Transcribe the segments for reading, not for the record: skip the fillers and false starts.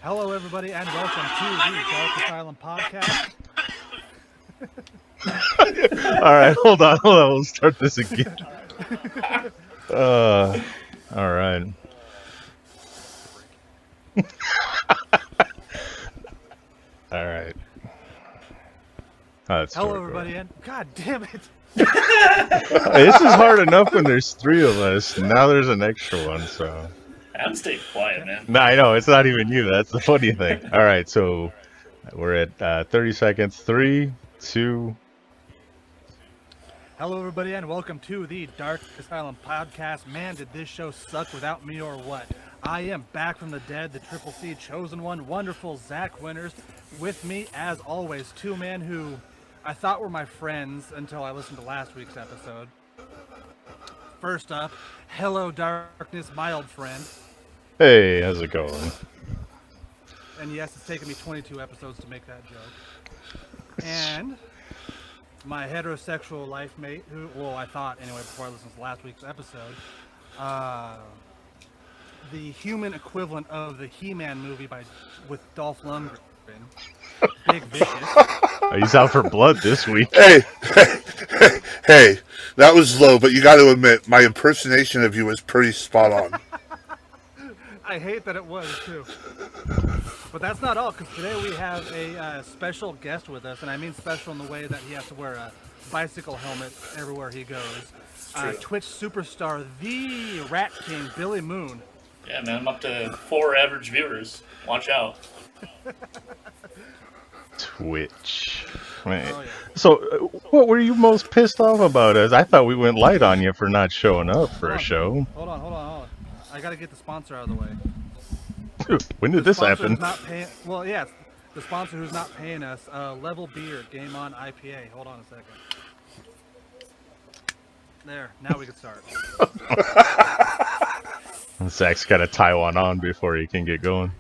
Hello, everybody, and welcome to the Dark Asylum podcast. All right, hold on. We'll start this again. All right. All right. That's Hello, everybody, and God damn it! This is hard enough when there's three of us. Now there's an extra one, so. I'm staying quiet, man. No, I know it's not even you. That's the funny thing. All right, so we're at 30 seconds. 3, 2. Hello, everybody, and welcome to the Dark Asylum podcast. Man, did this show suck without me or what? I am back from the dead, the Triple C chosen one, wonderful Zack Winners. With me, as always, two men who I thought were my friends until I listened to last week's episode. First up, hello, darkness, my old friend. Hey, how's it going? And yes, it's taken me 22 episodes to make that joke. And my heterosexual life mate, who, well, I thought anyway before I listened to last week's episode, the human equivalent of the He-Man movie with Dolph Lundgren, Big Vicious. He's out for blood this week. Hey, that was low, but you got to admit, my impersonation of you was pretty spot on. I hate that it was, too. But that's not all, because today we have a special guest with us, and I mean special in the way that he has to wear a bicycle helmet everywhere he goes. Twitch superstar, the Rat King, Billy Moon. Yeah, man, I'm up to 4 average viewers. Watch out. Twitch. Man. Oh, yeah. So, what were you most pissed off about? As I thought we went light on you for not showing up for a show. Hold on. I gotta get the sponsor out of the way. Dude, when did this happen? Well, yeah, the sponsor who's not paying us, Level Beer, Game On IPA. Hold on a second. There, now we can start. Zach's got to tie one on before he can get going.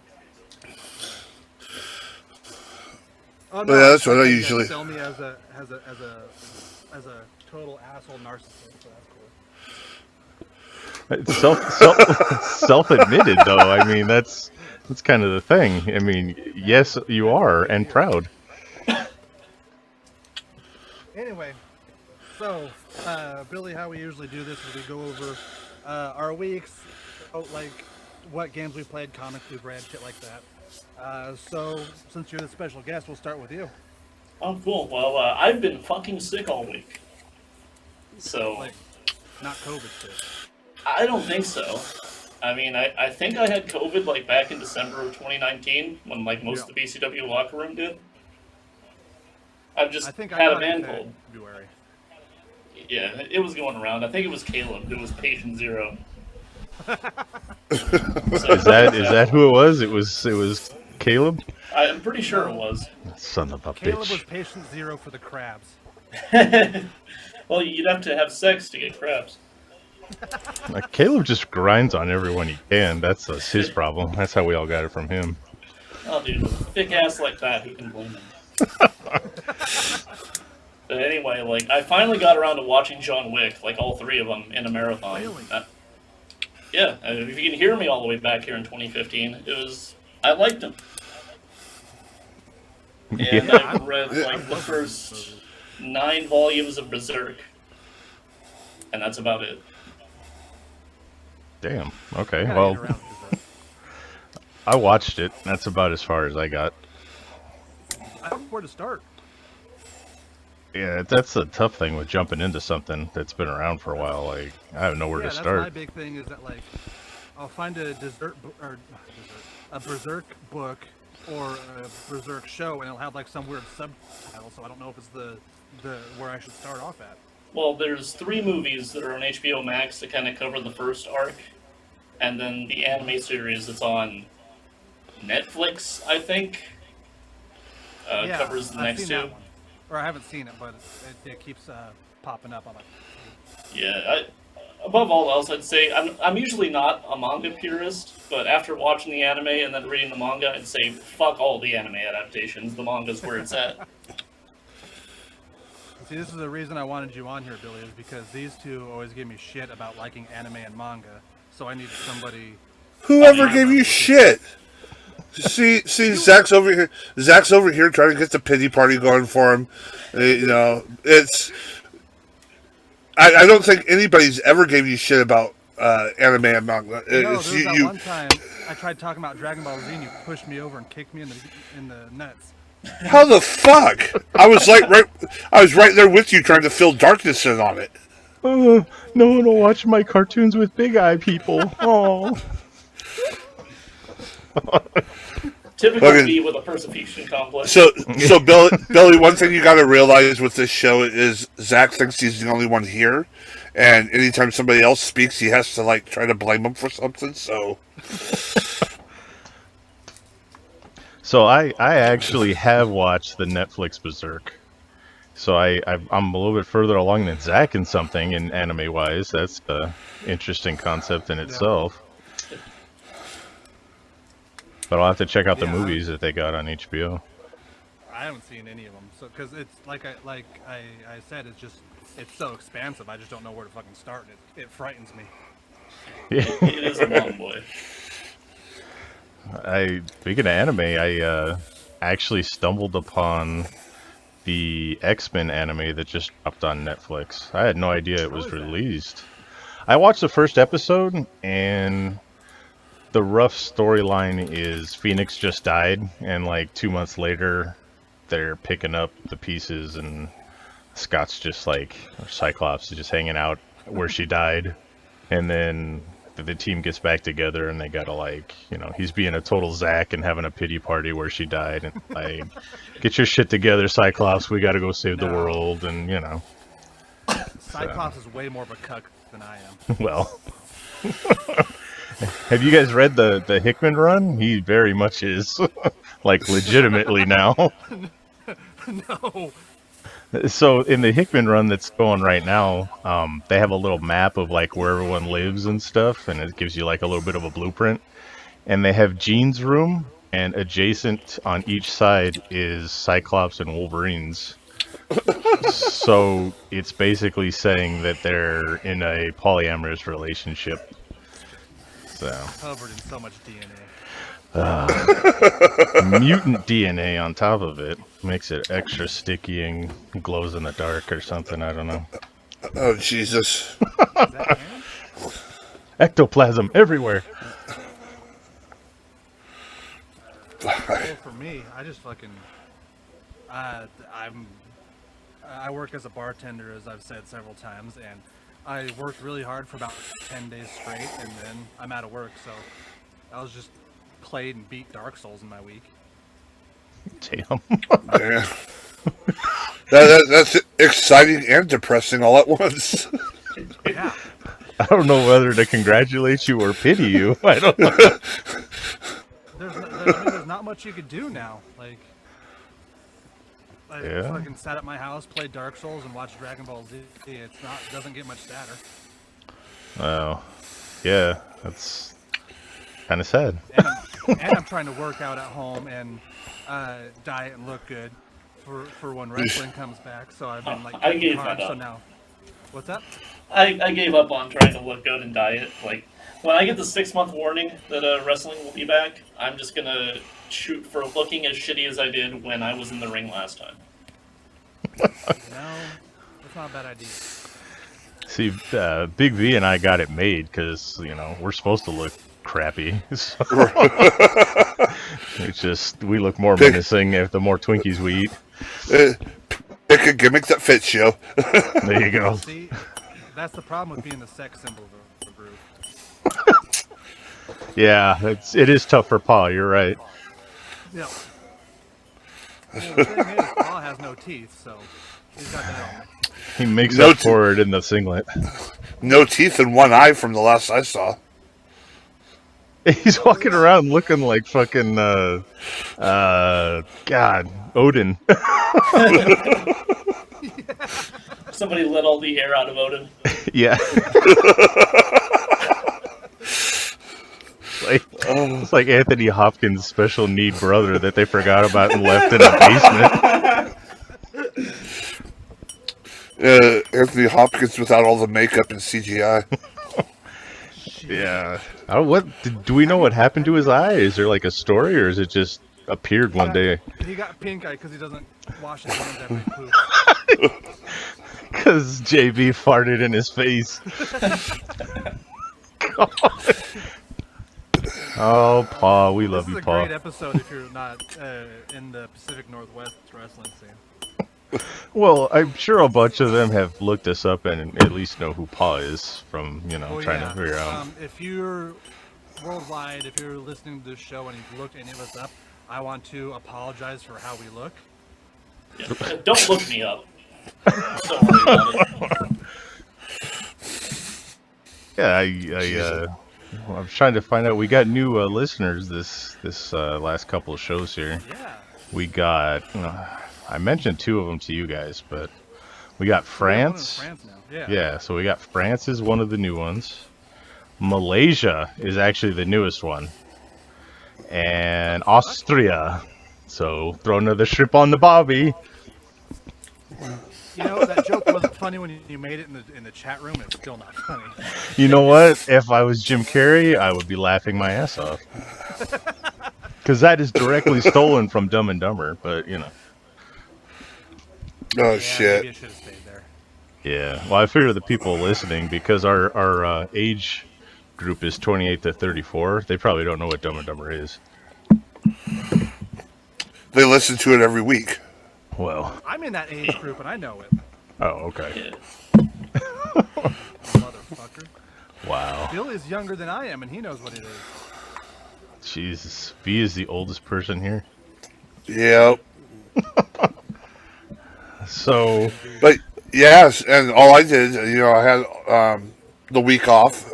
Oh no, Yeah, that's what I they usually. sell me as a total asshole narcissist. So that's cool. It's self-admitted, though. I mean, that's kind of the thing. I mean, yes, you are, and proud. Anyway, so Billy, how we usually do this is we go over our weeks, like what games we played, comics we've read, shit like that. So since you're the special guest, we'll start with you. Oh, cool. Well, I've been fucking sick all week. So, Like, not COVID sick. I don't think so. I mean, I think I had COVID, like, back in December of 2019, when, like, most of the BCW locker room did. I've just I think had I a man caught it cold. in February. Yeah, it was going around. I think it was Caleb who was patient 0. Is that who it was? It was Caleb. I'm pretty sure it was. Son of a Caleb was bitch. patient 0 for the crabs. Well, you'd have to have sex to get crabs. Caleb just grinds on everyone he can. That's his problem. That's how we all got it from him. Oh, dude, with a thick ass like that, who can blame him? But anyway, like, I finally got around to watching John Wick, like all 3 of them, in a marathon. Really? Yeah, if you can hear me all the way back here in 2015, I liked him. And Yeah. I've read, like, the first 9 volumes of Berserk. And that's about it. Damn. Okay. Gotta Well, get around to I watched it. That's about as far as I got. I don't know where to start. Yeah, that's the tough thing with jumping into something that's been around for a while. Like, I don't know where to That's start. my big thing is that, like, I'll find a Berserk book or a Berserk show, and it'll have like some weird subtitle, so I don't know if it's the where I should start off at. Well, there's 3 movies that are on HBO Max that kind of cover the first arc. And then the anime series that's on Netflix, I think, covers the I've next seen 2. that one. Or I haven't seen it, but it keeps popping up on it. Yeah, above all else, I'd say I'm usually not a manga purist, but after watching the anime and then reading the manga, I'd say fuck all the anime adaptations. The manga's where it's at. See, this is the reason I wanted you on here, Billy, is because these two always give me shit about liking anime and manga. So I needed somebody. Whoever gave you shit? See, Zach's over here. Zach's over here trying to get the pity party going for him. You know, it's. I don't think anybody's ever gave you shit about anime and manga. No, there was that one time I tried talking about Dragon Ball Z and you pushed me over and kicked me in the nuts. How the fuck? I was right there with you trying to fill darkness in on it. No one will watch my cartoons with big eye people. Oh. Typical me with a persecution complex. So Billy, one thing you got to realize with this show is Zach thinks he's the only one here, and anytime somebody else speaks, he has to like try to blame them for something. So I actually have watched the Netflix Berserk. So I'm a little bit further along than Zack in something in anime wise. That's an interesting concept in itself. But I'll have to check out the movies that they got on HBO. I haven't seen any of them, so because it's like I said, it's so expansive. I just don't know where to fucking start. It frightens me. It is a long boy. Speaking of anime, I actually stumbled upon the X-Men anime that just dropped on Netflix. I had no idea it was released. I watched the first episode, and the rough storyline is Phoenix just died, and like 2 months later, they're picking up the pieces, and Scott's just like, or Cyclops is just hanging out where she died, and then the team gets back together, and they gotta like, you know, he's being a total Zack and having a pity party where she died, and like, get your shit together, Cyclops, we gotta go save the world, and you know. Cyclops is way more of a cuck than I am. Well. Have you guys read the Hickman run? He very much is, like, legitimately now. No. So in the Hickman run that's going right now, they have a little map of like where everyone lives and stuff, and it gives you like a little bit of a blueprint. And they have Jean's room, and adjacent on each side is Cyclops and Wolverine's. So it's basically saying that they're in a polyamorous relationship. So. Covered in so much DNA. Mutant DNA on top of it makes it extra sticky and glows in the dark or something. I don't know. Oh Jesus! Is that him? Ectoplasm everywhere. Well, for me, I just fucking I work as a bartender, as I've said several times, and I worked really hard for about 10 days straight, and then I'm out of work, so I was just played and beat Dark Souls in my week. Damn. Damn. That's exciting and depressing all at once. Yeah. I don't know whether to congratulate you or pity you. I don't know. There's not much you could do now. Like, I fucking sat at my house, played Dark Souls, and watched Dragon Ball Z. It doesn't get much sadder. Oh, yeah, that's kind of sad. And I'm trying to work out at home and diet and look good for when wrestling comes back. So I've been like, I gave hard, that up. so now, what's that? I gave up on trying to look good and diet. Like, when I get the 6-month warning that wrestling will be back, I'm just gonna shoot for looking as shitty as I did when I was in the ring last time. No, that's not a bad idea. See, Big V and I got it made because, you know, we're supposed to look crappy. So it's just, we look more menacing if the more Twinkies we eat. Pick a gimmick that fits you. There you go. See, that's the problem with being the sex symbol of the group. Yeah, it is tough for Paul, you're right. Yeah. Well, the thing is, Paul has no teeth, so he's got that on. He makes up for it in the singlet. No teeth and one eye from the last I saw. He's walking around looking like fucking, God, Odin. Somebody let all the hair out of Odin. Yeah. It's like Anthony Hopkins' special need brother that they forgot about and left in a basement. Anthony Hopkins without all the makeup and CGI. Yeah. Do we know what happened to his eye? Is there like a story, or is it just appeared one day? He got pink eye because he doesn't wash his hands after he poops. Because JB farted in his face. Oh, Pa, we love This you, is a Pa. great episode if you're not in the Pacific Northwest wrestling scene. Well, I'm sure a bunch of them have looked us up and at least know who Pa is from, trying to figure out. If you're worldwide, if you're listening to this show and you've looked any of us up, I want to apologize for how we look. Yeah, don't look me up. Don't worry about it. Yeah, I'm trying to find out. We got new listeners this last couple of shows here. Yeah. We got, I mentioned two of them to you guys, but we got France. We have one in France now. Yeah. Yeah, so we got France is one of the new ones. Malaysia is actually the newest one. And Austria. So throw another strip on the Bobby. You know, that joke wasn't funny when you made it in the chat room. It's still not funny. You know what? If I was Jim Carrey, I would be laughing my ass off. Because that is directly stolen from Dumb and Dumber, but Oh, yeah, shit. Maybe I should have stayed there. yeah. Well, I figure the people listening, because our age group is 28 to 34, they probably don't know what Dumb and Dumber is. They listen to it every week. Well, I'm in that age group and I know it. oh, okay. Yeah. Motherfucker. Wow. Bill is younger than I am and he knows what it is. Jesus. V is the oldest person here. Yep. So, But yes, and all I did, I had the week off,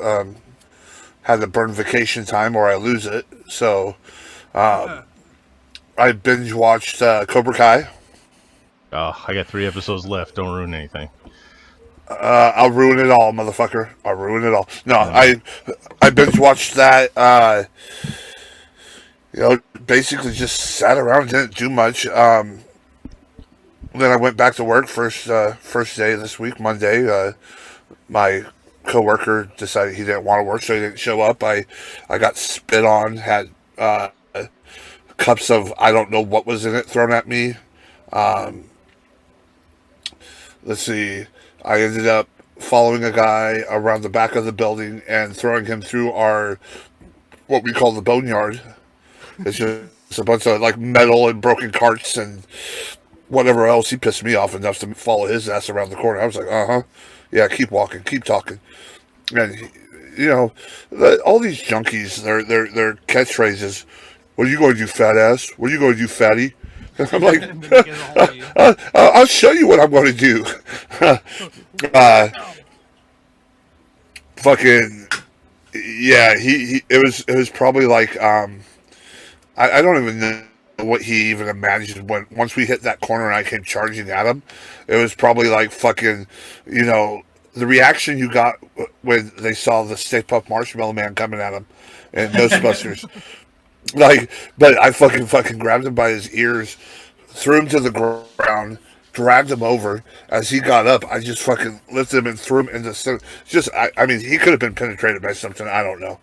had to burn vacation time or I lose it. So I binge watched Cobra Kai. I got 3 episodes left. Don't ruin anything. I'll ruin it all, motherfucker. I'll ruin it all. No, I binge watched that. Basically just sat around, didn't do much. Then I went back to work first day this week, Monday. My coworker decided he didn't want to work, so he didn't show up. I got spit on, had cups of I don't know what was in it thrown at me. Let's see. I ended up following a guy around the back of the building and throwing him through what we call the boneyard. It's just a bunch of like metal and broken carts and whatever else. He pissed me off enough to follow his ass around the corner. I was like, yeah, keep walking, keep talking. And all these junkies, their catchphrases. What are you going to do, fat ass? What are you going to do, fatty? I'm like, I'll show you what I'm going to do. Fucking, yeah. It was probably like I don't even know what he even imagined once we hit that corner and I came charging at him. It was probably like fucking, the reaction you got when they saw the Stay Puft Marshmallow Man coming at him in Ghostbusters. But I fucking grabbed him by his ears, threw him to the ground, dragged him over. As he got up, I just fucking lifted him and threw him into some. I mean, he could have been penetrated by something. I don't know.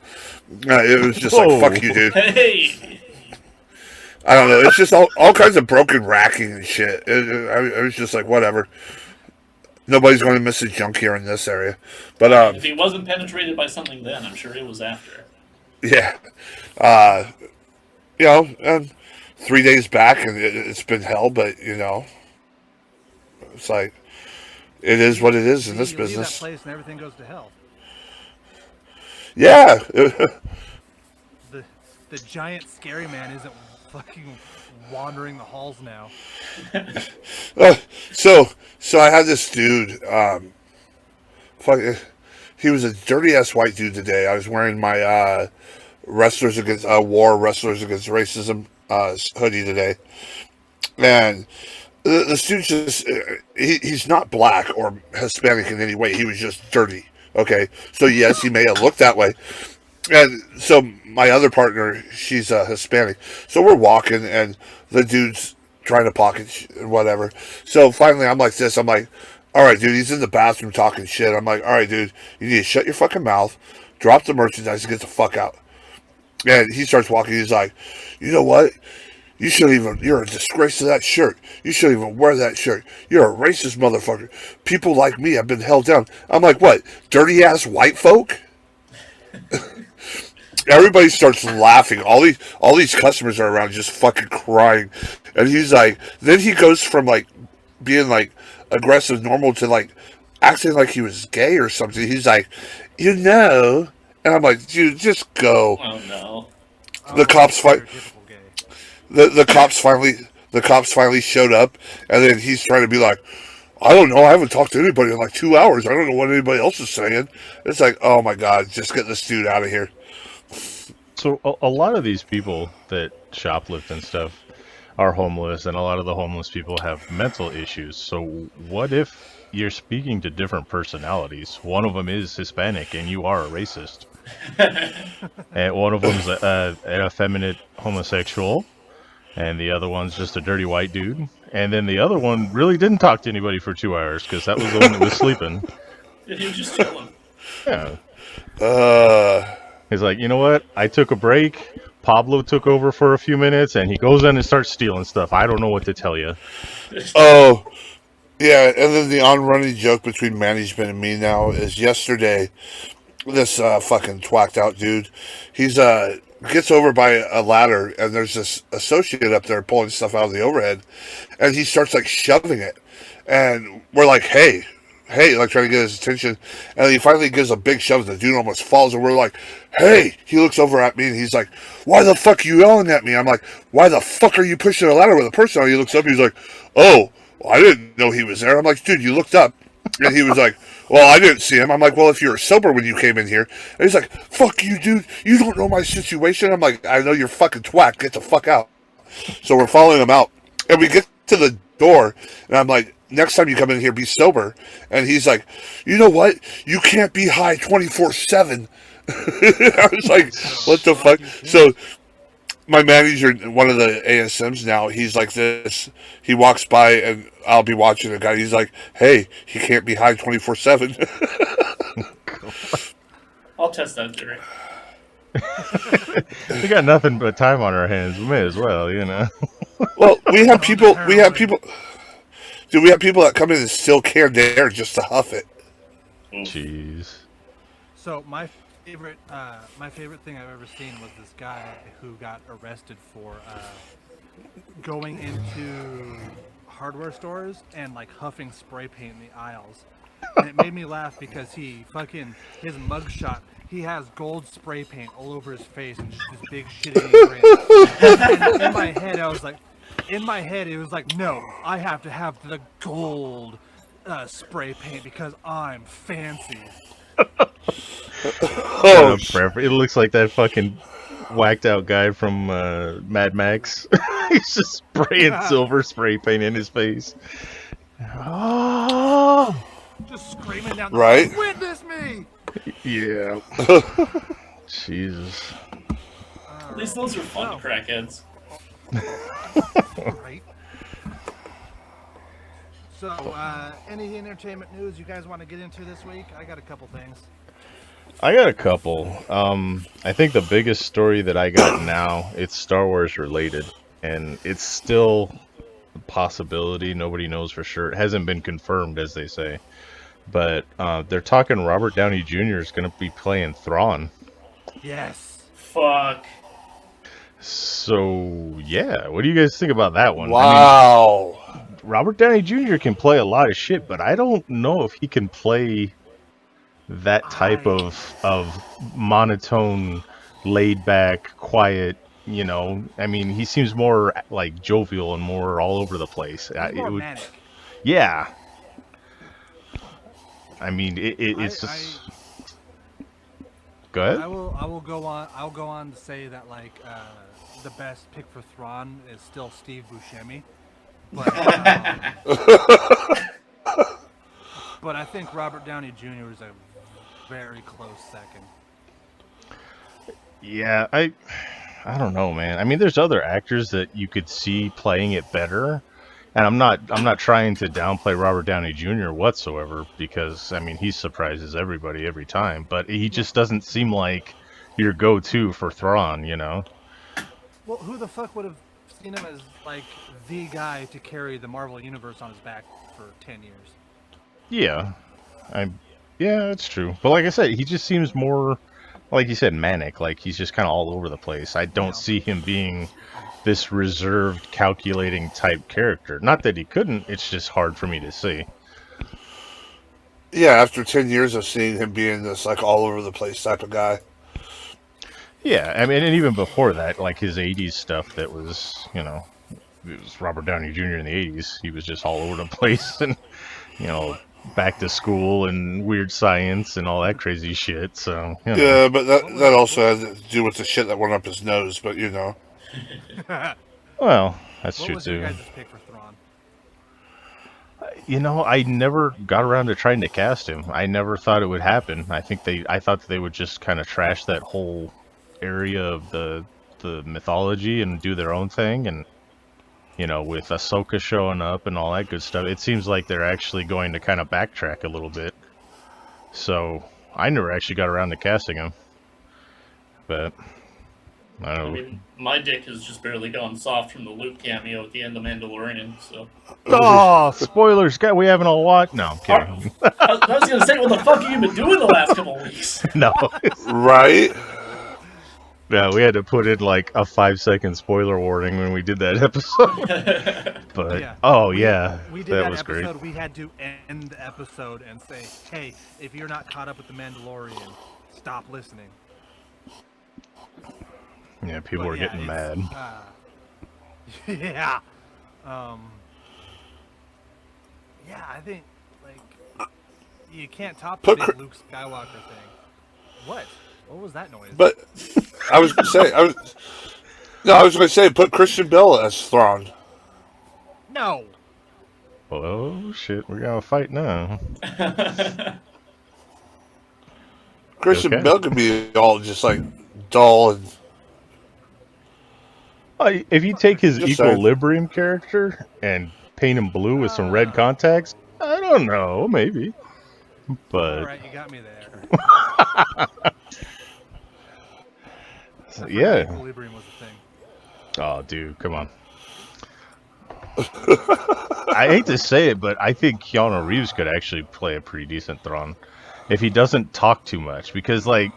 It was just like, fuck you, dude. Hey! I don't know. It's just all kinds of broken racking and shit. I was just like, whatever. Nobody's going to miss a junk here in this area. But If he wasn't penetrated by something then, I'm sure it was after. yeah. And 3 days back, and it's been hell, but, it's like, it is what it is in this You leave business. that place and everything goes to hell. Yeah. The giant scary man isn't fucking wandering the halls now. So I had this dude, he was a dirty ass white dude today. I was wearing my Wrestlers Against Racism hoodie today, and this dude just he's not black or Hispanic in any way. He was just dirty. Okay, so yes, he may have looked that way. And so my other partner, she's Hispanic. So we're walking, and the dude's trying to pocket whatever. So finally, I'm like this. I'm like, all right, dude, he's in the bathroom talking shit. I'm like, all right, dude, you need to shut your fucking mouth, drop the merchandise, and get the fuck out. And he starts walking. He's like, you know what? You're a disgrace to that shirt. You shouldn't even wear that shirt. You're a racist motherfucker. People like me have been held down. I'm like, what? Dirty ass white folk? Everybody starts laughing. All these customers are around just fucking crying. And he's like, then he goes from like being like aggressive, normal to like acting like he was gay or something. He's like, you know, and I'm like, dude, just go. Oh no. The cops fight. The cops finally showed up, and then he's trying to be like, I don't know, I haven't talked to anybody in like 2 hours. I don't know what anybody else is saying. It's like, oh my god, just get this dude out of here. So a lot of these people that shoplift and stuff are homeless, and a lot of the homeless people have mental issues. So what if you're speaking to different personalities? One of them is Hispanic, and you are a racist. And one of them's an effeminate homosexual, and the other one's just a dirty white dude. And then the other one really didn't talk to anybody for 2 hours, because that was the one that was sleeping. Yeah, he was just chilling. Yeah. He's like, you know what? I took a break. Pablo took over for a few minutes, and he goes in and starts stealing stuff. I don't know what to tell you. Oh, yeah, and then the on-running joke between management and me now is yesterday, this fucking twacked out dude, he's gets over by a ladder, and there's this associate up there pulling stuff out of the overhead, and he starts like shoving it, and we're like, hey, like trying to get his attention, and he finally gives a big shove, and the dude almost falls, and we're like, hey, he looks over at me, and he's like, why the fuck are you yelling at me? I'm like, why the fuck are you pushing a ladder with a person on? He looks up, and he's like, oh, I didn't know he was there. I'm like, dude, you looked up. And he was like, well, I didn't see him. I'm like, well, if you were sober when you came in here. And he's like, fuck you, dude. You don't know my situation. I'm like, I know you're fucking twat. Get the fuck out. So we're following him out. And we get to the door. And I'm like, next time you come in here, be sober. And he's like, you know what? You can't be high 24/7. I was like, what the fuck? So my manager, one of the ASMs now, he's like this. He walks by and I'll be watching a guy. He's like, hey, he can't be high 24/7. I'll test that theory. We got nothing but time on our hands. We may as well, you know. Well, we have people, dude, we have people that come in and still canned air just to huff it. Jeez. So my favorite thing I've ever seen was this guy who got arrested for going into hardware stores and like huffing spray paint in the aisles. And it made me laugh because his mugshot, he has gold spray paint all over his face and just this big shitty grin. And in my head it was like, no, I have to have the gold spray paint because I'm fancy. Oh, it looks like that fucking whacked out guy from Mad Max. He's just spraying silver spray paint in his face. Oh, just screaming down. Right? Witness me. Yeah. Jesus. At least those are fun crackheads. Right. So, any entertainment news you guys want to get into this week? I got a couple things. I got a couple. I think the biggest story that I got now, it's Star Wars related, and it's still a possibility. Nobody knows for sure. It hasn't been confirmed, as they say. But they're talking Robert Downey Jr. is going to be playing Thrawn. Yes. Fuck. So, yeah. What do you guys think about that one? Wow. I mean, Robert Downey Jr. can play a lot of shit, but I don't know if he can play that type of monotone, laid back, quiet, you know. I mean, he seems more like jovial and more all over the place. Manic. Yeah. I mean, it's just. Go ahead. I will go on. I'll go on to say that like the best pick for Thrawn is still Steve Buscemi, but but I think Robert Downey Jr. is a very close second. Yeah, I don't know, man. I mean, there's other actors that you could see playing it better, And I'm not trying to downplay Robert Downey Jr. whatsoever, because I mean he surprises everybody every time, but he just doesn't seem like your go-to for Thrawn, you know? Well, who the fuck would have seen him as like the guy to carry the Marvel universe on his back for 10 years? Yeah, I yeah, that's true. But like I said, he just seems more, like you said, manic. Like he's just kind of all over the place. I don't see him being this reserved, calculating type character. Not that he couldn't, it's just hard for me to see. Yeah, after 10 years of seeing him being this like all over the place type of guy. Yeah, I mean, and even before that, like his 80s stuff that was, you know, it was Robert Downey Jr. in the 80s. He was just all over the place and, you know, back to school and weird science and all that crazy shit. So, you know. Yeah, but that also has to do with the shit that went up his nose, but you know. Well, that's What true was your too. guys' pick for Thrawn? You know, I never got around to trying to cast him. I never thought it would happen. I thought they would just kind of trash that whole area of the mythology and do their own thing, and you know, with Ahsoka showing up and all that good stuff, it seems like they're actually going to kind of backtrack a little bit. So I never actually got around to casting him, but I I don't know. mean, my dick has just barely gone soft from the Luke cameo at the end of Mandalorian, so... Oh, spoilers! God, we haven't all watched. No, I'm kidding. I was gonna say, what the fuck have you been doing the last couple of weeks? No. Right? Yeah, we had to put in like a 5-second spoiler warning when we did that episode. But Yeah. oh yeah, We did that that was episode. great. We had to end the episode and say, "Hey, if you're not caught up with the Mandalorian, stop listening." Yeah, people But were yeah, getting it's, mad. Yeah. Yeah, I think like you can't top the Put big Cr- Luke Skywalker thing. What? What was that noise? But I was gonna say, I was gonna say, put Christian Bale as Thrawn. No. Oh shit, we're gonna fight now. Christian Okay. Bale could be all just like dull and If you take his Just saying. equilibrium character and paint him blue with some red contacts, I don't know, maybe. But All right, you got me there. yeah. Equilibrium was a thing. Oh, dude, come on. I hate to say it, but I think Keanu Reeves could actually play a pretty decent Thrawn if he doesn't talk too much. Because, like,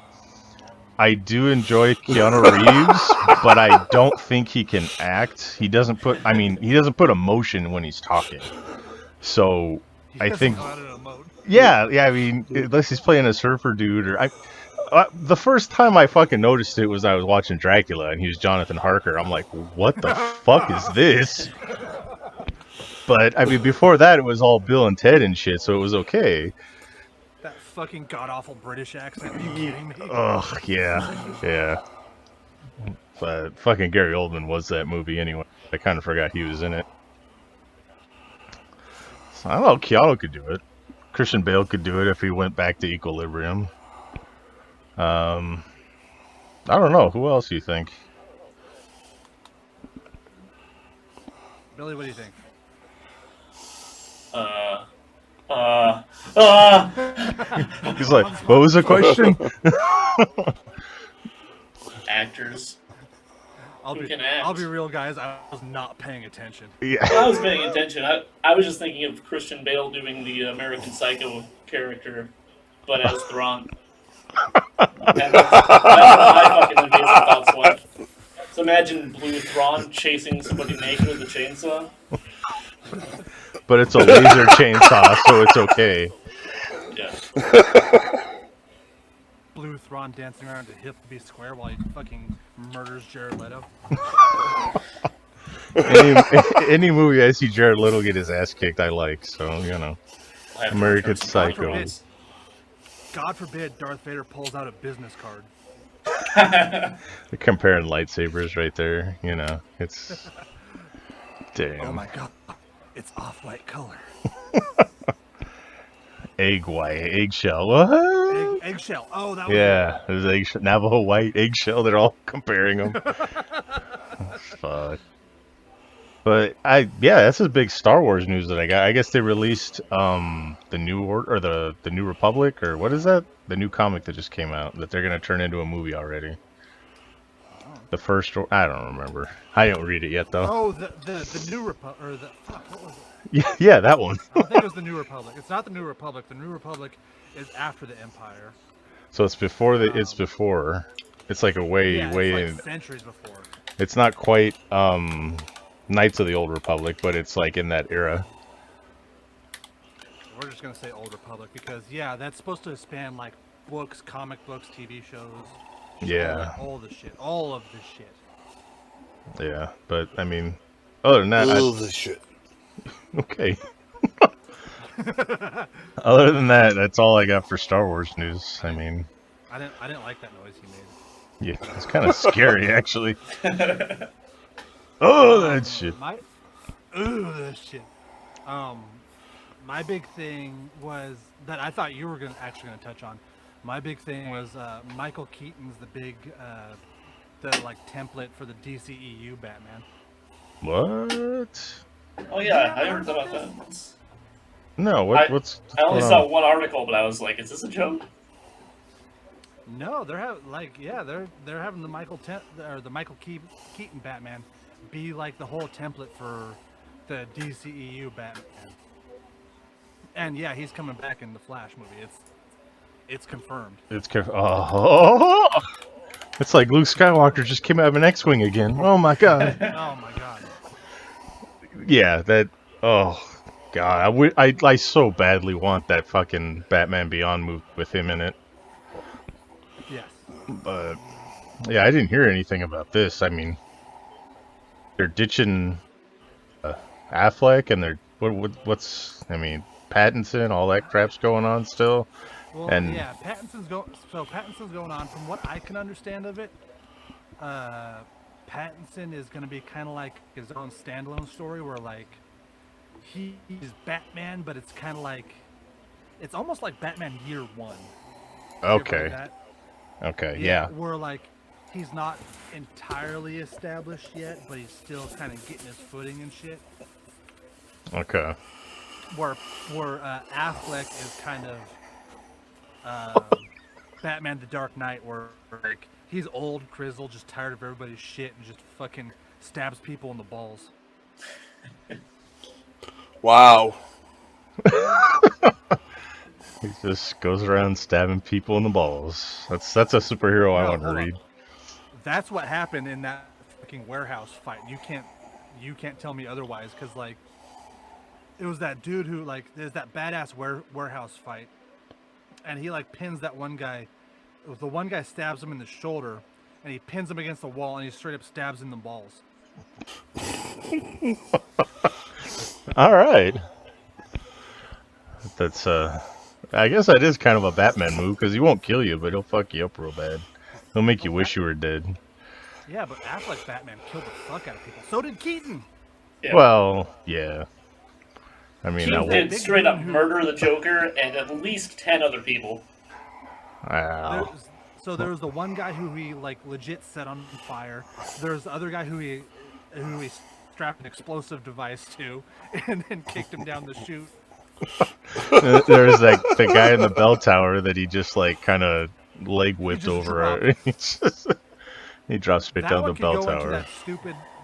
I do enjoy Keanu Reeves, but I don't think he can act. He doesn't put emotion when he's talking. So I think, yeah. I mean, unless he's playing a surfer dude, or the first time I fucking noticed it was I was watching Dracula and he was Jonathan Harker. I'm like, what the fuck is this? But I mean, before that it was all Bill and Ted and shit, so it was okay. That fucking god awful British accent. Are you kidding me? Ugh, yeah. But fucking Gary Oldman was that movie anyway. I kind of forgot he was in it. So, I don't know. Keanu could do it. Christian Bale could do it if he went back to equilibrium. I don't know. Who else do you think? Billy, what do you think? He's like, what was the question? Actors. I'll Who be, can act? I'll be real, guys. I was not paying attention. Yeah. I was paying attention. I was just thinking of Christian Bale doing the American Psycho character, but as Thrawn. And that's where my fucking invasive thoughts went. So imagine Blue Thrawn chasing somebody naked with a chainsaw. But it's a laser chainsaw, so it's okay. Yeah. Blue Thrawn dancing around to hip be square while he fucking murders Jared Leto. Any movie I see Jared Leto get his ass kicked, I like. So, you know. I have American to Psycho. God forbid Darth Vader pulls out a business card. They're comparing lightsabers right there, you know. It's damn. Oh my god. It's off-white color. Egg white, eggshell. What? Eggshell. Oh, that was Yeah, there's eggshell, Navajo white, eggshell. They're all comparing them. Fuck. But yeah, that's a big Star Wars news that I got. I guess they released the new or the New Republic, or what is that? The new comic that just came out that they're gonna turn into a movie already. The first, I don't remember. I don't read it yet though. Oh, the New Republic, or the fuck, what was it? Yeah, that one. I don't think it was the New Republic. It's not the New Republic. The New Republic is after the Empire. So it's before the. It's before. It's like a way Yeah, way. it's like centuries before. It's not quite Knights of the Old Republic, but it's like in that era. We're just gonna say Old Republic because yeah, that's supposed to span like books, comic books, TV shows. Yeah. All the shit. All of the shit. Yeah, but I mean, other than that, All the shit. okay. Other than that, that's all I got for Star Wars news. I mean, I didn't like that noise he made. yeah, it's kind of scary actually. Oh, that shit. That shit. My big thing was that I thought you were actually gonna touch on. My big thing was Michael Keaton's the like template for the DCEU Batman. What? Oh yeah, I heard about that. No, what's? I only going saw on? one article, but I was like, "Is this a joke?" No, they're having the Michael Keaton Batman be like the whole template for the DCEU Batman. And yeah, he's coming back in the Flash movie. It's confirmed. Oh, it's like Luke Skywalker just came out of an X-wing again. Oh my god. Oh my god. Yeah, that. Oh god, I so badly want that fucking Batman Beyond movie with him in it. Yes. But yeah, I didn't hear anything about this. I mean, they're ditching Affleck, and they're what's I mean, Pattinson, all that crap's going on still. Well, And yeah, Pattinson's going on. From what I can understand of it, Pattinson is going to be kind of like his own standalone story, where like he's Batman, but it's kind of like it's almost like Batman Year One. You ever read okay, that? okay, yeah. Where like he's not entirely established yet, but he's still kind of getting his footing and shit. Okay. Where Affleck is kind of Batman: The Dark Knight, where like he's old, grizzled, just tired of everybody's shit, and just fucking stabs people in the balls. Wow. He just goes around stabbing people in the balls. That's a superhero I No, want to hold on. read. That's what happened in that fucking warehouse fight. You can't tell me otherwise, because like it was that dude who like there's that badass warehouse fight, and he like pins that one guy. The one guy stabs him in the shoulder, and he pins him against the wall, and he straight up stabs him in the balls. All right. That's I guess that is kind of a Batman move because he won't kill you, but he'll fuck you up real bad. He'll make you wish you were dead. Yeah, but Affleck Batman killed the fuck out of people. So did Keaton. Yeah. Well, yeah. I mean, Keaton did straight up murder the Joker and at least 10 other people. wow. There was the one guy who he like legit set on fire. There's the other guy who he strapped an explosive device to, and then kicked him down the chute. There's like the guy in the bell tower that he just like kind of leg whipped just over. He drops straight That down one the could bell go into tower.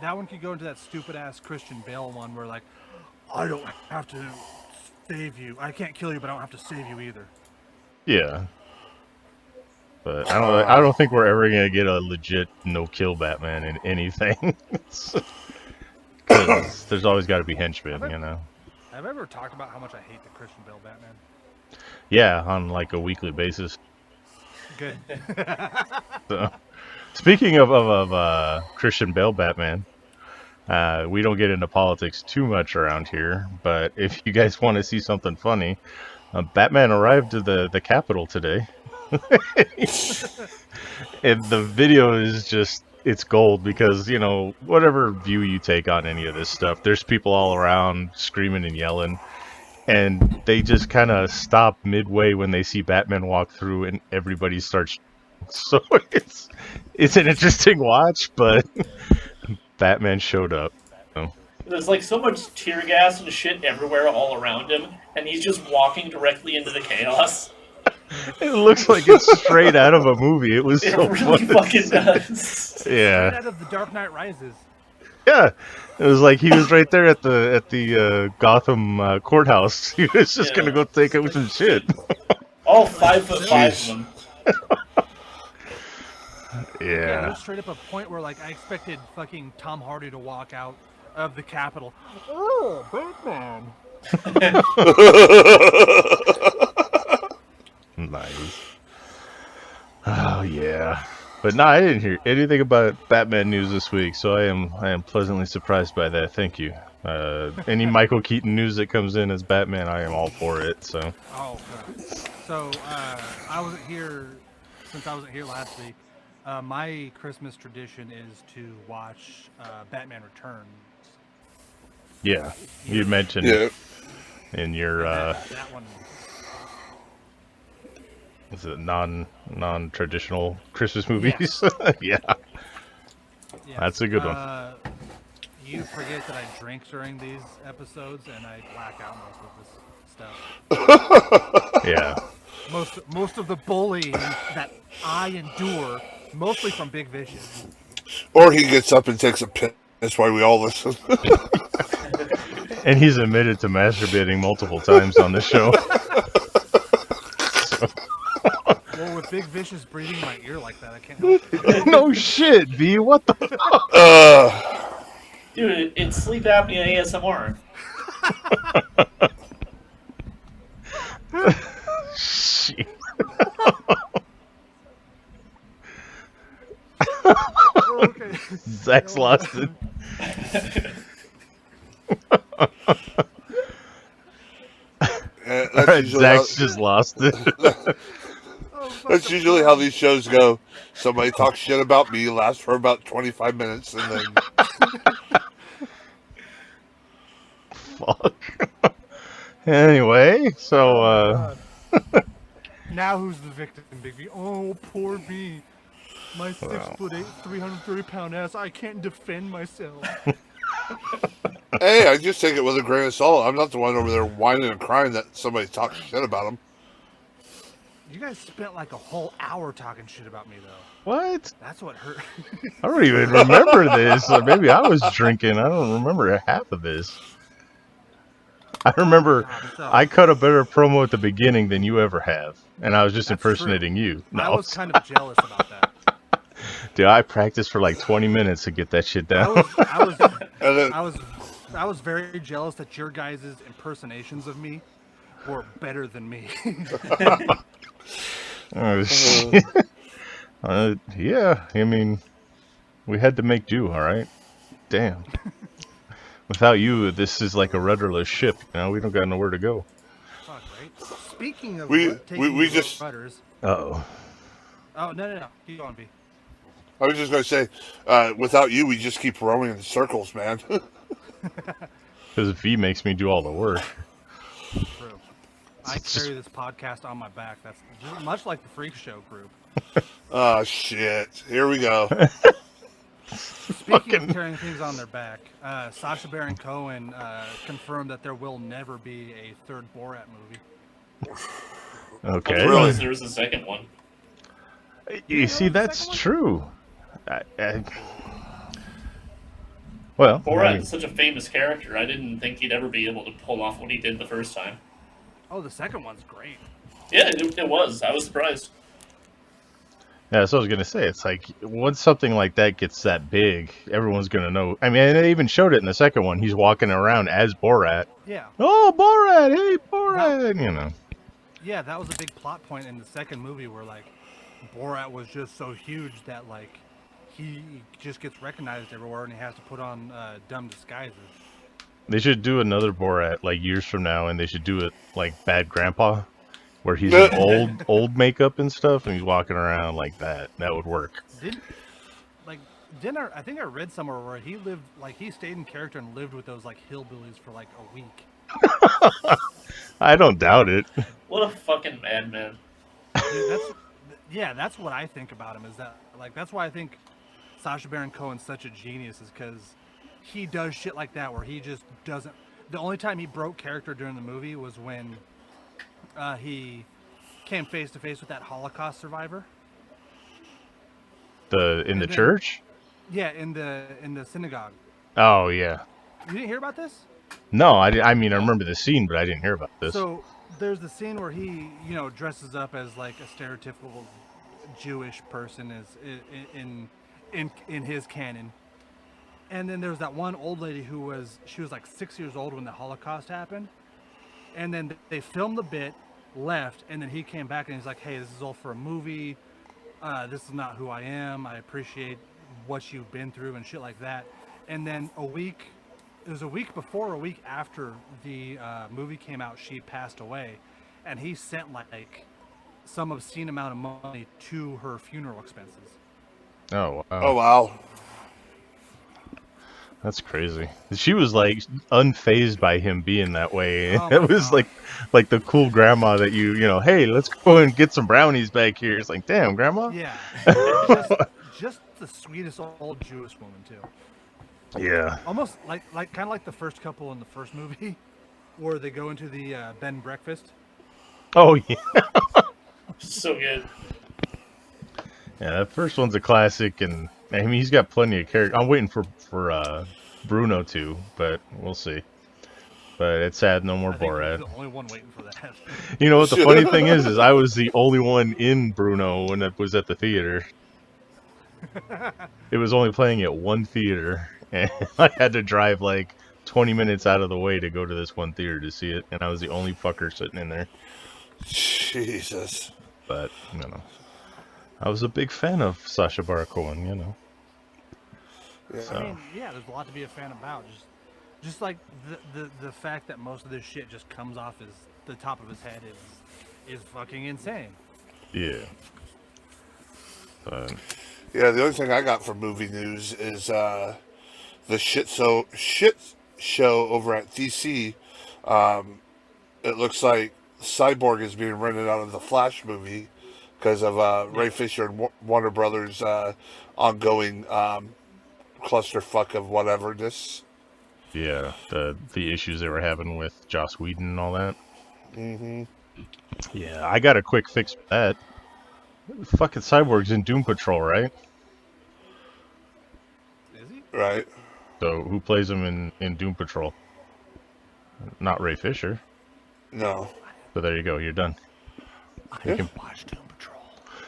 that one could go into that stupid ass Christian Bale one where like, I don't have to save you. I can't kill you, but I don't have to save you either. Yeah. But I don't think we're ever gonna get a legit no-kill Batman in anything. 'Cause there's always got to be henchmen, you know. Have I ever talked about how much I hate the Christian Bale Batman? Yeah, on like a weekly basis. Good. So, speaking of Christian Bale Batman, we don't get into politics too much around here, but if you guys want to see something funny, Batman arrived to the Capitol today. And the video is just, it's gold because, you know, whatever view you take on any of this stuff, there's people all around screaming and yelling. And they just kind of stop midway when they see Batman walk through and everybody starts. So it's an interesting watch, but Batman showed up. So There's like so much tear gas and shit everywhere all around him, and he's just walking directly into the chaos. It looks like it's straight out of a movie. It was It so really fun. fucking does. Yeah. Straight out of The Dark Knight Rises. Yeah, it was like he was right there at the Gotham courthouse. He was just gonna go take out some shit. All 5'5" of Jeez. them. Yeah, Yeah. there's straight up a point where like I expected fucking Tom Hardy to walk out of the Capitol. Oh, Batman. Nice. Oh yeah. But no, I didn't hear anything about Batman news this week, so I am pleasantly surprised by that. Thank you. Any Michael Keaton news that comes in as Batman, I am all for it. So. Oh, God. So I wasn't here since I wasn't here last week. My Christmas tradition is to watch Batman Returns. Yeah, you mentioned Yeah. in your That one. is it non-traditional Christmas movies? Yeah. Yeah. That's a good one. You forget that I drink during these episodes, and I black out most of this stuff. Yeah. Most of the bullying that I endure, mostly from Big Vicious. Or he gets up and takes a piss. That's why we all listen. And he's admitted to masturbating multiple times on the show. Well, with Big Vicious breathing in my ear like that, I can't help it. No shit, B. What the fuck? Dude, it's sleep apnea ASMR. Shit. Oh, okay. Zach's lost it. That's Alright, usually Zach's how, just lost it. that's usually how these shows go. Somebody talks shit about me, lasts for about 25 minutes, and then Fuck. Anyway, so Now who's the victim, Big V? Oh, poor me. My 6'8", 330-pound ass. I can't defend myself. hey, I just take it with a grain of salt. I'm not the one over there whining and crying that somebody talks shit about him. You guys spent like a whole hour talking shit about me, though. what? That's what hurt. I don't even remember this. Or maybe I was drinking. I don't remember half of this. I remember I cut a better promo at the beginning than you ever have, and I was just That's impersonating you. I was kind of jealous about that. Dude, I practiced for like 20 minutes to get that shit I down. And then, I was very jealous that your guys' impersonations of me were better than me. Oh, shit. Yeah, I mean, we had to make do, all right? Damn. Without you, this is like a rudderless ship. You know, we don't got nowhere to go. Fuck, right? Speaking of We- taking we the just- rudders. Uh-oh. Oh, no. Keep going, B. I was just going to say, without you, we just keep rowing in circles, man. Because V makes me do all the work. True. I carry this podcast on my back. That's much like the Freak Show group. Oh, shit. Here we go. Speaking of carrying things on their back, Sacha Baron Cohen confirmed that there will never be a third Borat movie. Okay. I realized there was a second one. You see, that's true. Well, Borat is such a famous character. I didn't think he'd ever be able to pull off what he did the first time. Oh, the second one's great. Yeah, it was. I was surprised. yeah, that's what I was gonna say. It's like once something like that gets that big, everyone's gonna know. I mean, they even showed it in the second one. He's walking around as Borat. Yeah. Oh, Borat! Hey, Borat! You know. Yeah, that was a big plot point in the second movie where, like, Borat was just so huge that, like, he just gets recognized everywhere and he has to put on dumb disguises. They should do another Borat like years from now, and they should do it like Bad Grandpa, where he's in old makeup and stuff, and he's walking around like that. That would work. I think I read somewhere where he lived, like, he stayed in character and lived with those, like, hillbillies for, like, a week. I don't doubt it. What a fucking madman. Dude, that's what I think about him, is that, like, that's why I think Sacha Baron Cohen's such a genius, is because he does shit like that where he just doesn't. The only time he broke character during the movie was when he came face to face with that Holocaust survivor. In the church? Yeah, in the synagogue. Oh yeah. You didn't hear about this? No, I mean I remember the scene, but I didn't hear about this. So there's the scene where he, dresses up as like a stereotypical Jewish person is in his canon. And then there's that one old lady who was like 6 years old when the Holocaust happened. And then they filmed the bit, left, and then he came back and he's like, "Hey, this is all for a movie. This is not who I am. I appreciate what you've been through and shit like that." And then it was a week before, a week after the movie came out, she passed away, and he sent like some obscene amount of money to her funeral expenses. Oh wow. Oh wow. That's crazy. She was like unfazed by him being that way. Oh It was God. like the cool grandma that hey, let's go and get some brownies back here. It's like, damn, grandma. Yeah, just the sweetest old Jewish woman too. Yeah. Almost like kind of like the first couple in the first movie, where they go into the bed and breakfast. Oh yeah. So good. Yeah, that first one's a classic, and I mean he's got plenty of character. I'm waiting for Bruno too, but we'll see. But it's sad, no more I think he's Borat. the only one waiting for that. You know what the funny thing is I was the only one in Bruno when it was at the theater. It was only playing at one theater, and I had to drive like 20 minutes out of the way to go to this one theater to see it, and I was the only fucker sitting in there. Jesus. But, I was a big fan of Sacha Baron Cohen, Yeah. So. I mean, yeah, there's a lot to be a fan about. Just like the fact that most of this shit just comes off as the top of his head is fucking insane. Yeah. But, Yeah, the only thing I got from movie news is the shit show over at DC. It looks like Cyborg is being rented out of the Flash movie because of Ray Fisher and Warner Brothers' ongoing clusterfuck of whateverness. yeah, the issues they were having with Joss Whedon and all that. Mm-hmm. Yeah, I got a quick fix for that. Fucking Cyborg's in Doom Patrol, right? Is he? Right. So who plays him in Doom Patrol? Not Ray Fisher. No. So there you go, you're done. Yeah. Watch Doom Patrol.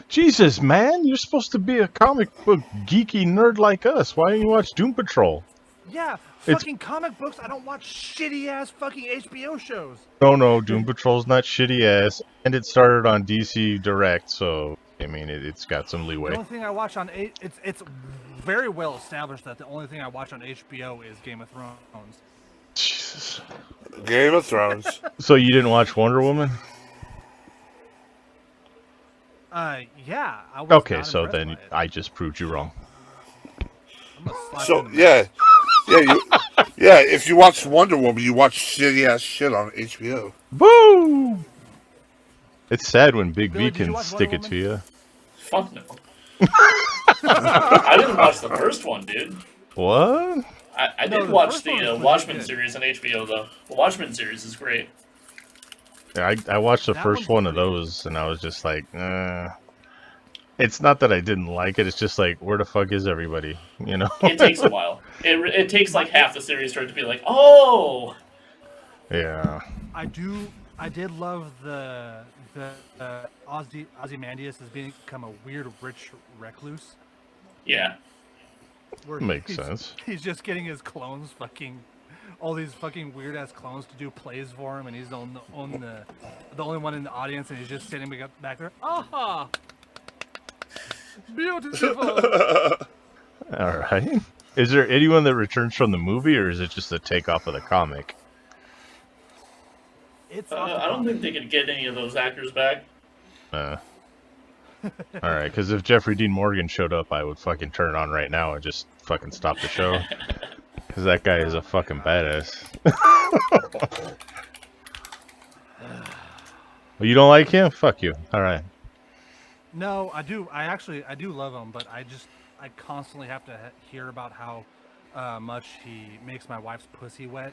Jesus, man, you're supposed to be a comic book geeky nerd like us. Why don't you watch Doom Patrol? Yeah, It's- fucking comic books. I don't watch shitty ass fucking HBO shows. No, Doom Patrol's not shitty ass, and it started on DC Direct, so I mean it's got some The leeway. only thing I watch on it's very well established that the only thing I watch on HBO is Game of Thrones. Jesus. Game of Thrones. So you didn't watch Wonder Woman? Yeah. I was Okay, not so impressed then by it. I just proved you wrong. I'm gonna slap So you in the mouth. yeah, if you watch Wonder Woman, you watch shitty ass shit on HBO. Boo! It's sad when Big Billy, V did you can watch stick Wonder it to you. Fuck no. I didn't watch the first one, dude. What? I No, did the watch first one the was Watchmen good. series on HBO, though. The Watchmen series is great. Yeah, I watched the That first one's one of pretty those, and I was just like, It's not that I didn't like it, it's just like, where the fuck is everybody? You know? It takes a while. It takes like half the series for it to be like, oh! Yeah. I did love the Ozymandias has become a weird rich recluse. Yeah. Where Makes he's- sense. He's just getting his clones all these fucking weird ass clones to do plays for him, and he's the only one in the audience, and he's just sitting back there. Aha! Beautiful. Alright. Is there anyone that returns from the movie, or is it just a takeoff of the comic? It's I don't think they could get any of those actors back. Alright, because if Jeffrey Dean Morgan showed up, I would fucking turn it on right now and just fucking stop the show. Because that guy is a fucking badass. Well, you don't like him? Fuck you. Alright. No, I do. I do love him, but I constantly have to hear about how much he makes my wife's pussy wet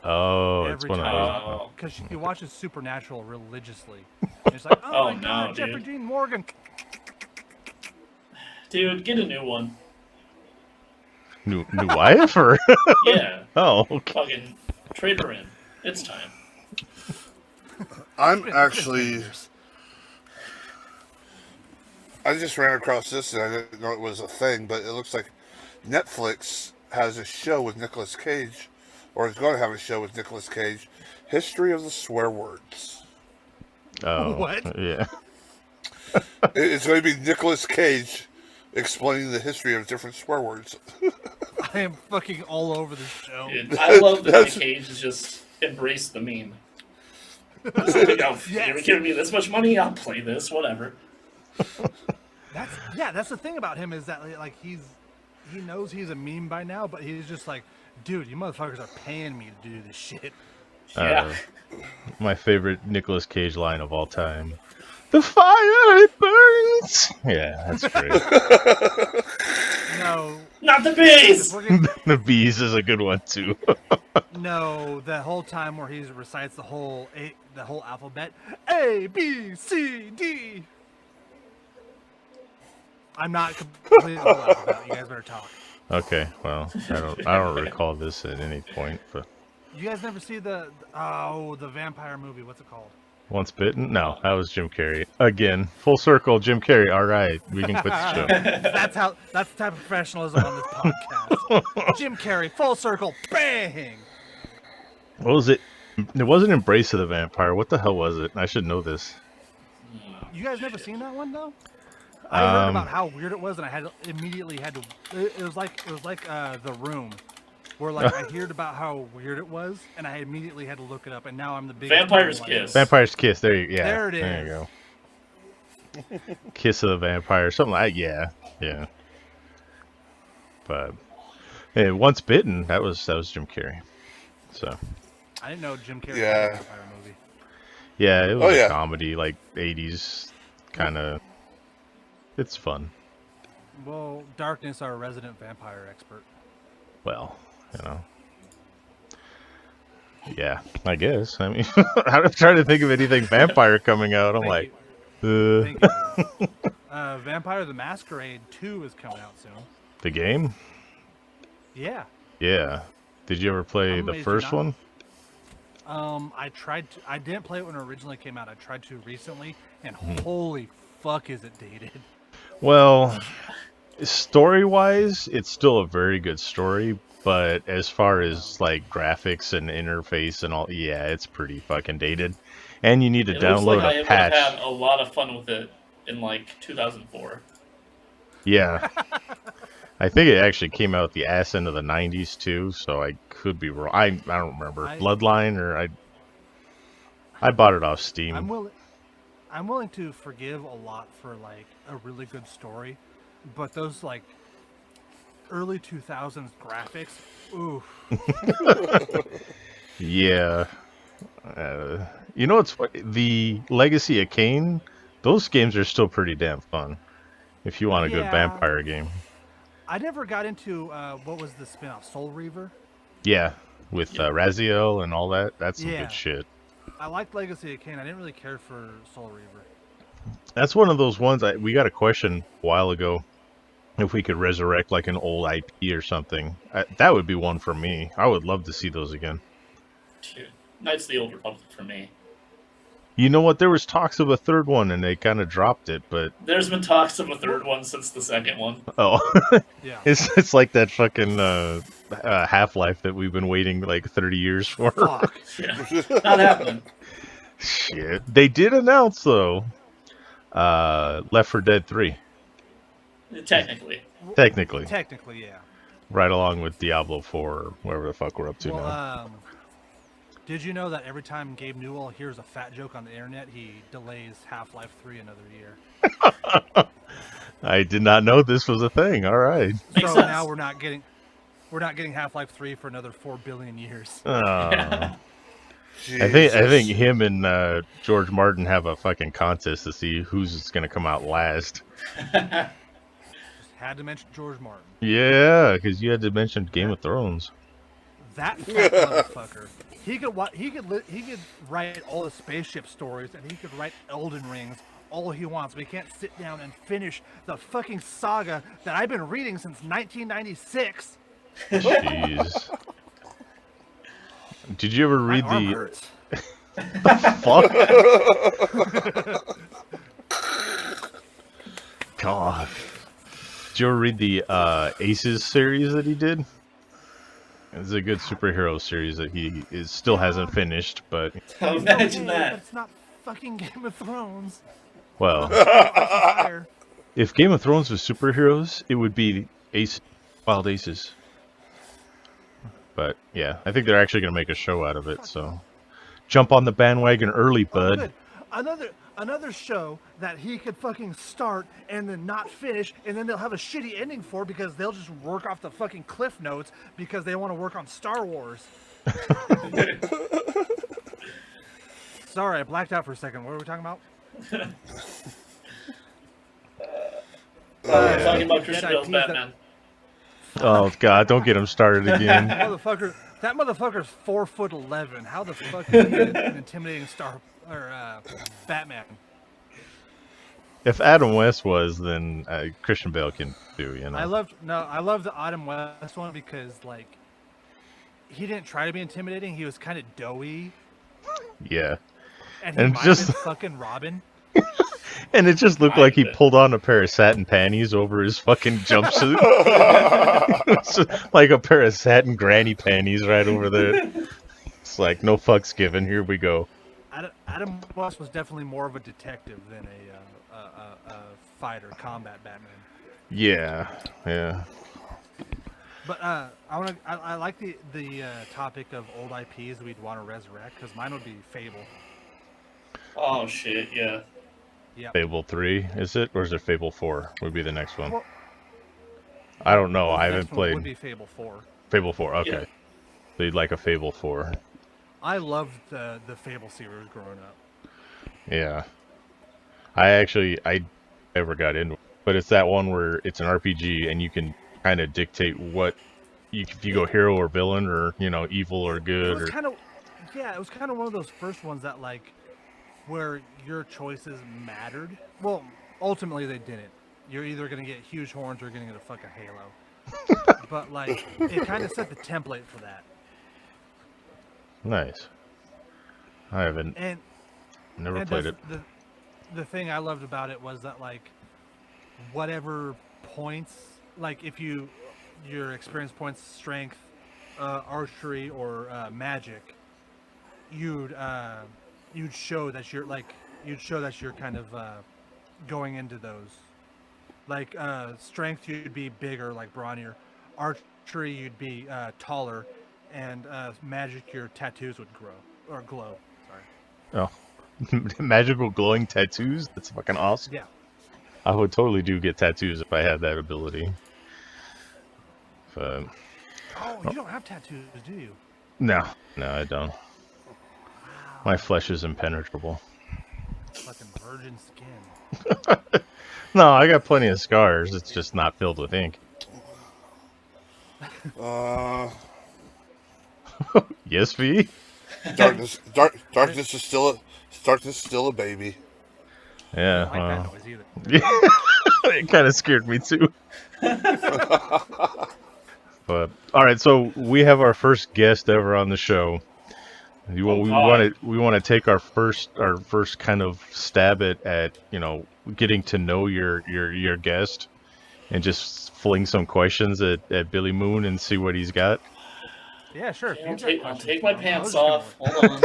Oh, it's every one of time. those. Oh, Because she watches Supernatural religiously. And it's like, oh Oh, my no, god, Jeffrey dude. Dean Morgan. dude, get a new one. New wife or? Yeah, Oh, okay. fucking trade her in. It's time. I'm It's been 10 actually. years. I just ran across this and I didn't know it was a thing, but it looks like Netflix has a show with Nicolas Cage, or is going to have a show with Nicolas Cage, History of the Swear Words. Oh, What? yeah. It's going to be Nicolas Cage explaining the history of different swear words. I am fucking all over this show. Dude, I love that Nick That's- Cage has just embraced the meme. It's like, oh, Yes. you're giving me this much money, I'll play this, whatever. That's the thing about him is that like he knows he's a meme by now, but he's just like, dude, you motherfuckers are paying me to do this shit. Yeah. My favorite Nicolas Cage line of all time. The fire it burns. Yeah, that's great. No, Not the if bees! we're gonna, The bees is a good one too. no, the whole time where he recites the whole alphabet, A B C D. I'm not completely loud about it. You guys better talk. Okay, well, I don't recall this at any point, but You guys never see the vampire movie? What's it called? Once Bitten? No, that was Jim Carrey. Again, full circle, Jim Carrey. All right, we can quit the show. That's the type of professionalism on this podcast. Jim Carrey, full circle, bang. What was it? It wasn't Embrace of the Vampire. What the hell was it? I should know this. You guys never seen that one though? I heard Um, about how weird it was, and I immediately had to. It was like The Room, where like I heard about how weird it was, and I immediately had to look it up, and now I'm the biggest. Vampire's like, Kiss. Vampire's Kiss. There you, yeah. There it There is. you go. Kiss of the Vampire, something like yeah. But hey, Once Bitten, that was Jim Carrey. So I didn't know Jim Carrey Yeah. had a vampire movie. yeah, it was Oh, a yeah. comedy, like 80s kind of. It's fun. Well, Darkness, our resident vampire expert. Well, you know. Yeah, I guess. I mean, I'm trying to think of anything vampire coming out. I'm Thank like, you. Thank you. Vampire the Masquerade 2 is coming out soon. the game? Yeah. Yeah. Did you ever play I'm the amazed first you're not- one? I didn't play it when it originally came out. I tried to recently, and Hmm. holy fuck, is it dated? Well, story-wise, it's still a very good story, but as far as like graphics and interface and all, yeah, it's pretty fucking dated. And you need to It looks download like I a would patch. have had a lot of fun with it in like 2004. Yeah. I think it actually came out the ass end of the 90s too, so I could be wrong. I don't remember. Bloodline or I bought it off Steam. I'm willing to forgive a lot for like a really good story, but those like early 2000s graphics, oof. Yeah. You know what's the Legacy of Kain? Those games are still pretty damn fun. If you want a good Yeah. vampire game. I never got into what was the spin-off, Soul Reaver. Yeah, with Raziel and all that. That's some Yeah. good shit. I liked Legacy of Kain. I didn't really care for Soul Reaver. That's one of those ones we got a question a while ago if we could resurrect like an old IP or something. That would be one for me. I would love to see those again. Dude, Knights of the Old Republic for me. You know what? There was talks of a third one and they kind of dropped it, but There's been talks of a third one since the second one. oh, Yeah. it's like that fucking Half-Life that we've been waiting like 30 years for. Fuck. Yeah, not happening. Shit. They did announce though, Left 4 Dead 3. Technically. Technically, Technically, yeah. right along with Diablo 4 or whatever the fuck we're up to now. Well, did you know that every time Gabe Newell hears a fat joke on the internet, he delays Half-Life 3 another year? I did not know this was a thing. All right. Makes so sense. now we're not getting Half-Life 3 for another 4 billion years. I think him and George Martin have a fucking contest to see who's going to come out last. Had to mention George Martin. Yeah, because you had to mention Game of Thrones. That fat motherfucker. He could write all the spaceship stories, and he could write Elden Rings all he wants, but he can't sit down and finish the fucking saga that I've been reading since 1996. Jeez. Did you ever read My arm the hurts. fuck? God. Did you ever read the Aces series that he did? It's a good superhero series that he still hasn't finished, but Imagine that. But it's not fucking Game of Thrones. well, Fire. if Game of Thrones was superheroes, it would be Wild Aces. But yeah, I think they're actually going to make a show out of it, so jump on the bandwagon early, bud. Good. Another show that he could fucking start and then not finish, and then they'll have a shitty ending for because they'll just work off the fucking cliff notes because they want to work on Star Wars. Sorry, I blacked out for a second. What were we talking about? Talking about Christian Dead Bale's IPs that- Batman. Oh god, don't get him started again. That motherfucker's 4'11". How the fuck is he an intimidating Batman? If Adam West was, then Christian Bale can do, you know. I love the Adam West one because like he didn't try to be intimidating. He was kind of doughy, Yeah. and he And might just- have been fucking Robin. And it just looked like he pulled on a pair of satin panties over his fucking jumpsuit. It's like a pair of satin granny panties right over there. It's like, no fucks given, here we go. Adam West was definitely more of a detective than a fighter, combat Batman. Yeah, yeah. But I like the topic of old IPs we'd want to resurrect because mine would be Fable. Oh shit, yeah. Yeah. Fable 3, is it? Or is it Fable 4 would be the next one? Well, I don't know, the I next haven't one played Would be Fable 4. Fable 4, okay. Yeah. So you'd like a Fable 4. I loved the Fable series growing up. Yeah. I never got into it, but it's that one where it's an RPG and you can kind of dictate what if you go hero or villain or, you know, evil or It good was or kind of one of those first ones that like where your choices mattered. Well, ultimately they didn't. You're either gonna get huge horns or you're gonna get a fucking halo. But like it kind of set the template for that. Nice. I haven't And never and played it. the thing I loved about it was that like whatever points, like if your experience points, strength, archery, or magic, you'd show that you're kind of going into those. Like strength, you'd be bigger, like brawnier. Archery, you'd be taller, and magic, your tattoos would grow or glow. Sorry. Oh. Magical glowing tattoos? That's fucking awesome. Yeah. I would totally get tattoos if I had that ability. But Oh, you don't have tattoos, do you? no, I don't. My flesh is impenetrable. Fucking virgin skin. No, I got plenty of scars. It's just not filled with ink. Yes, V? Darkness is still a baby. Yeah, I don't like well. that noise either. It kind of scared me too. But all right, so we have our first guest ever on the show. We want to take our first kind of stab at you know getting to know your guest and just fling some questions at Billy Moon and see what he's got. Yeah, sure. I'll If you've got take questions my for him, pants off. Hold on.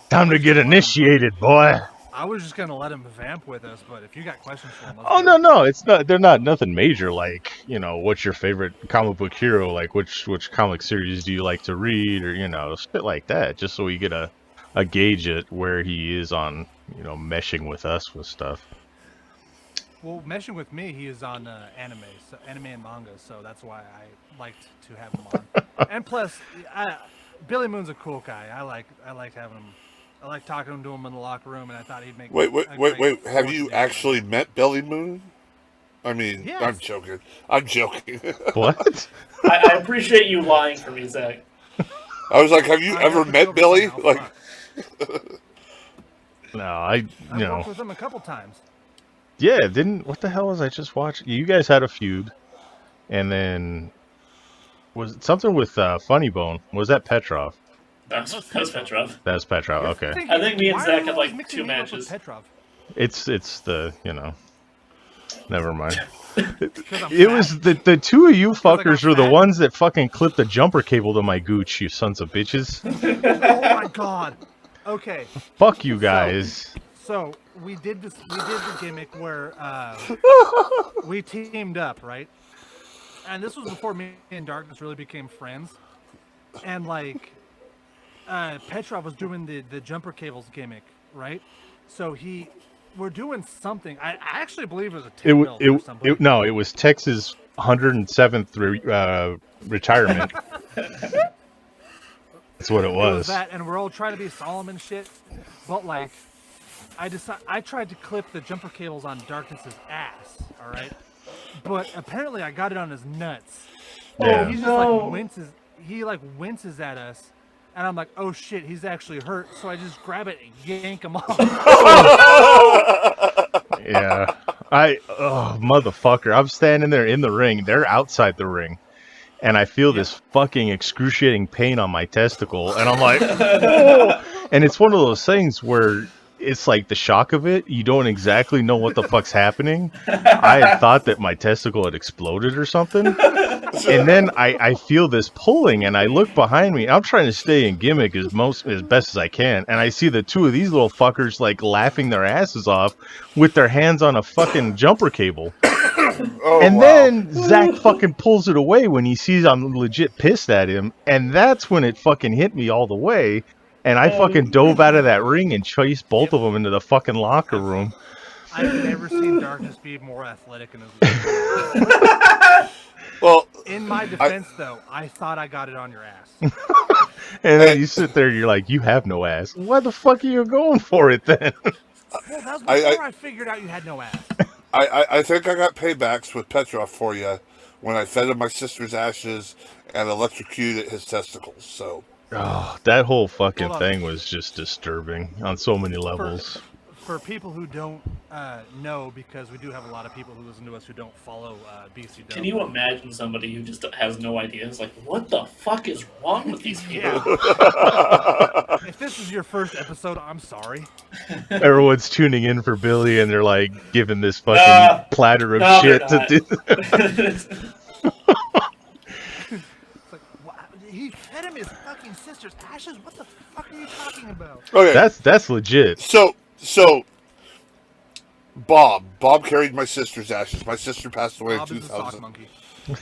Time to get initiated, boy. I was just gonna let him vamp with us, but if you got questions for him, let's Oh go. no, it's not. They're not nothing major. Like you know, what's your favorite comic book hero? Like which comic series do you like to read, or you know, shit like that. Just so we get a gauge at where he is on you know meshing with us with stuff. Well, meshing with me, he is on anime and manga, so that's why I liked to have him on. And plus, Billy Moon's a cool guy. I like having him. I like talking to him in the locker room, and I thought he'd make. Wait. a great Have you fourth actually met Billy Moon? I mean, Yes. I'm joking. I'm joking. What? I appreciate you lying for me, Zach. I was like, have you I ever gotta put you met over Billy? somehow, Like, fuck. No, I've worked with him a couple times. Yeah, what the hell was I just watching? You guys had a feud, and then was it something with Funny Bone? Was that Petrov? That's Petrov. That's Petrov. You're Okay, I think me and why are Zach you had always like mixing 2 me up with matches. Petrov? it's the never mind. 'Cause I'm It fat? was the two of you I got fuckers were the fat? ones that fucking clipped the jumper cable to my gooch, you sons of bitches. Oh my god. Okay, Fuck you guys. so we did the gimmick where we teamed up, right? And this was before me and Darkness really became friends. And like Petrov was doing the jumper cables gimmick, right? So we're doing something. I actually believe it was a 10 mil or something. No, it was Texas 107th retirement. That's what it It was was. that, and we're all trying to be solemn and shit. But like, I tried to clip the jumper cables on Darkness's ass. All right, but apparently I got it on his nuts. Yeah. He just like winces. He like winces at us, and I'm like, oh shit, he's actually hurt. So I just grab it and yank him off. Yeah. Motherfucker. I'm standing there in the ring. They're outside the ring. And I feel this fucking excruciating pain on my testicle. And I'm like, oh! And it's one of those things where it's like the shock of it. You don't exactly know what the fuck's happening. I had thought that my testicle had exploded or something. And then I feel this pulling, and I look behind me. I'm trying to stay in gimmick as best as I can, and I see the two of these little fuckers like laughing their asses off with their hands on a fucking jumper cable. Then Zack fucking pulls it away when he sees I'm legit pissed at him, and that's when it fucking hit me all the way. And I fucking dove out of that ring and chased both of them into the fucking locker room. I've never seen Darkness be more athletic in his life. well, In my defense, though, I thought I got it on your ass. And then you sit there, you're like, you have no ass. Why the fuck are you going for it then? Well, that was before I figured out you had no ass. I think I got paybacks with Petrov for you when I fed him my sister's ashes and electrocuted his testicles. So Oh, that whole fucking Hold on. thing was just disturbing on so many levels. For people who don't know, because we do have a lot of people who listen to us who don't follow BCW. Can you imagine somebody who just has no idea? It's like, what the fuck is wrong with these people? Yeah. If this is your first episode, I'm sorry. Everyone's tuning in for Billy, and they're like giving this fucking platter of shit to do. It's like, he fed him his fucking sister's ashes? What the fuck are you talking about? okay, That's legit. So Bob carried my sister's ashes. My sister passed away Bob in is a sock 2000. monkey.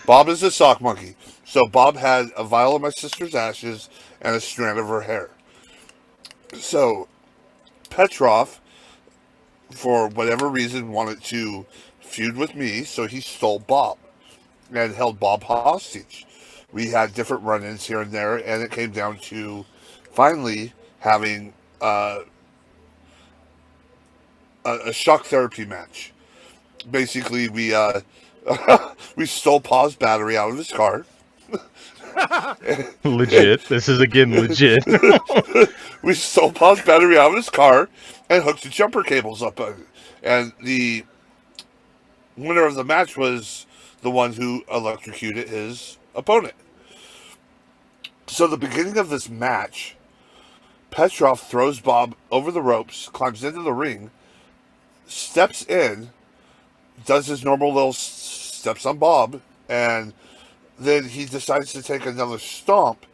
Bob is a sock monkey. So Bob had a vial of my sister's ashes and a strand of her hair. So Petrov, for whatever reason, wanted to feud with me, so he stole Bob and held Bob hostage. We had different run-ins here and there, and it came down to finally having a shock therapy match. Basically, we we stole Pa's battery out of his car. Legit. This is again legit. We stole Pa's battery out of his car and hooked the jumper cables up. And the winner of the match was the one who electrocuted his opponent. So the beginning of this match, Petrov throws Bob over the ropes, climbs into the ring, steps in, does his normal little steps on Bob, and then he decides to take another stomp,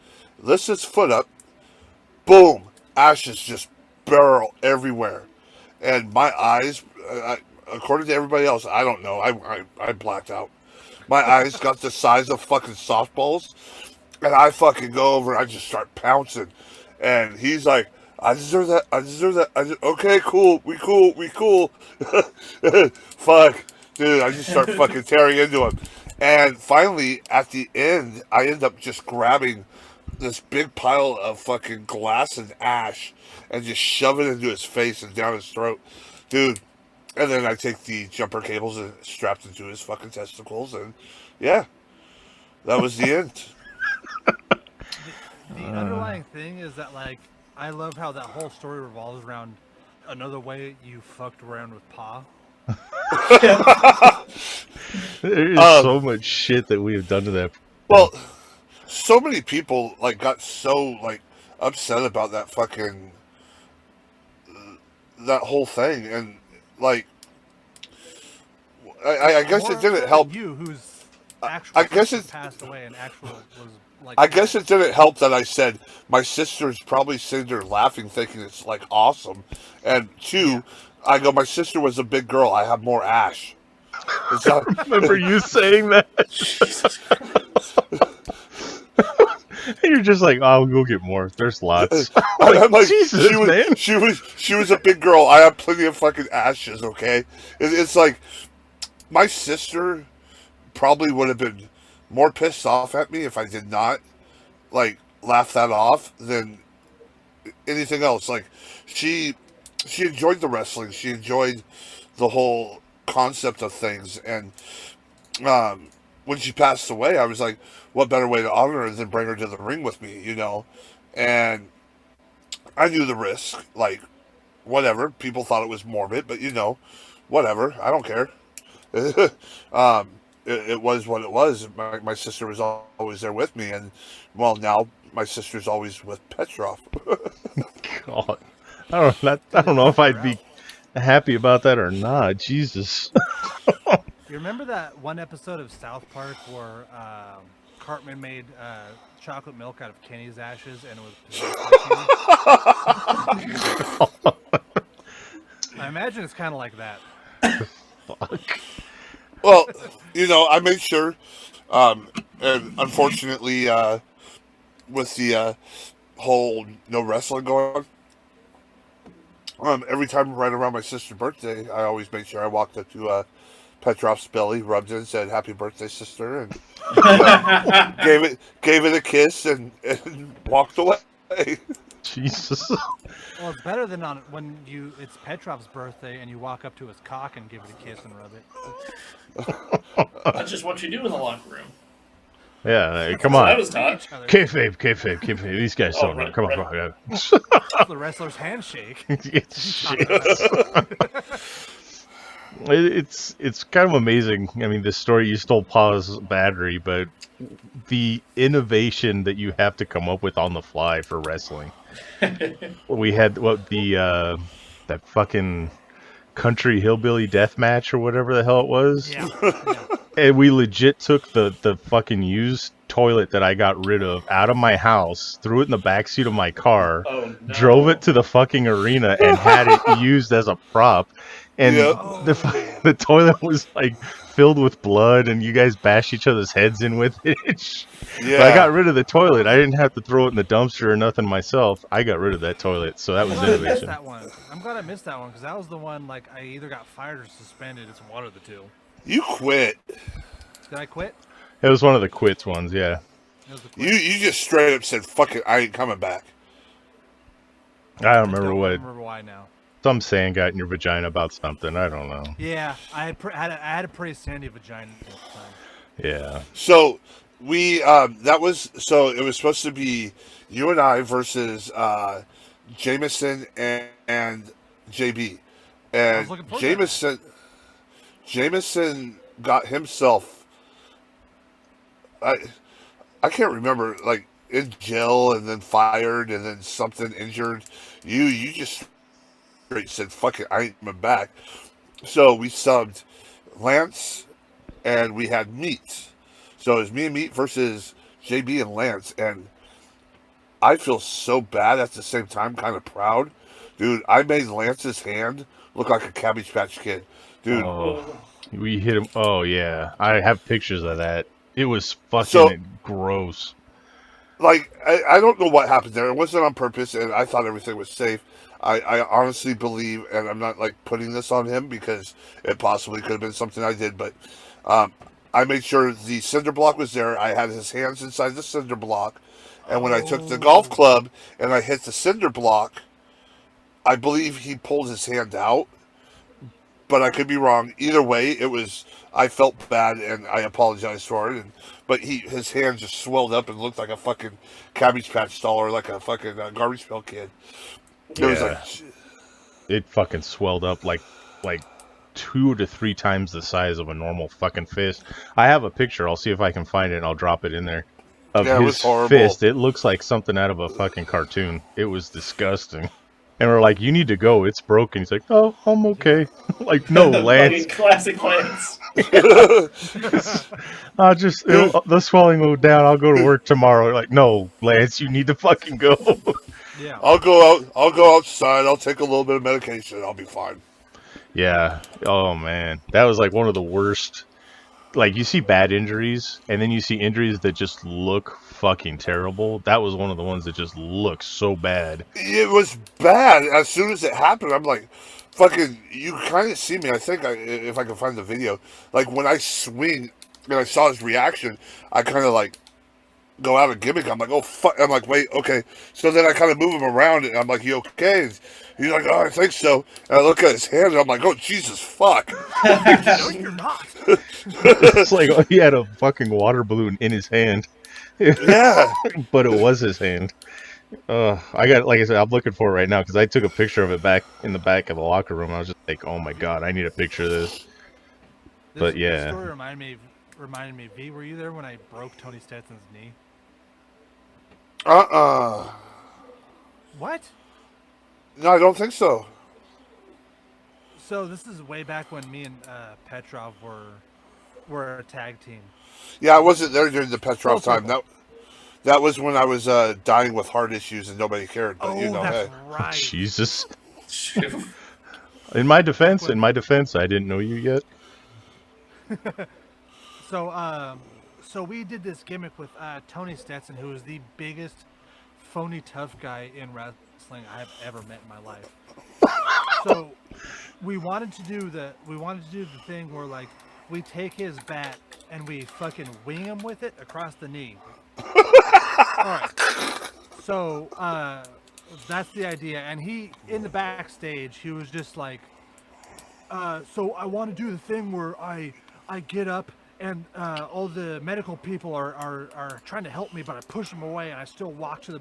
lifts his foot up, boom, ashes just barrel everywhere. And my eyes, according to everybody else, I don't know, I blacked out. My eyes got the size of fucking softballs, and I fucking go over and I just start pouncing. And he's like, I deserve that. Okay, cool. We cool. Fuck. Dude, I just start fucking tearing into him. And finally, at the end, I end up just grabbing this big pile of fucking glass and ash and just shove it into his face and down his throat. Dude, And then I take the jumper cables and strapped into his fucking testicles, and yeah, that was the end. The underlying thing is that, like, I love how that whole story revolves around another way you fucked around with Pa. There is Um, so much shit that we have done to that. well, so many people like got so like upset about that fucking that whole thing, and like I guess More it didn't than help. you, whose I actual guess sister it. passed away and actual was like. I guess it didn't help that I said my sister's probably sitting there laughing, thinking it's like awesome, and two, I go, my sister was a big girl. I have more ash. It's not, Remember you saying that? Jesus Christ. You're just like, oh, I'll go get more. There's lots. I'm like, Jesus, man. she was a big girl. I have plenty of fucking ashes. Okay, it's like my sister probably would have been more pissed off at me if I did not like laugh that off than anything else. Like she enjoyed the wrestling. She enjoyed the whole concept of things. And when she passed away, I was like, what better way to honor her than bring her to the ring with me, you know? And I knew the risk. Like, whatever. People thought it was morbid, but you know, whatever. I don't care. It was what it was. My sister was always there with me, and well, now my sister's always with Petrov. God. I don't know if I'd be happy about that or not. Jesus. You remember that one episode of South Park where Cartman made chocolate milk out of Kenny's ashes and it was possessed by I imagine it's kind of like that. Fuck. Well, you know, I made sure, and unfortunately, with the whole no wrestling going on, every time right around my sister's birthday, I always made sure I walked up to Petrov's belly, rubbed it, and said "Happy birthday, sister," and gave it a kiss, and walked away. Jesus. Well, it's better than when it's Petrov's birthday and you walk up to his cock and give it a kiss and rub it. That's just what you do in the locker room. Yeah, come So I on. was taught. Kayfabe. These guys don't know. right, Come on, right. come on. It's the wrestler's handshake. It's kind of amazing. I mean, this story, you stole Pa's battery, but the innovation that you have to come up with on the fly for wrestling. We had that fucking country hillbilly death match or whatever the hell it was. Yeah. And we legit took the fucking used toilet that I got rid of out of my house, threw it in the backseat of my car, Oh, no. drove it to the fucking arena, and had it used as a prop. And Yep. the toilet was like filled with blood, and you guys bashed each other's heads in with it. Yeah, But I got rid of the toilet. I didn't have to throw it in the dumpster or nothing myself. I got rid of that toilet, so that was I'm glad I missed innovation. that one. I'm glad I missed that one because that was the one like I either got fired or suspended. It's one of the two. you quit. Did I quit? It was one of the quits ones, yeah. It was a quit. You just straight up said, "Fuck it, I ain't coming back." I don't remember what. remember why now. Some saying got in your vagina about something. I don't know. Yeah, I had a pretty sandy vagina at the time. Yeah. So we it was supposed to be you and I versus Jameson and JB, and looking forward to that. Jameson got himself. I can't remember, like in jail and then fired and then something injured. You just straight said, "Fuck it, I ain't coming back." So we subbed Lance and we had Meat. So it was me and Meat versus JB and Lance, and I feel so bad at the same time, kind of proud. Dude, I made Lance's hand look like a Cabbage Patch Kid. Dude, Oh, we hit him. Oh, yeah. I have pictures of that. It was fucking So- gross. like, I don't know what happened there. It wasn't on purpose, and I thought everything was safe. I honestly believe, and I'm not, like, putting this on him because it possibly could have been something I did, but I made sure the cinder block was there. I had his hands inside the cinder block, and when I took the golf club and I hit the cinder block, I believe he pulled his hand out, but I could be wrong. Either way, I felt bad and I apologized for it. But his hand just swelled up and looked like a fucking Cabbage Patch doll or like a fucking Garbage Pail Kid. It was like, it fucking swelled up like 2 to 3 times the size of a normal fucking fist. I have a picture. I'll see if I can find it and I'll drop it in there. Of his fist. It looks like something out of a fucking cartoon. It was disgusting. And we're like, you need to go. It's broken. He's like, oh, I'm okay. Like, no, Lance. Classic Lance. The swelling will go down. I'll go to work tomorrow. Like, no, Lance, you need to fucking go. Yeah. I'll go outside. I'll take a little bit of medication. I'll be fine. Yeah. Oh, man. That was like one of the worst. Like, you see bad injuries, and then you see injuries that just look fucking terrible. That was one of the ones that just looked so bad. It was bad. As soon as it happened, I'm like, fucking, you kind of see me. I think if I can find the video. Like, when I swing and I saw his reaction, I kind of like go out of gimmick. I'm like, oh, fuck. I'm like, wait, okay. So then I kind of move him around, and I'm like, you okay? And he's like, oh, I think so. And I look at his hand, and I'm like, oh, Jesus, fuck. No, you're not. It's like he had a fucking water balloon in his hand. Yeah. But it was his hand. I got, like I said, I'm looking for it right now because I took a picture of it back in the back of the locker room. I was just like, oh my god, I need a picture of this. But yeah. This story reminded me. V, were you there when I broke Tony Stetson's knee? What? No, I don't think so. So this is way back when me and Petrov were a tag team. Yeah, I wasn't there during the Petrov time. That was when I was dying with heart issues and nobody cared. But that's right. Jesus. In my defense, I didn't know you yet. So we did this gimmick with Tony Stetson, who is the biggest phony tough guy in wrestling I've ever met in my life. So we wanted to do the thing where like we take his bat and we fucking wing him with it across the knee. All right. So that's the idea. And he in the backstage, he was just like, so I want to do the thing where I get up and all the medical people are trying to help me, but I push them away and I still walk to the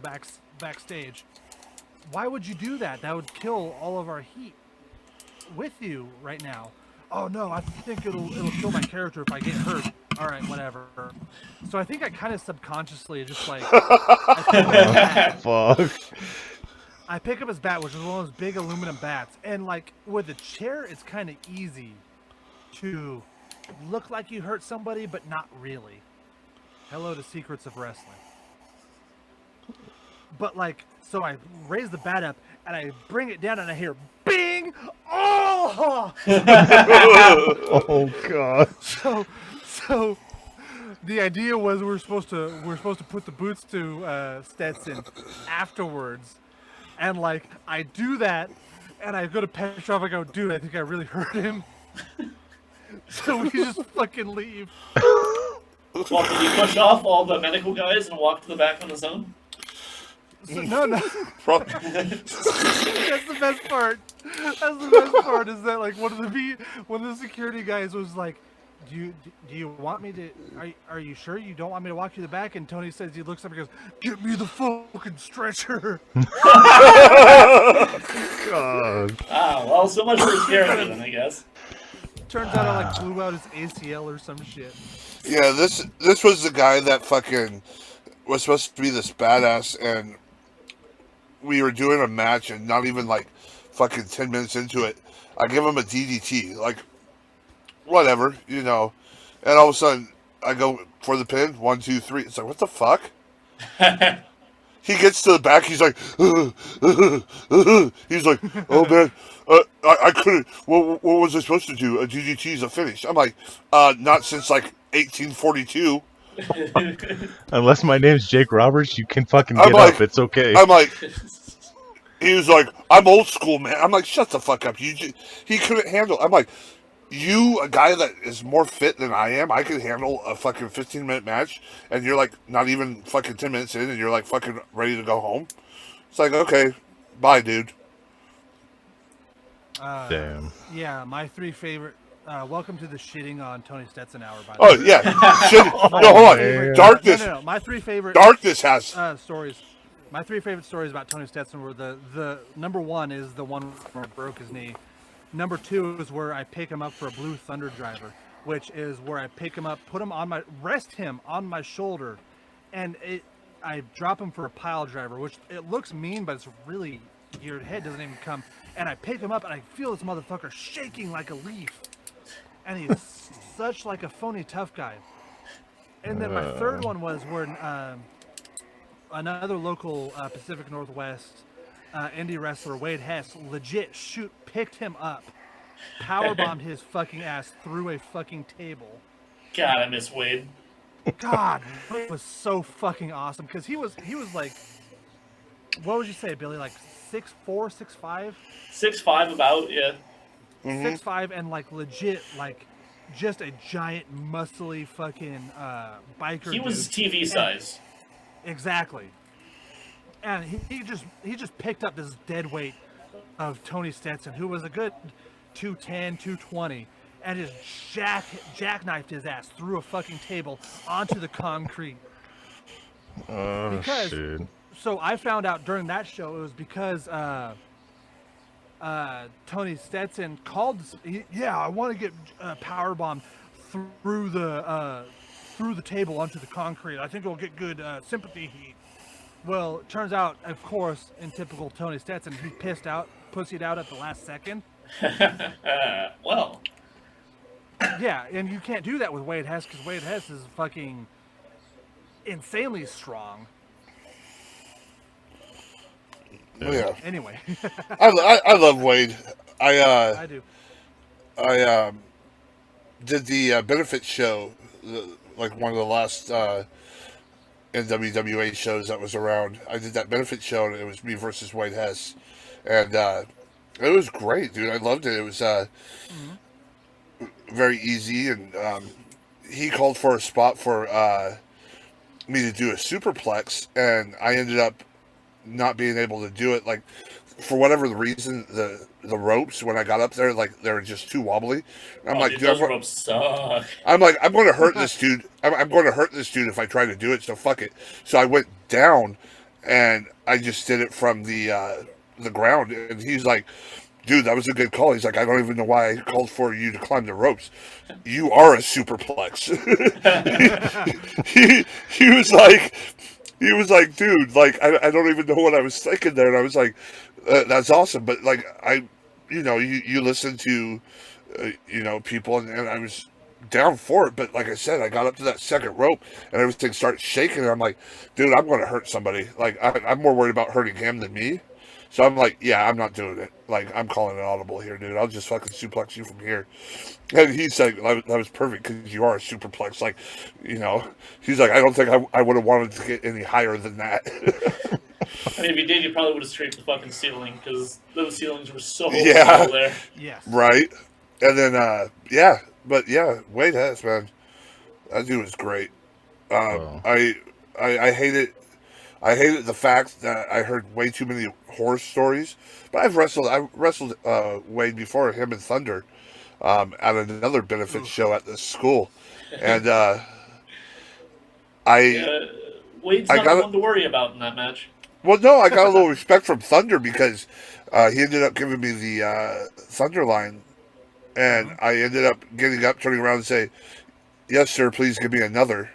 backstage. Why would you do that? That would kill all of our heat with you right now. Oh no, I think it'll kill my character if I get hurt. All right, whatever. So I think I kind of subconsciously just like fuck. I pick up his bat, which is one of those big aluminum bats, and like with a chair, it's kind of easy to look like you hurt somebody, but not really. Hello to secrets of wrestling. But like, so I raise the bat up and I bring it down and I hear bing! Oh! Oh god. So the idea was we're supposed to put the boots to Stetson afterwards. And like I do that and I go to Petrov, I go, dude, I think I really hurt him. So we just fucking leave. Well, did you push off all the medical guys and walk to the back on his own? So, no. That's the best part. That's the best part is that like one of the security guys was like, do you want me to? Are you sure you don't want me to walk you to the back? And Tony says he looks up and goes, "Get me the fucking stretcher." God. Ah, well, so much for his character then, I guess. Turns out I like blew out his ACL or some shit. Yeah, this was the guy that fucking was supposed to be this badass, and we were doing a match, and not even like fucking 10 minutes into it, I give him a DDT, like whatever, you know, and all of a sudden I go for the pin, 1, 2, 3. It's like, what the fuck? He gets to the back, he's like, he's like, oh man, I couldn't. What was I supposed to do? A DDT is a finish. I'm like, not since like 1842. Unless my name's Jake Roberts, you can fucking get up. It's okay. I'm like, he was like, I'm old school, man. I'm like, shut the fuck up. He couldn't handle. I'm like, you, a guy that is more fit than I am, I could handle a fucking 15-minute match, and you're like not even fucking 10 minutes in, and you're like fucking ready to go home. It's like, okay, bye, dude. Damn. Yeah, my three favorite. Welcome to the shitting on Tony Stetson hour, by the Oh way. yeah, shit. No, hold on. man. Darkness. No. My three favorite Darkness has. stories. My three favorite stories about Tony Stetson were the number one is the one where he broke his knee. Number two is where I pick him up for a Blue Thunder driver, which is where I pick him up, rest him on my shoulder, and I drop him for a pile driver, which it looks mean, but it's really, your head doesn't even come. And I pick him up and I feel this motherfucker shaking like a leaf. And he's such like a phony tough guy. And then my third one was where another local Pacific Northwest indie wrestler, Wade Hess, legit picked him up, powerbombed his fucking ass through a fucking table. God, I miss Wade. God, it was so fucking awesome because he was like, what would you say, Billy? Like 6'4", 6'5"? 6'5" about, yeah. 6'5" and like legit like just a giant muscly fucking biker. He was dude. TV size. Exactly. And he just picked up this dead weight of Tony Stetson, who was a good 210, 220, and just jackknifed his ass through a fucking table onto the concrete. Oh, Because- shit. So I found out during that show it was because Tony Stetson called. I want to get powerbombed through the table onto the concrete. I think it'll get good sympathy heat. Well, it turns out, of course, in typical Tony Stetson, he pussied out at the last second. Well, Yeah, and you can't do that with Wade Hess because Wade Hess is fucking insanely strong. Oh, yeah. Anyway, I love Wade. I do. I did the benefit show, like one of the last NWWA shows that was around. I did that benefit show, and it was me versus Wade Hess, and it was great, dude. I loved it. It was very easy, and he called for a spot for me to do a superplex, and I ended up not being able to do it. Like, for whatever the reason, the ropes when I got up there, like, they were just too wobbly. I'm like, dude, dude, those ropes suck. I'm going to hurt this dude. I'm going to hurt this dude if I try to do it. So fuck it. So I went down, and I just did it from the ground. And he's like, dude, that was a good call. He's like, I don't even know why I called for you to climb the ropes. You are a superplex. He was like, dude, like, I don't even know what I was thinking there. And I was like, that's awesome. But like, you listen to, people, and I was down for it. But like I said, I got up to that second rope and everything started shaking. And I'm like, dude, I'm going to hurt somebody. Like, I'm more worried about hurting him than me. So I'm like, yeah, I'm not doing it. Like, I'm calling an audible here, dude. I'll just fucking suplex you from here. And he said, that was perfect because you are a superplex. Like, he's like, I don't think I would have wanted to get any higher than that. I mean, if you did, you probably would have scraped the fucking ceiling because those ceilings were so Yeah. low there. Yes. Right. And then, Wade Hess, man. That dude was great. Wow. I hated the fact that I heard way too many horror stories. But I wrestled Wade before, him and Thunder, at another benefit show at this school. And Wade's not the one to worry about in that match. Well, no, I got a little respect from Thunder because he ended up giving me the Thunder line. And I ended up getting up, turning around and say, yes, sir, please give me another.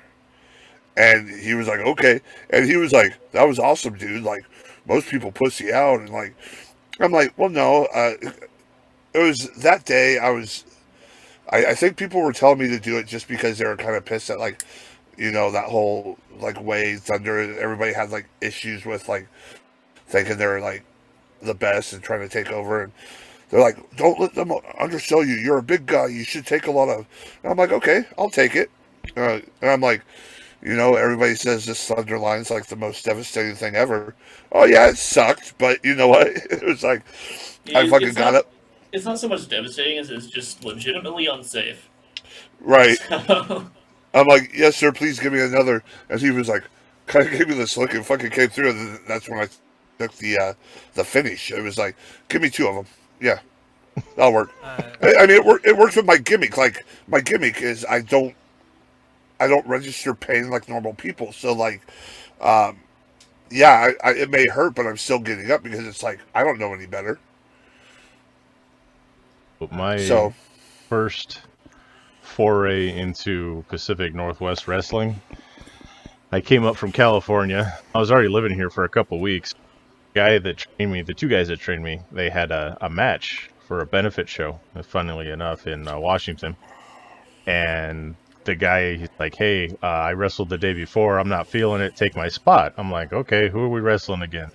And he was like, okay. And he was like, that was awesome, dude. Like, most people pussy out. And like, I'm like, well, no. It was that day I think people were telling me to do it just because they were kind of pissed at, like, that whole, like, Wade, Thunder. Everybody had, like, issues with, like, thinking they're, like, the best and trying to take over. And they're like, don't let them undersell you. You're a big guy. You should take a lot of... And I'm like, okay, I'll take it. And I'm like... everybody says this Thunder line's like the most devastating thing ever. Oh, yeah, it sucked, but you know what? It was like, I fucking got up. It's not so much devastating as it's just legitimately unsafe. Right. So, I'm like, yes, sir, please give me another. And he was like, kind of gave me this look and fucking came through. And that's when I took the finish. It was like, give me two of them. Yeah. That'll work. I mean, it works with my gimmick. Like my gimmick is I don't register pain like normal people. So like, um, yeah, it may hurt, but I'm still getting up because it's like I don't know any better. But my So first foray into Pacific Northwest wrestling, I came up from California. I was already living here for a couple weeks. The two guys that trained me, they had a match for a benefit show, funnily enough, in Washington. And the guy, he's like, hey, I wrestled the day before. I'm not feeling it. Take my spot. I'm like, okay, who are we wrestling again?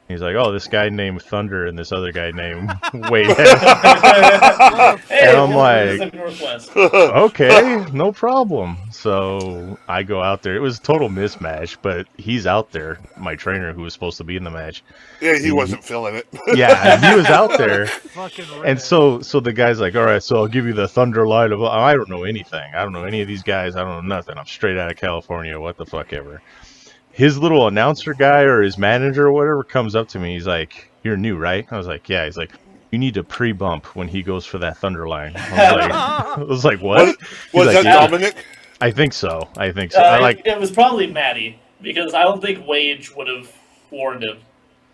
He's like, oh, this guy named Thunder and this other guy named Wade. Hey, And I'm welcome to like, Pacific Northwest. okay, no problem. So I go out there. It was a total mismatch, but he's out there, my trainer who was supposed to be in the match. yeah, he wasn't feeling it. Yeah, he was out there. Fucking And red. so the guy's like, all right, so I'll give you the Thunder line of, I don't know anything. I don't know any of these guys. I don't know nothing. I'm straight out of California. What the fuck ever. His little announcer guy or his manager or whatever comes up to me. He's like, you're new, right? I was like, yeah. He's like, you need to pre-bump when he goes for that Thunder line. I was like, what? Was He's like, that yeah. Dominic? I think so. I like. It was probably Maddie, because I don't think Wage would have warned him.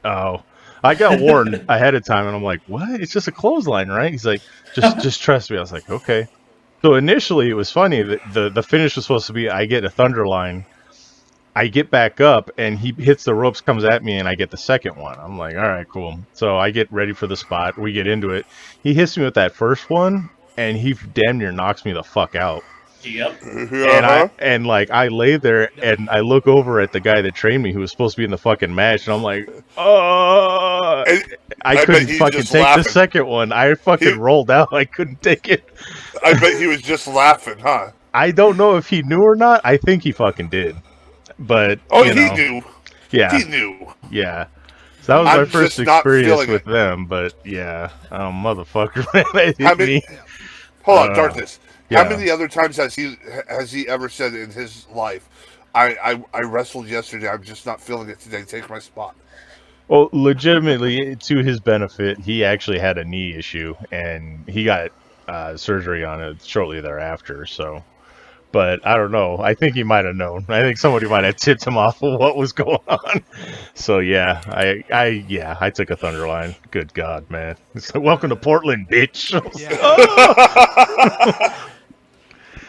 Oh, I got warned ahead of time, and I'm like, what? It's just a clothesline, right? He's like, just trust me. I was like, okay. So initially, it was funny that the finish was supposed to be I get a Thunder line. I get back up and he hits the ropes, comes at me, and I get the second one. I'm like, all right, cool. So I get ready for the spot. We get into it. He hits me with that first one, and he damn near knocks me the fuck out. Yep. And I lay there and I look over at the guy that trained me who was supposed to be in the fucking match, and I'm like, oh, I couldn't fucking take laughing. the second one. I fucking rolled out. I couldn't take it. I bet he was just laughing, huh? I don't know if he knew or not. I think he fucking did. But he knew. Yeah, He knew. yeah. So that was my first just not experience feeling with it. them. But yeah, motherfucker, that hit me. Hold on, Darkness. yeah. How many other times has he ever said in his life, I wrestled yesterday, I'm just not feeling it today, take my spot? Well, legitimately, to his benefit, he actually had a knee issue, and he got surgery on it shortly thereafter. So, but I don't know. I think he might have known. I think somebody might have tipped him off of what was going on. So yeah, I took a Thunder line. Good God, man! It's like, welcome to Portland, bitch.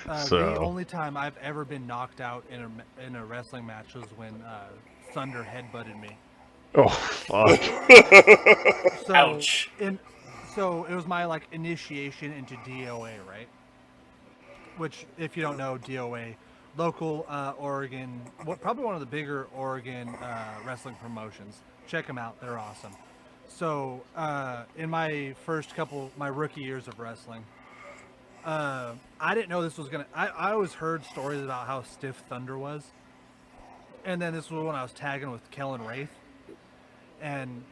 The only time I've ever been knocked out in a wrestling match was when Thunder headbutted me. Oh fuck! So, Ouch. So it was my initiation into DOA, right? Which, if you don't know, DOA, local Oregon, probably one of the bigger Oregon wrestling promotions. Check them out; they're awesome. So in my my rookie years of wrestling, I didn't know this was gonna. I always heard stories about how stiff Thunder was, and then this was when I was tagging with Kellen Wraith, and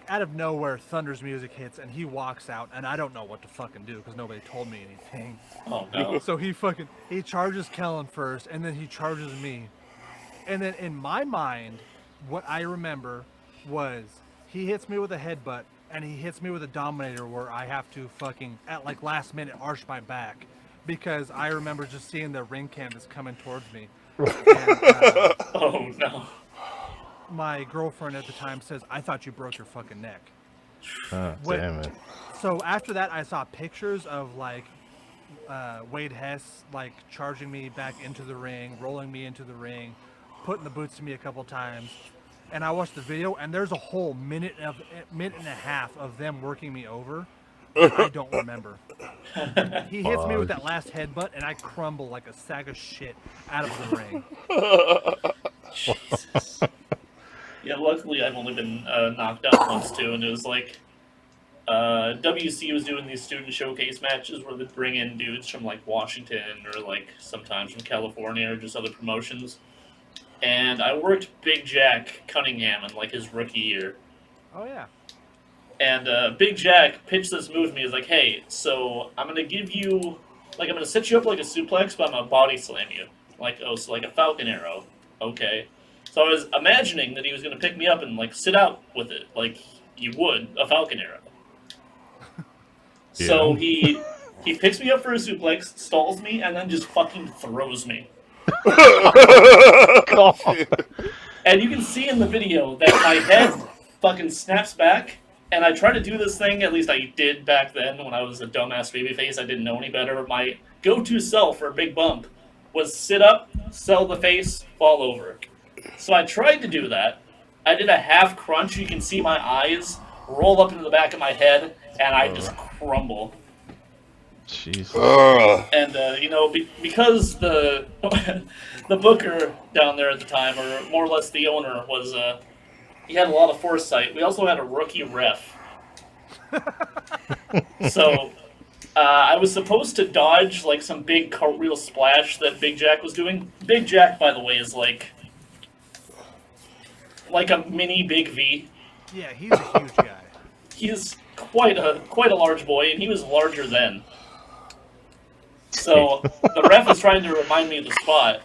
out of nowhere, Thunder's music hits, and he walks out, and I don't know what to fucking do because nobody told me anything. Oh no. So he charges Kellen first, and then he charges me, and then in my mind, what I remember was he hits me with a headbutt, and he hits me with a dominator where I have to fucking at last minute arch my back because I remember just seeing the ring canvas coming towards me. And, Oh no. my girlfriend at the time says, I thought you broke your fucking neck. Damn it. So after that, I saw pictures of Wade Hess charging me back into the ring, rolling me into the ring, putting the boots to me a couple times. And I watched the video, and there's a whole minute and a half of them working me over. I don't remember. He hits me with that last headbutt, and I crumble like a sack of shit out of the ring. Jesus. Yeah, luckily I've only been knocked out once too, and it was WC was doing these student showcase matches where they'd bring in dudes from Washington or sometimes from California or just other promotions. And I worked Big Jack Cunningham in his rookie year. Oh yeah. And Big Jack pitched this move to me. He's like, hey, so I'm going to give you, I'm going to set you up like a suplex, but I'm going to body slam you. So a Falcon Arrow. Okay. So I was imagining that he was going to pick me up and, sit out with it, like you would a Falcon Arrow. So he picks me up for a suplex, stalls me, and then just fucking throws me. God. And you can see in the video that my head fucking snaps back, and I try to do this thing, at least I did back then when I was a dumbass babyface, I didn't know any better. My go-to self for a big bump was sit up, sell the face, fall over. So I tried to do that. I did a half crunch, you can see my eyes roll up into the back of my head, and I just crumble. Jesus. And because the the booker down there at the time, or more or less the owner, was he had a lot of foresight. We also had a rookie ref, so I was supposed to dodge like some big cartwheel splash that Big Jack was doing. Big Jack, by the way, is like a mini Big V. Yeah, he's a huge guy. He's quite a large boy, and he was larger then. So the ref is trying to remind me of the spot,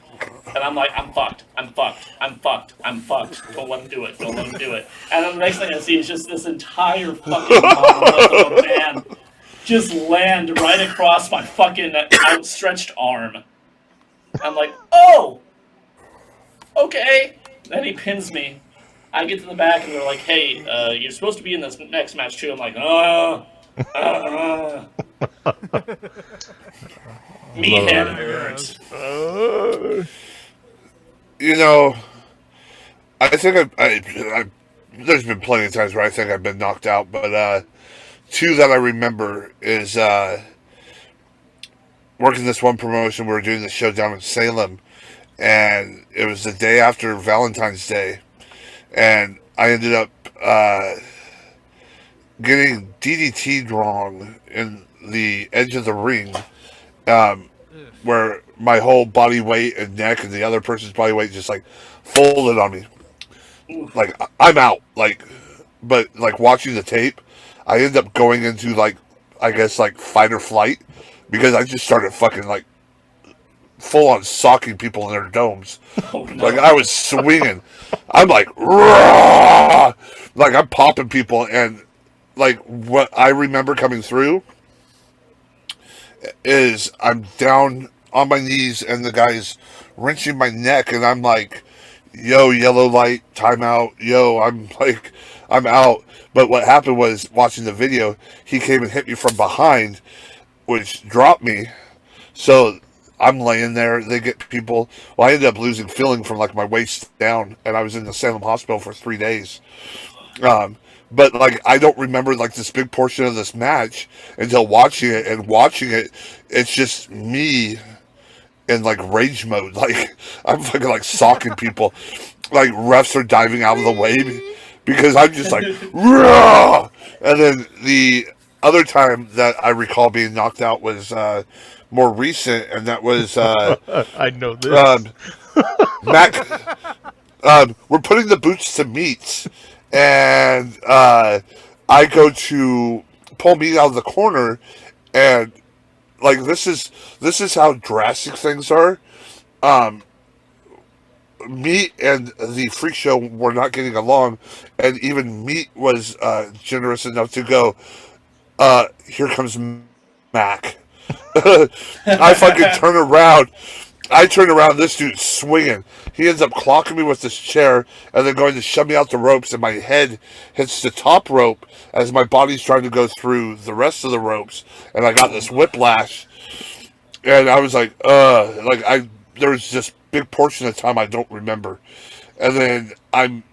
and I'm like, I'm fucked. Don't let him do it. And then the next thing I see is just this entire fucking monolith of a man just land right across my fucking outstretched arm. I'm like, oh, okay. Then he pins me. I get to the back, and they're like, hey, you're supposed to be in this next match too. I'm like, me head hurts. I think I there's been plenty of times where I think I've been knocked out, but two that I remember is working this one promotion. We were doing the show down in Salem, and it was the day after Valentine's Day, and I ended up getting DDT'd wrong in the edge of the ring, where my whole body weight and neck and the other person's body weight just like folded on me. Like, I'm out. But watching the tape, I ended up going into I guess fight or flight, because I just started fucking full on socking people in their domes. Oh, no. I was swinging. I'm like, raw! I'm popping people, and what I remember coming through is I'm down on my knees and the guy's wrenching my neck, and I'm like, yo, yellow light, timeout, yo, I'm out. But what happened was, watching the video, he came and hit me from behind, which dropped me. So I'm laying there, they get people. Well, I ended up losing feeling from my waist down, and I was in the Salem hospital for 3 days. But I don't remember this big portion of this match until watching it, and watching it, it's just me in rage mode. I'm fucking socking people. Refs are diving out of the way because I'm just Rah! And then the other time that I recall being knocked out was more recent, and that was I know this. Mac. We're putting the boots to meat, and I go to pull meat out of the corner, and this is how drastic things are. Meat and the freak show were not getting along, and even Meat was generous enough to go, here comes Mac. I fucking turn around. This dude's swinging. He ends up clocking me with this chair and then going to shove me out the ropes, and my head hits the top rope as my body's trying to go through the rest of the ropes, and I got this whiplash, and I was there was this big portion of time I don't remember. And then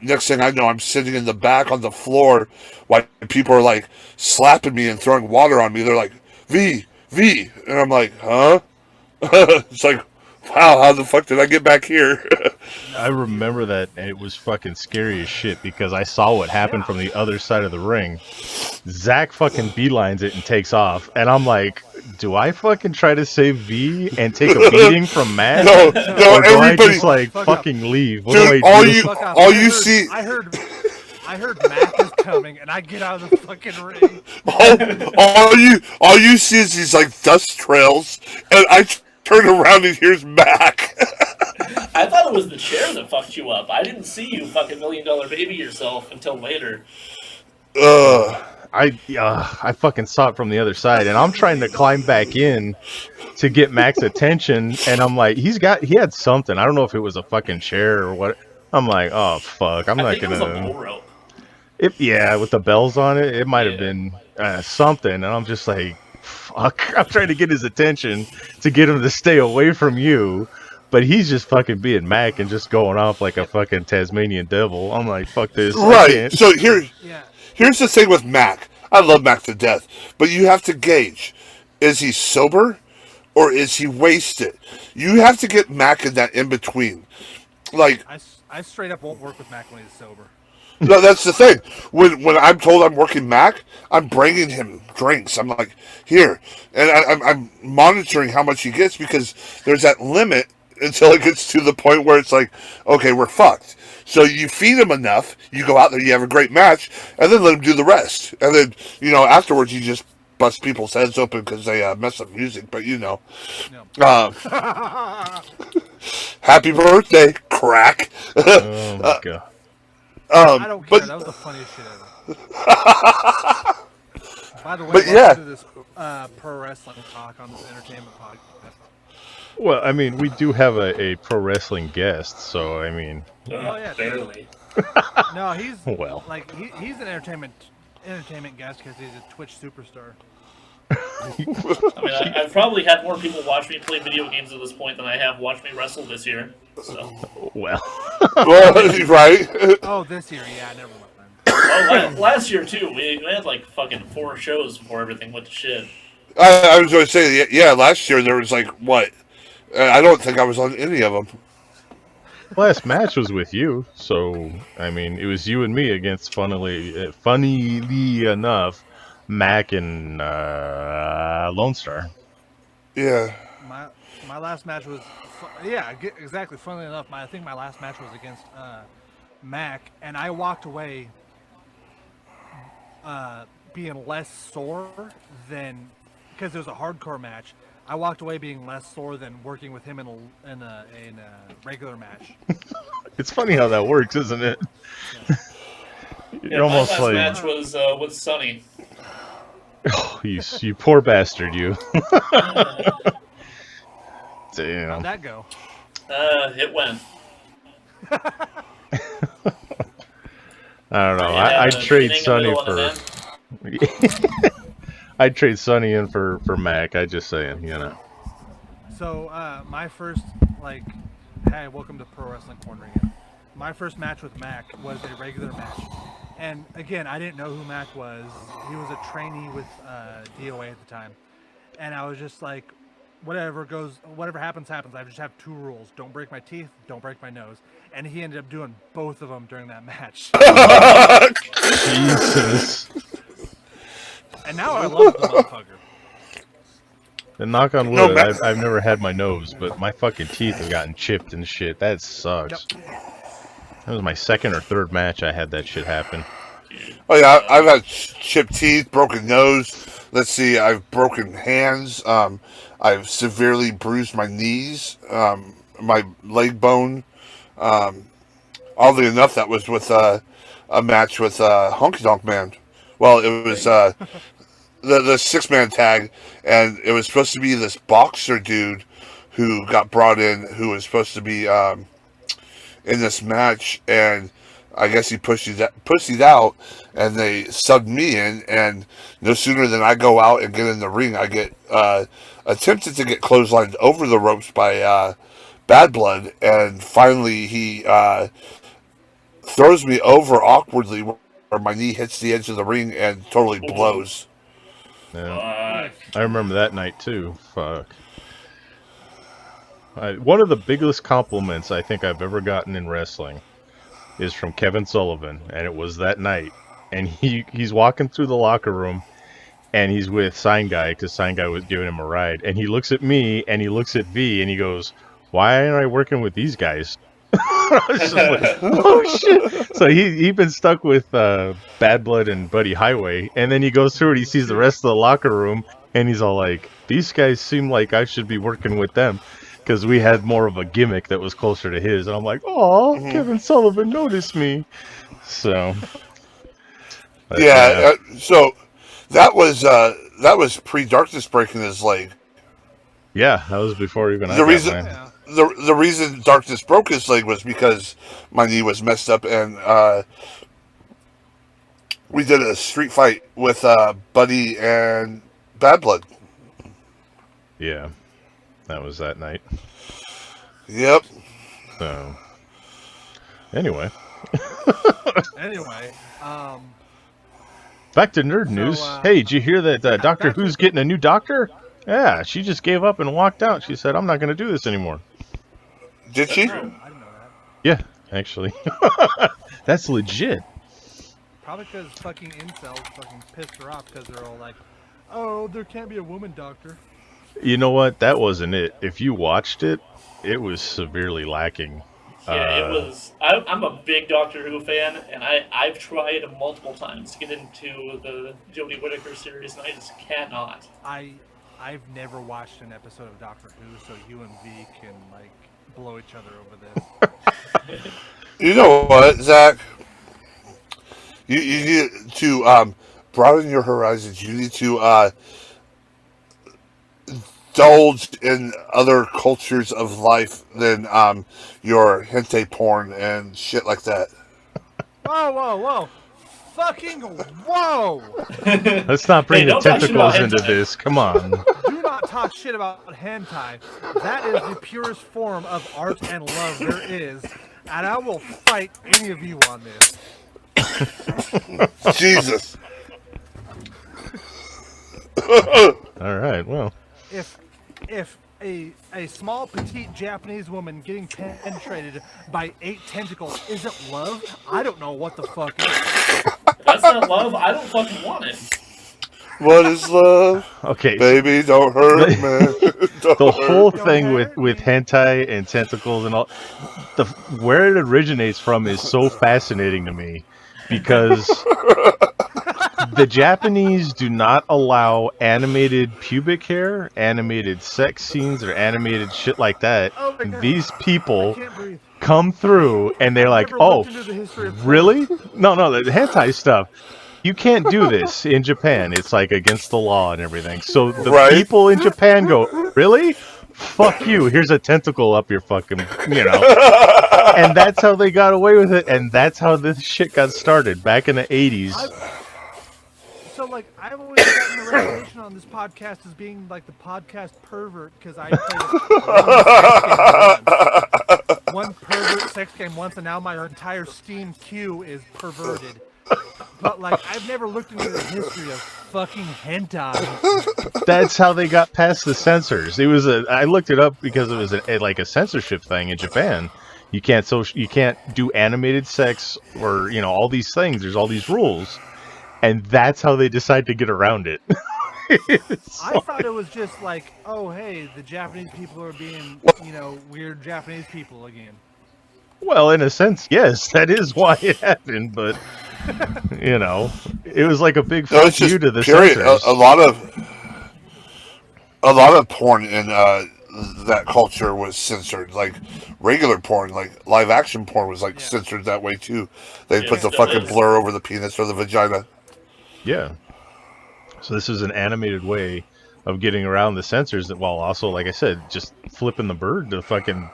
next thing I know, I'm sitting in the back on the floor while people are slapping me and throwing water on me. They're like, V, and I'm like, huh? It's wow, how the fuck did I get back here? I remember that, and it was fucking scary as shit, because I saw what happened from the other side of the ring. Zack fucking beelines it and takes off, and I'm like, do I fucking try to save V and take a beating from Matt? No, or do everybody, I just fucking leave? What dude, do I do? see. I heard Mac is coming, and I get out of the fucking ring. all you see is these dust trails, and I turn around and here's Mac. I thought it was the chair that fucked you up. I didn't see you fucking $1 million baby yourself until later. I I fucking saw it from the other side, and I'm trying to climb back in to get Mac's attention, and I'm like, he had something. I don't know if it was a fucking chair or what. I'm like, oh fuck, I'm I not think it was a gonna. bull rope. Yeah, with the bells on it, it might have Yeah. been something, and I'm just like, fuck. I'm trying to get his attention to get him to stay away from you, but he's just fucking being Mac and just going off like a fucking Tasmanian devil. I'm like, fuck this, I Right. can't. So Yeah. here's the thing with Mac. I love Mac to death, but you have to gauge: is he sober or is he wasted? You have to get Mac in that in between. Like, I straight up won't work with Mac when he's sober. no, that's the thing. When I'm told I'm working Mac, I'm bringing him drinks. I'm like, here, and I'm monitoring how much he gets, because there's that limit until it gets to the point where it's like, okay, we're fucked. So you feed him enough, you go out there, you have a great match, and then let him do the rest. And then, afterwards you just bust people's heads open because they mess up music. But No. happy birthday, crack. Oh my god. I don't care. But That was the funniest shit ever. By the way, But welcome yeah. to this pro wrestling talk on this entertainment podcast. Well, I mean, we do have a pro wrestling guest, so I mean, Oh, yeah. Barely. No, he's well. like he's an entertainment guest because he's a Twitch superstar. I mean, I've probably had more people watch me play video games at this point than I have watched me wrestle this year. So. Well. well, right? Oh, this year, yeah, never mind. Oh, last year too. We had like fucking 4 shows before everything went to shit. I was going to say, yeah, last year there was like, what? I don't think I was on any of them. Last match was with you, so I mean, it was you and me against, funnily enough, Mac and Lone Star. Yeah. My last match was, exactly. Funnily enough, I think my last match was against Mac, and I walked away being less sore than, because it was a hardcore match. I walked away being less sore than working with him in a regular match. It's funny how that works, isn't it? Yeah. You're almost my like, last match was with Sonny. oh, you poor bastard, you. Damn. How'd that go? It went. I don't know. Yeah, I'd trade meeting in the Sonny middle of for. I'd trade Sonny in for Mac. I just saying, you know. So my first, hey, welcome to Pro Wrestling Corner again. My first match with Mac was a regular match, and again, I didn't know who Mac was. He was a trainee with DOA at the time, and I was just like, whatever happens, happens. I just have 2 rules: don't break my teeth, don't break my nose. And he ended up doing both of them during that match. Jesus. And now I love the motherfucker. And knock on No, wood, Mac- I've never had my nose, but my fucking teeth have gotten chipped and shit. That sucks. Yep. That was my 2nd or 3rd match I had that shit happen. Oh, yeah, I've had chipped teeth, broken nose. Let's see, I've broken hands. I've severely bruised my knees, my leg bone. Oddly enough, that was with a match with Honky Tonk Man. Well, it was the 6-man tag, and it was supposed to be this boxer dude who got brought in, who was supposed to be in this match, and I guess he pussied out, and they subbed me in, and no sooner than I go out and get in the ring, I get attempted to get clotheslined over the ropes by Bad Blood, and finally he throws me over awkwardly where my knee hits the edge of the ring and totally blows. Yeah. I remember that night too. Fuck. One of the biggest compliments I think I've ever gotten in wrestling is from Kevin Sullivan, and it was that night. And he's walking through the locker room, and he's with Sign Guy, because Sign Guy was giving him a ride. And he looks at me, and he looks at V, and he goes, "Why aren't I working with these guys?" I was just like, oh shit! So he'd been stuck with Bad Blood and Buddy Highway, and then he goes through and he sees the rest of the locker room, and he's all like, "These guys seem like I should be working with them," because we had more of a gimmick that was closer to his. And I'm like, "Oh, Kevin Sullivan noticed me." So Yeah. So That was pre-darkness breaking his leg. Yeah, that was before even I The got reason mine. Yeah. the reason darkness broke his leg was because my knee was messed up, and we did a street fight with Buddy and Bad Blood. Yeah, that was that night. Yep. So, anyway, Anyway, back to nerd news. Hey, did you hear that Doctor Who's getting a new doctor? Yeah, she just gave up and walked out. She said, "I'm not going to do this anymore." Did she? I didn't know that. Yeah, actually, that's legit. Probably because fucking incels fucking pissed her off because they're all like, "Oh, there can't be a woman doctor." You know what? That wasn't it. If you watched it, it was severely lacking. Yeah, it was. I'm a big Doctor Who fan, and I've tried multiple times to get into the Jodie Whittaker series, and I just cannot. I've never watched an episode of Doctor Who, so you and V can like blow each other over this. You know what, Zach? You need to broaden your horizons. You need to indulge in other cultures of life than your hentai porn and shit like that. Whoa! Fucking whoa! Let's not bring Hey, the don't talk shit about tentacles into hentai. this. Come on. Do not talk shit about hentai. That is the purest form of art and love there is, and I will fight any of you on this. Jesus. All right. Well, If a small petite Japanese woman getting penetrated by 8 tentacles isn't love, I don't know what the fuck is. If that's not love, I don't fucking want it. What is love? okay. Baby, don't hurt me. Don't The whole hurt. thing with hentai and tentacles and all, where it originates from is so fascinating to me, because the Japanese do not allow animated pubic hair, animated sex scenes, or animated shit like that. Oh my God. These I people can't breathe. come through and they're like, Never "Oh, looked into the history of really? No, the hentai stuff. You can't do this in Japan. It's like against the law and everything." So the Right. people in Japan go, "Really? Fuck you. Here's a tentacle up your fucking, you know." And that's how they got away with it, and that's how this shit got started back in the 80s. So, like, I've always gotten the reputation on this podcast as being like the podcast pervert because I played one pervert sex game once, and now my entire Steam queue is perverted. But like, I've never looked into the history of fucking hentai. That's how they got past the censors. It was I looked it up because it was like a censorship thing in Japan. You can't do animated sex or all these things. There's all these rules, and that's how they decide to get around it. I thought it was just like, oh hey, the Japanese people are being, weird Japanese people again. Well, in a sense, yes, that is why it happened, but it was like a big No, fuck it's just you to the period. censors. A lot of porn in that culture was censored. Like regular porn, like live action porn, was like censored that way too. They Yeah, put the it still fucking is. blur over the penis or the vagina. Yeah. So this is an animated way of getting around the censors, that while also, like I said, just flipping the bird to fucking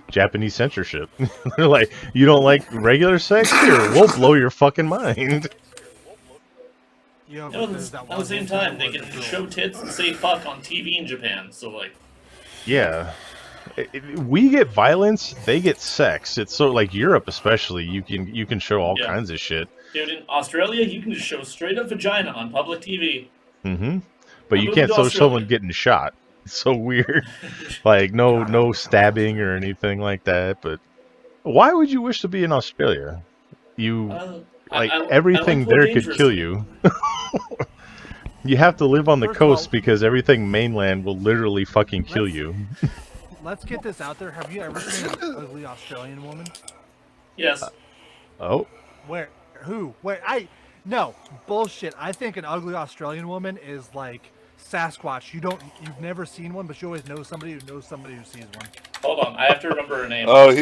Japanese censorship. They're like, "You don't like regular sex? Here, we'll blow your fucking mind." At the same time, they can show tits and say fuck on TV in Japan, so like... Yeah. We get violence, they get sex. It's so like Europe especially, you can show all kinds of shit. Dude, in Australia, you can just show straight up vagina on public TV. Mm-hmm. But you moving can't to show Australia. someone getting shot. It's so weird. Like no stabbing or anything like that. But why would you wish to be in Australia? Everything I like there more could kill you. You have to live on the First of all- coast because everything mainland will literally fucking kill you. Let's get this out there. Have you ever seen an ugly Australian woman? Yes. Oh, Where? Who? Where? No, bullshit. I think an ugly Australian woman is like Sasquatch. You've never seen one, but you always know somebody who knows somebody who sees one. Hold on, I have to remember her name. Oh, I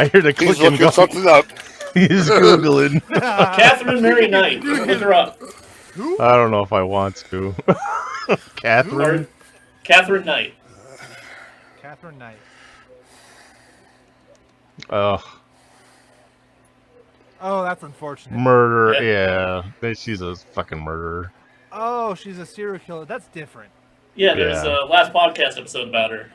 hear the he's clicking looking going. something up. He's googling. Catherine Mary Knight. Look her up. Who? I don't know if I want to. Catherine. Or Catherine Knight. Catherine Knight. Ugh. Oh, that's unfortunate. Murder. Yeah. She's a fucking murderer. Oh, she's a serial killer. That's different. Yeah, there's Yeah. a last podcast episode about her.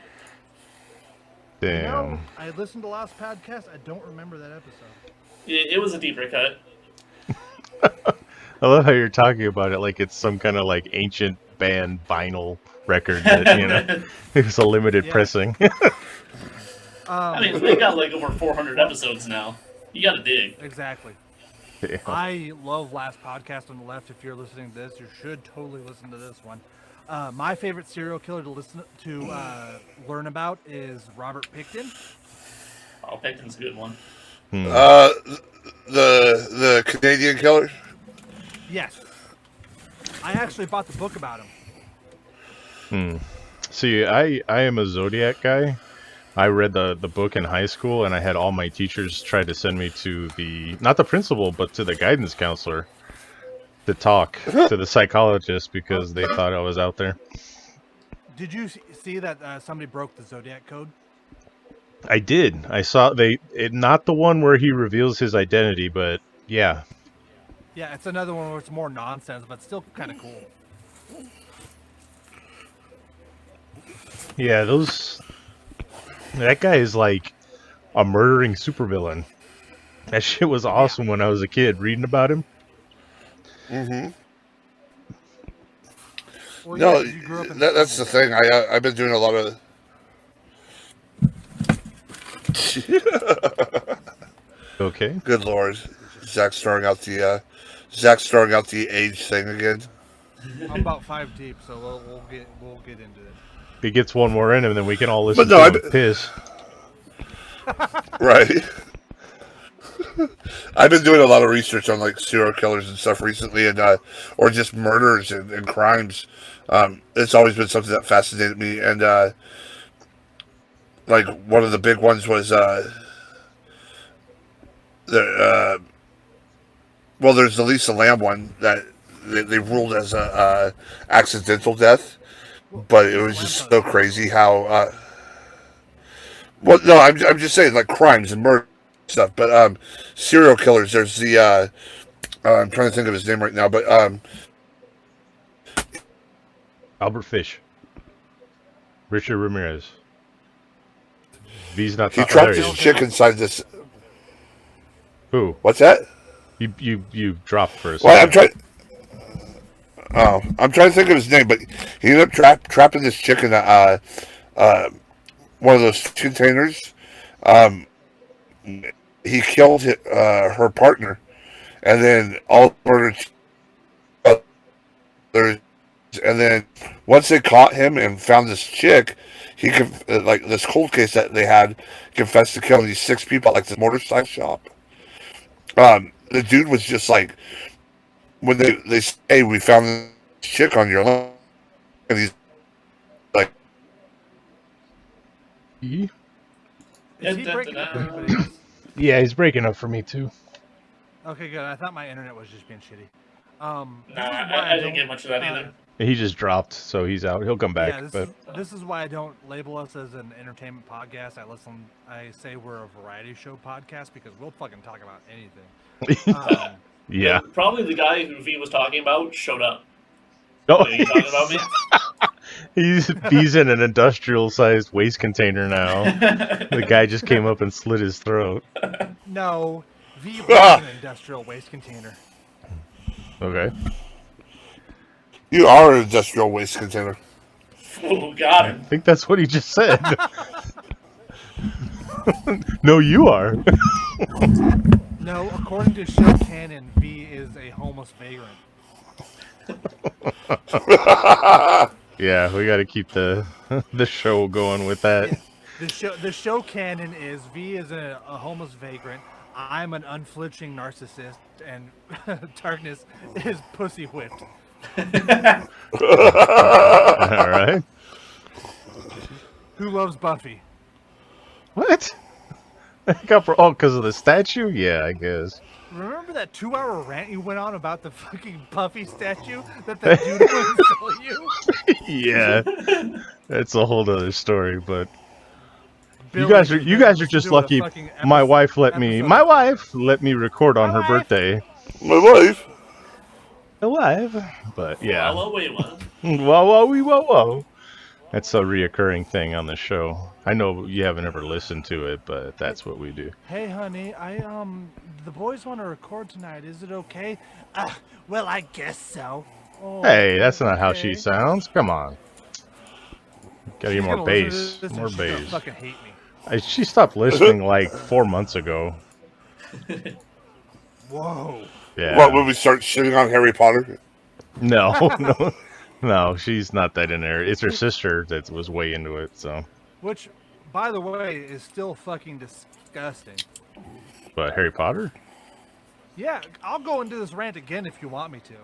Damn. No, I listened to last podcast. I don't remember that episode. It was a deeper cut. I love how you're talking about it like it's some kind of like ancient band vinyl record that, you know, it was a limited pressing. I mean, they got like over 400 episodes now. You gotta dig. Exactly. Yeah. I love last podcast on the left. If you're listening to this, you should totally listen to this one. My favorite serial killer to learn about is Robert Pickton. Oh, Picton's a good one. The Canadian killer. Yes. I actually bought the book about him. See, I am a Zodiac guy. I read the book in high school, and I had all my teachers try to send me to not the principal, but to the guidance counselor to talk to the psychologist because they thought I was out there. Did you see that somebody broke the Zodiac code? I did. I saw not the one where he reveals his identity, but yeah. Yeah, it's another one where it's more nonsense, but still kind of cool. Yeah, that guy is like a murdering supervillain. That shit was awesome when I was a kid reading about him. Mm-hmm. Well, No, yeah, you grew up in that's the thing. I've been doing a lot of. Okay. Good lord, Zach's throwing out the age thing again. I'm about 5 deep, so we'll get into it. If he gets one more in him, then we can all listen But no, to him piss. Right. I've been doing a lot of research on like serial killers and stuff recently, and or just murders and crimes. It's always been something that fascinated me, and like one of the big ones was there's the Lisa Lamb one that they ruled as a accidental death, but it was just so crazy how. Well, no, I'm just saying like crimes and murder stuff, but serial killers. There's the I'm trying to think of his name right now, but Albert Fish. Richard Ramirez. V's not. he there trapped he his is. chick inside this. Who? What's that? You dropped for a Well, second. I'm trying to think of his name, but he ended up trapping this chick in one of those containers. He killed her partner, and then all murdered others. And then once they caught him and found this chick, he like this cold case that they had, confessed to killing these 6 people at like the motorcycle shop. The dude was just like, when they say, "Hey, we found this chick on your line," and he's like, Is he breaking up for anybody else? Yeah, he's breaking up for me too. Okay, good. I thought my internet was just being shitty. Nah, I didn't get much of that either. He just dropped, so he's out. He'll come back. Yeah, this is why I don't label us as an entertainment podcast. I say we're a variety show podcast because we'll fucking talk about anything. Yeah. Probably the guy who V was talking about showed up. Oh, Are you talking about me? he's in an industrial-sized waste container now. The guy just came up and slit his throat. No, V was an industrial waste container. Okay. "You are an industrial waste container." Oh, got I him. think that's what he just said. No, you are. No, according to show canon, V is a homeless vagrant. Yeah, we got to keep the show going with that. The show canon is V is a homeless vagrant. I'm an unflinching narcissist, and Darkness is pussy whipped. All right. Who loves Buffy? What? I got because of the statue? Yeah, I guess. Remember that 2-hour rant you went on about the fucking Puffy statue that the dude wouldn't sell you? Yeah, that's a whole other story. But Billy, did you ever guys are listen just to a lucky. fucking My wife let episode my of- wife let me record on My her wife? birthday. My wife. Alive, but yeah. Well, wait, what? Whoa. That's a reoccurring thing on the show. I know you haven't ever listened to it, but that's what we do. Hey, honey, the boys want to record tonight. Is it okay? Well, I guess so. Oh, Hey, that's not how she okay. sounds. Come on. Gotta She's get more gonna listen to bass. this and More she's gonna bass. fucking hate me. She stopped listening like 4 months ago. Whoa. Yeah. What, when we start shitting on Harry Potter? No, she's not that in there. It's her sister that was way into it, so. Which, by the way, is still fucking disgusting. But Harry Potter? Yeah, I'll go into this rant again if you want me to.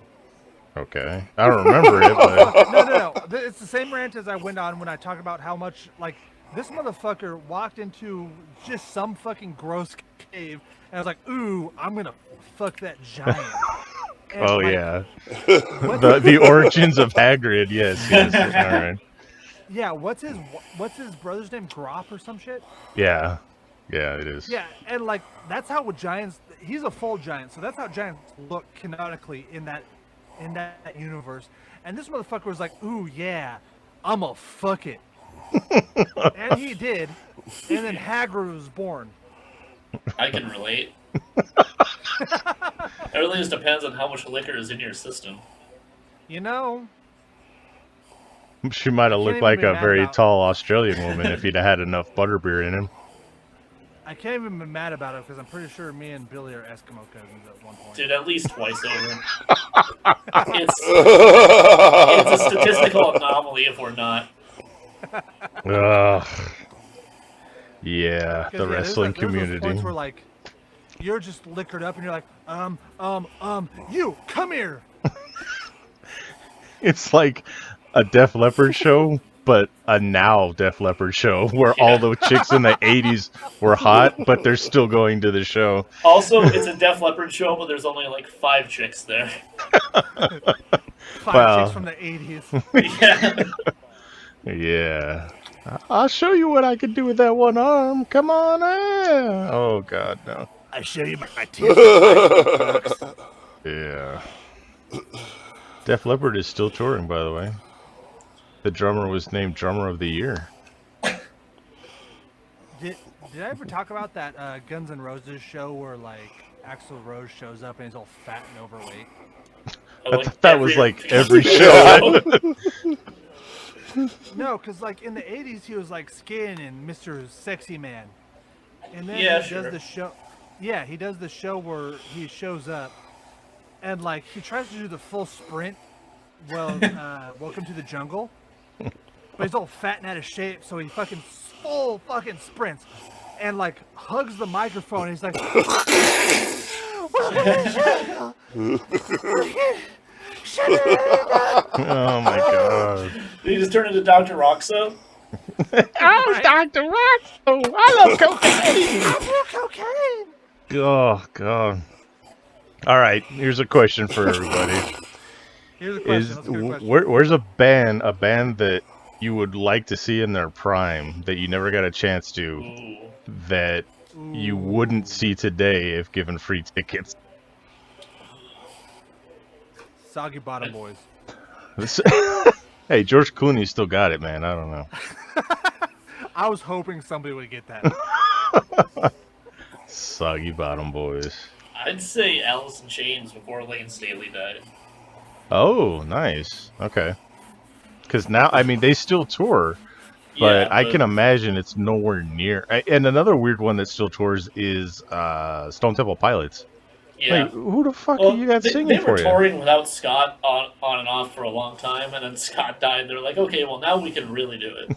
Okay. I don't remember it, but. No. It's the same rant as I went on when I talked about how much, like, this motherfucker walked into just some fucking gross cave, and I was like, ooh, I'm gonna fuck that giant. And Oh, like, yeah. The origins of Hagrid, yes. All right. Yeah, what's his brother's name? Grop or some shit? Yeah, it is. Yeah, and like that's how giants. He's a full giant, so that's how giants look canonically in that universe. And this motherfucker was like, "Ooh yeah, I'ma fuck it," and he did. And then Hagrid was born. I can relate. It really just depends on how much liquor is in your system. You know, She might have can't looked even like be a mad very about- tall Australian woman if he'd had enough butterbeer in him. I can't even be mad about it because I'm pretty sure me and Billy are Eskimo cousins at one point. Dude, at least twice over. It's a statistical anomaly if we're not. Ugh. Yeah, 'Cause, the yeah, wrestling there's those community. points where like you're just liquored up and you're like, you come here. It's like a Def Leppard show, but a now Def Leppard show where all the chicks in the 80s were hot, but they're still going to the show. Also, it's a Def Leppard show, but there's only like 5 chicks there. 5 Wow. chicks from the 80s. Yeah. Yeah. I'll show you what I can do with that one arm. Come on in. Oh, God, no. I show you my teeth. Yeah. Def Leppard is still touring, by the way. The drummer was named Drummer of the Year. Did I ever talk about that Guns N' Roses show where like Axl Rose shows up and he's all fat and overweight? I thought that was like every show. No, because like in the 80s he was like Skin and Mr. Sexy Man. And then Yeah, he sure. does the show. Yeah, he does the show where he shows up and like he tries to do the full sprint. Well, welcome to the jungle. But he's all fat and out of shape, so he fucking full fucking sprints and like hugs the microphone. And he's like, Oh, my God. Did he just turn into Dr. Roxo? I'm Dr. Roxo. I love cocaine. cocaine. Oh, God. All right, here's a question for everybody. Here's a question. Is Let's get a question. where's a band that you would like to see in their prime that you never got a chance to, Ooh. that you wouldn't see today if given free tickets? Soggy Bottom Boys. Hey, George Clooney still got it, man. I don't know. I was hoping somebody would get that. Soggy Bottom Boys. I'd say Alice in Chains before Lane Staley died. Oh, nice. Okay. Because now, I mean, they still tour, but I can imagine it's nowhere near. And another weird one that still tours is Stone Temple Pilots. Yeah. Like, who the fuck Well, are you guys singing they for were you? touring without Scott on and off for a long time, and then Scott died. They're like, okay, well now we can really do it.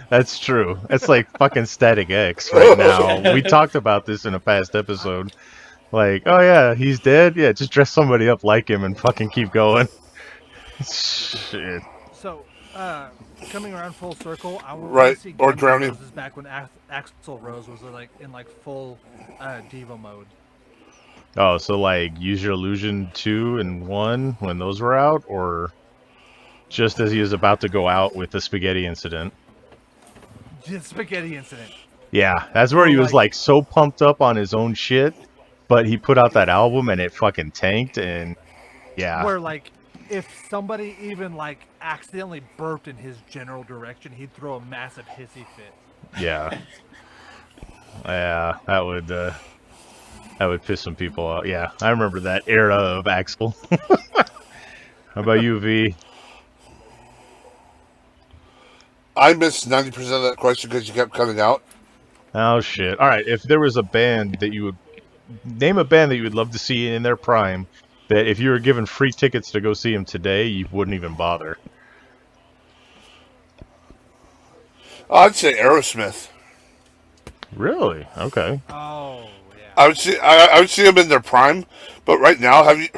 That's true. It's like fucking Static X right now. We talked about this in a past episode. Like, oh yeah, he's dead? Yeah, just dress somebody up like him and fucking keep going. Shit. So, coming around full circle, I want Right, to see or Guns N' drowning. Roses back when Axl Rose was like in like full diva mode. Oh, so like Use Your Illusion 2 and 1 when those were out, or just as he was about to go out with the spaghetti incident? The spaghetti incident. Yeah, that's where Or he was like, like so pumped up on his own shit, but he put out that album and it fucking tanked, and yeah, where like, if somebody even like accidentally burped in his general direction, he'd throw a massive hissy fit. yeah, yeah, that would piss some people off. Yeah, I remember that era of Axel. How about you, V? I missed 90% of that question because you kept cutting out. Oh shit! All right, if there was a band that you would name a band that you would love to see in their prime, that if you were given free tickets to go see them today, you wouldn't even bother. I'd say Aerosmith. Really? Okay. Oh yeah. I would see them in their prime, but right now, have you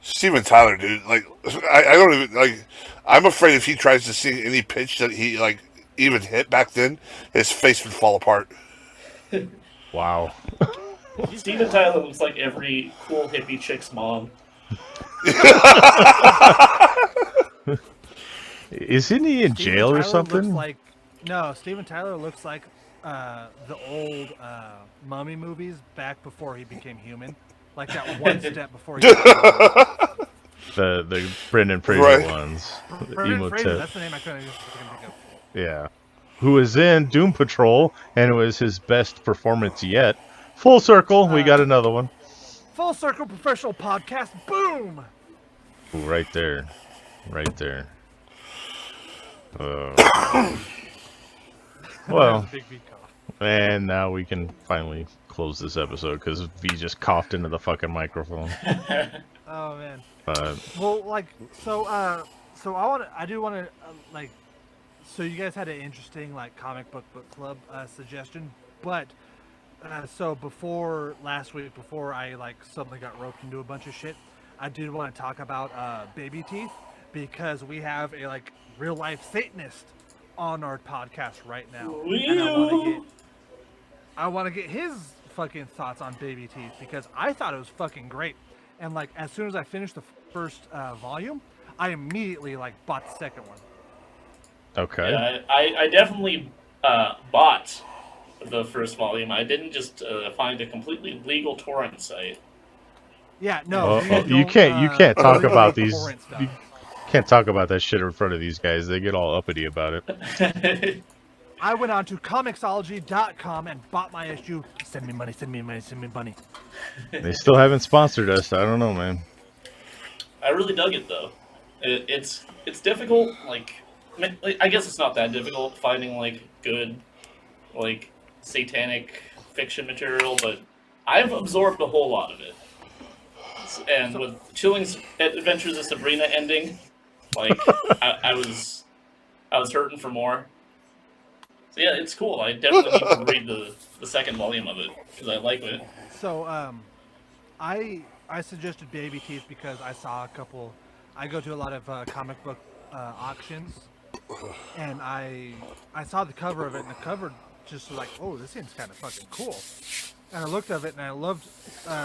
Steven Tyler, dude? Like, I don't even like. I'm afraid if he tries to sing any pitch that he like even hit back then, his face would fall apart. Wow. Steven Tyler looks like every cool hippie chick's mom. Isn't he in Steven jail or Tyler something? looks like Steven Tyler looks like the old Mummy movies back before he became human, like that one step before he. The Brendan Fraser Right. ones. The Brendan emo Fraser, tip. that's the name I couldn't think of. Yeah. Who was in Doom Patrol, and it was his best performance yet. Full circle, we got another one. Full Circle Professional Podcast. Boom. Ooh, right there. Right there. Well, Big V cough. and now we can finally close this episode because V just coughed into the fucking microphone. Oh man. But Well, like, so I do want to like, so you guys had an interesting like comic book club suggestion, but so before last week, before I like suddenly got roped into a bunch of shit, I did want to talk about baby teeth because we have a like real life Satanist on our podcast right now, and I want to get his fucking thoughts on baby teeth because I thought it was fucking great. And like as soon as I finished the first volume, I immediately like bought the second one. okay. Yeah, I definitely bought the first volume. I didn't just find a completely legal torrent site. Yeah, no, You can't talk illegal about these. torrent stuff. You can't talk about that shit in front of these guys. They get all uppity about it. I went on to comicsology.com and bought my issue. Send me money, send me money, send me money. They still haven't sponsored us. I don't know, man. I really dug it though. It's difficult. Like, I guess it's not that difficult finding like good, like satanic fiction material, but I've absorbed a whole lot of it. And with Chilling's Adventures of Sabrina ending, like I was hurting for more. So yeah, it's cool. I definitely need to read the second volume of it because I like it. So I suggested baby teeth because I saw a couple. I go to a lot of comic book auctions, and I saw the cover of it, and the cover just was like, oh, this seems kind of fucking cool. And I looked at it, and I loved.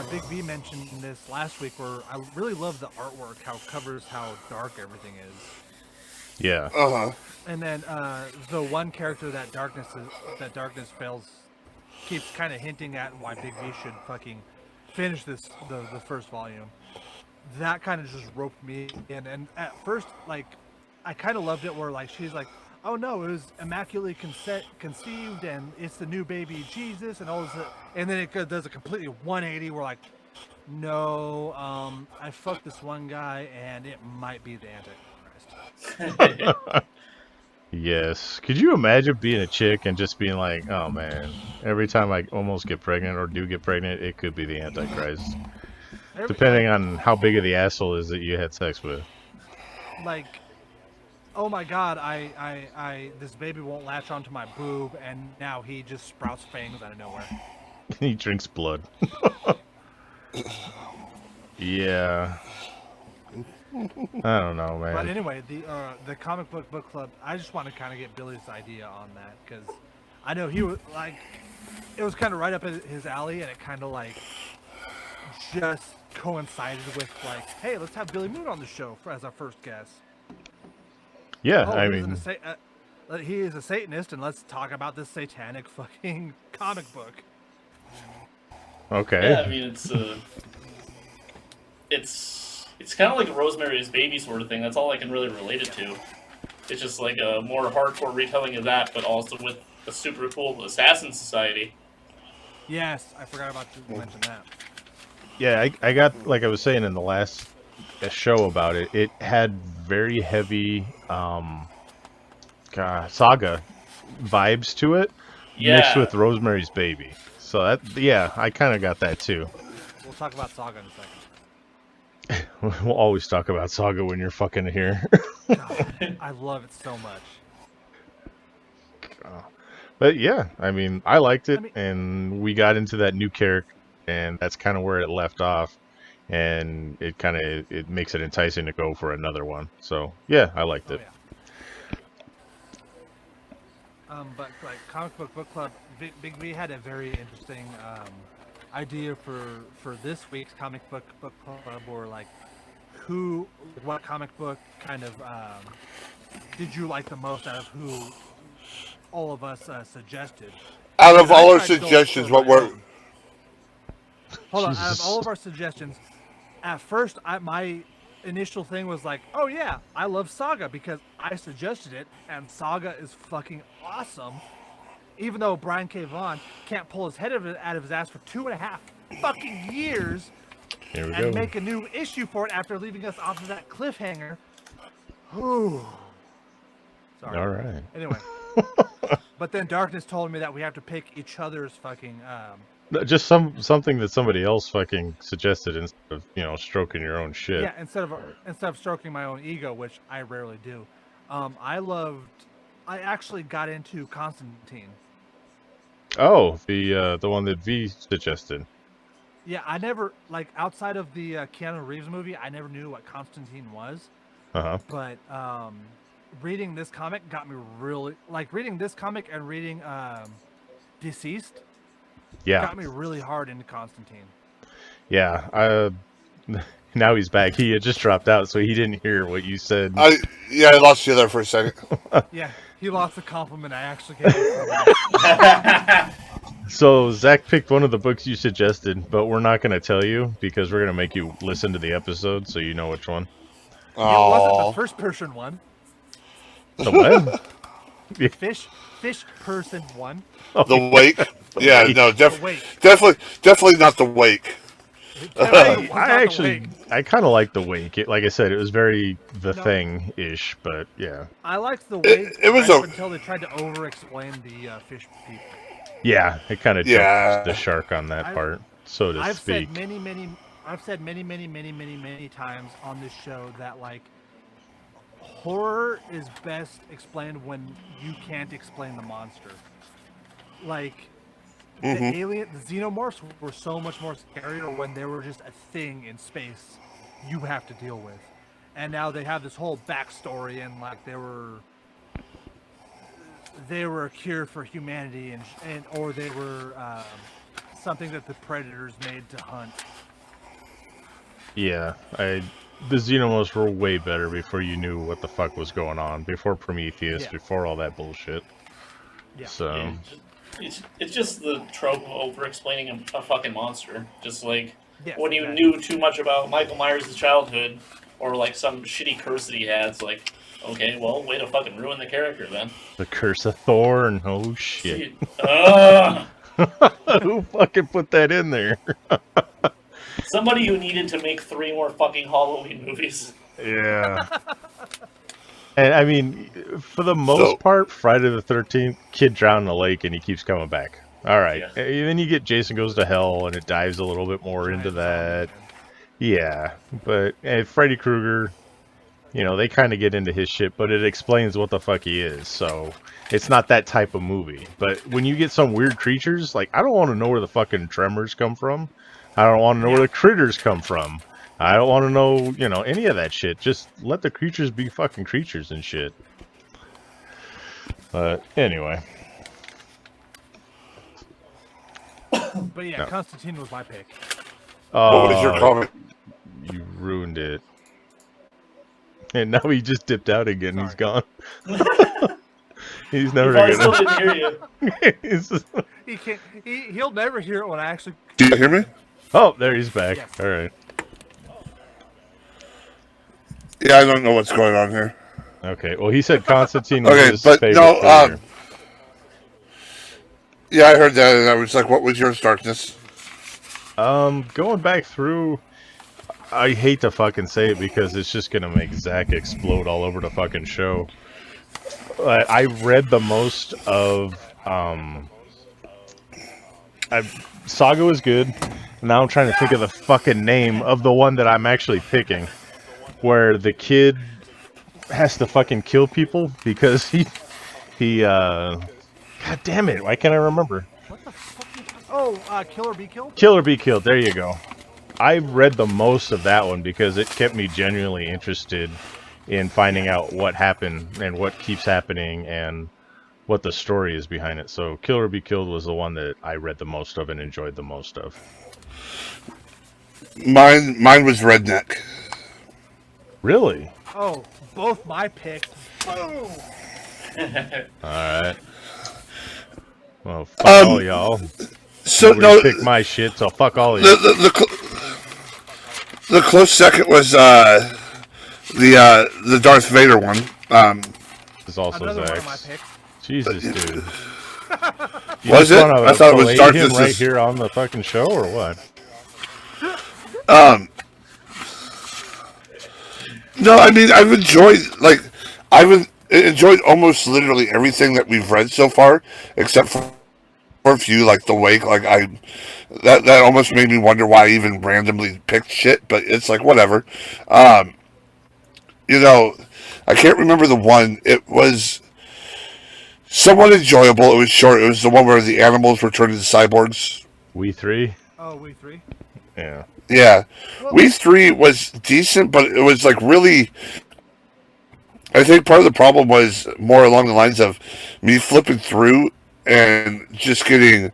Big V mentioned this last week, where I really love the artwork, how it covers how dark everything is. Yeah. And then the one character that darkness fails keeps kind of hinting at why Big V should fucking finish the first volume. That kind of just roped me in, and at first, like, I kind of loved it where like she's like, oh no, it was immaculately conceived, and it's the new baby Jesus, and all this, and then it does a completely 180 where like, no, I fucked this one guy, and it might be the Antichrist. Yes. Could you imagine being a chick and just being like, oh man, every time I almost get pregnant or do get pregnant, it could be the Antichrist. Depending on how big of the asshole is that you had sex with. Like, oh my god, I this baby won't latch onto my boob, and now he just sprouts fangs out of nowhere. He drinks blood. Yeah. I don't know, man. But anyway, the comic book club, I just want to kind of get Billy's idea on that, because I know he was like, it was kind of right up his alley, and it kind of like just coincided with like, hey, let's have Billy Moon on the show as our first guest. Yeah, Oh, I he's mean, he is a Satanist, and let's talk about this satanic fucking comic book. okay. Yeah, I mean it's kind of like a Rosemary's Baby sort of thing. That's all I can really relate it to. It's just like a more hardcore retelling of that, but also with a super cool assassin society. Yes, I forgot about to mention that. Yeah, I got, like I was saying in the last show about it, it had very heavy saga vibes to it, mixed Yeah, with Rosemary's Baby. So that, yeah, I kind of got that too. We'll talk about Saga in a second. We'll always talk about Saga when you're fucking here. God, I love it so much. But yeah, I mean, I liked it, I mean- and we got into that new character, and that's kind of where it left off, and it makes it enticing to go for another one. So yeah, I liked it. Yeah. But like comic book club, Big V had a very interesting idea for this week's comic book club, or like what comic book kind of did you like the most out of who all of us suggested? Out of And I all our tried to go suggestions, for what my were? own. Hold on, out of Jesus. all of our suggestions, at first my initial thing was like, oh yeah, I love Saga because I suggested it, and Saga is fucking awesome. Even though Brian K. Vaughan can't pull his head out of his ass for 2.5 fucking years Here we and go. make a new issue for it after leaving us off of that cliffhanger. Whew. Sorry. All right. Anyway. But then Darkness told me that we have to pick each other's fucking Just something that somebody else fucking suggested instead of stroking your own shit. yeah, instead of stroking my own ego, which I rarely do. I actually got into Constantine. Oh, the one that V suggested. Yeah, I never, like, outside of the Keanu Reeves movie, I never knew what Constantine was. Uh-huh. But reading this comic got me really, like, reading this comic and reading Deceased Yeah. got me really hard into Constantine. Yeah. Now he's back. He had just dropped out, so he didn't hear what you said. I lost you there for a second. Yeah, he lost the compliment I actually gave him. So Zach picked one of the books you suggested, but we're not going to tell you because we're going to make you listen to the episode so you know which one. It wasn't Oh, the first person one. The what? Fish person one. the wake. Yeah, Wake. no, The wake. definitely not the wake. I kind of like the wake. Like I said, it was very The No. Thing-ish, but yeah. I liked the wake It was right a- until they tried to over-explain the fish people. Yeah, it kind of Yeah. jumped the shark on that I've- part, so to I've speak. said many times on this show that like horror is best explained when you can't explain the monster. Like the xenomorphs were so much more scarier when they were just a thing in space you have to deal with, and now they have this whole backstory and like they were a cure for humanity and or they were something that the predators made to hunt. Yeah, the Xenomorphs were way better before you knew what the fuck was going on, before Prometheus, Yeah. before all that bullshit. Yeah. So, it's just the trope of over-explaining a fucking monster. Just like Yes, when you exactly. knew too much about Michael Myers' childhood, or like some shitty curse that he had, it's like, okay, well, way to fucking ruin the character then. the Curse of Thorn, oh shit. Ugh. Who fucking put that in there? Somebody who needed to make 3 more fucking Halloween movies. Yeah. And I mean, for the most So- part, Friday the 13th, kid drowned in the lake and he keeps coming back. All right. Yeah. And then you get Jason Goes to Hell and it dives a little bit more into that. Yeah. But Freddy Krueger, they kind of get into his shit, but it explains what the fuck he is. So it's not that type of movie. But when you get some weird creatures, like, I don't want to know where the fucking tremors come from. I don't want to know where the critters come from. I don't want to know, any of that shit. Just let the creatures be fucking creatures and shit. But anyway. But yeah, No. Constantine was my pick. What was your Oh, comment? you ruined it. And now he just dipped out again. Sorry. He's gone. He's He never probably still gonna. didn't hear you. He can't. He'll never hear it when I actually. Do you hear me? Oh, there he's back. Yes. All right. Yeah, I don't know what's going on here. Okay. Well, he said Constantine was Okay, his but favorite no, figure. yeah, I heard that, and I was like, "What was yours, Darkness?" Going back through, I hate to fucking say it because it's just gonna make Zack explode all over the fucking show. I read the most of Saga was good. Now I'm trying to think of the fucking name of the one that I'm actually picking, where the kid has to fucking kill people because he God damn it! Why can't I remember? What the fuck? Oh, Kill or Be Killed? Kill or Be Killed. There you go. I read the most of that one because it kept me genuinely interested in finding out what happened and what keeps happening and what the story is behind it. So Kill or Be Killed was the one that I read the most of and enjoyed the most of. Mine was Redneck. Really? Oh, both my picks. Boom. Alright. Well, fuck all y'all. So Nobody picked my shit, so fuck all of you. The close second was the Darth Vader one. It's also Another one of my Zack's. picks. Jesus, dude. You Was just it? wanna I thought it was fillet Darkness. him right here on the fucking show, or what? No, I mean I've enjoyed almost literally everything that we've read so far, except for a few like The Wake. Like that almost made me wonder why I even randomly picked shit. But it's like whatever. You know, I can't remember the one. It was somewhat enjoyable. It was short. It was the one where the animals were turned into cyborgs. We three? Oh, we three. Yeah. Yeah, We Three was decent, but it was like really. I think part of the problem was more along the lines of me flipping through and just getting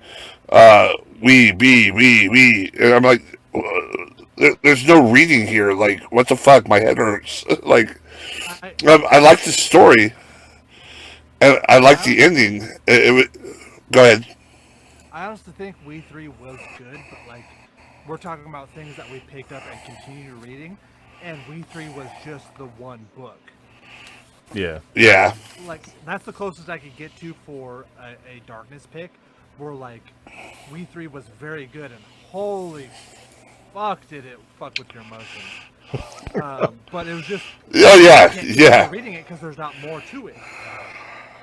we, and I'm like, there's no reading here. Like, what the fuck? My head hurts. Like, I like the story, and I like the ending. Go ahead. I honestly think We Three was good, but like we're talking about things that we picked up and continue reading, and We Three was just the one book. Yeah. Yeah. Like that's the closest I could get to for a Darkness pick. Where like We Three was very good, and holy fuck, did it fuck with your emotions. But it was just Oh yeah, I can't yeah. reading it because there's not more to it.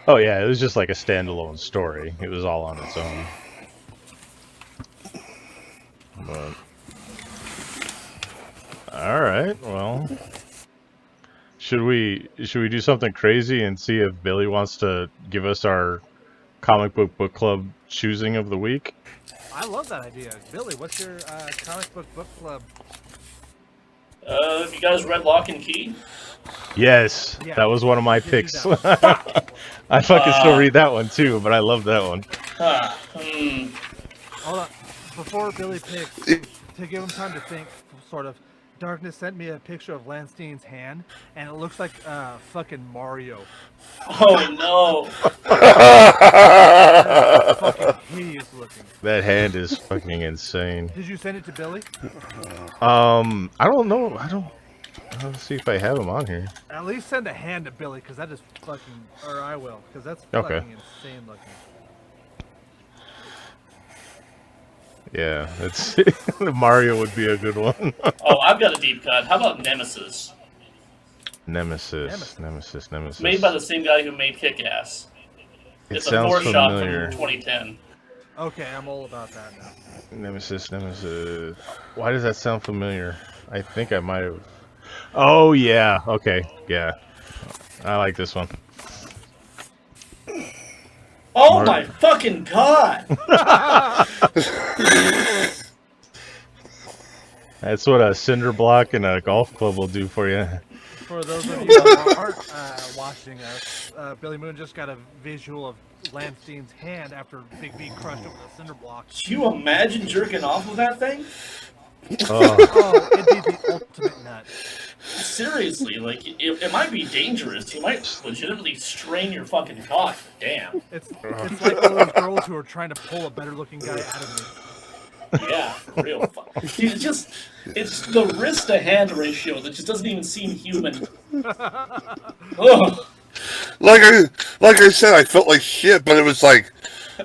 Oh yeah, it was just like a standalone story. It was all on its own. But all right, well, should we do something crazy and see if Billy wants to give us our comic book club choosing of the week? I love that idea, Billy. What's your comic book club? You guys read Lock and Key? Yes, Yeah, that was one of my did picks. that I fucking still read that one too, but I love that one. Hold on. Before Billy picks, to give him time to think, sort of, Darkness sent me a picture of Landstein's hand, and it looks like fucking Mario. Oh That's fucking hideous looking. That hand is fucking insane. Did you send it to Billy? I don't know. Let's see if I have him on here. At least send a hand to Billy, because that is fucking, or I will, because that's Okay. fucking insane looking. Yeah, it's Mario would be a good one. Oh, I've got a deep cut. How about Nemesis? Nemesis. It's made by the same guy who made Kick-Ass. It It's a sounds four-shot familiar. from 2010. Okay, I'm all about that now. Nemesis. Why does that sound familiar? I think I might have. Oh yeah. Okay. Yeah. I like this one. Oh my fucking god! That's what a cinder block and a golf club will do for you. For those of you who aren't watching us, Billy Moon just got a visual of Landstein's hand after Big B crushed over the cinder block. Can you imagine jerking off with that thing? Oh, it'd be the ultimate nut. Seriously, like it might be dangerous. You might legitimately strain your fucking cock. Damn. It's like all those girls who are trying to pull a better looking guy out of me. Yeah, for real. Dude, it's the wrist to hand ratio that just doesn't even seem human. Ugh. Like I said, I felt like shit, but it was like,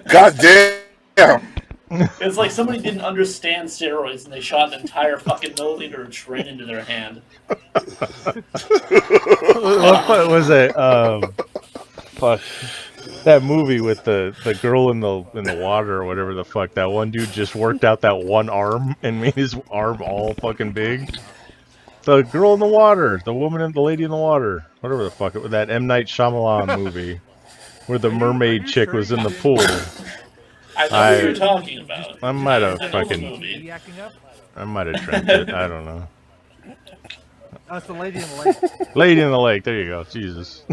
god damn. It's like somebody didn't understand steroids and they shot an entire fucking milliliter of Tren into their hand. What was it? Fuck. That movie with the girl in the water or whatever the fuck. That one dude just worked out that one arm and made his arm all fucking big. The girl in the water, the woman and the lady in the water, whatever the fuck it was. That M. Night Shyamalan movie where the mermaid chick was in the pool. I know what you're talking about. I might have I know the fucking. movie. I might have dreamt it. I don't know. That's the lady in the lake. Lady in the lake. There you go. Jesus.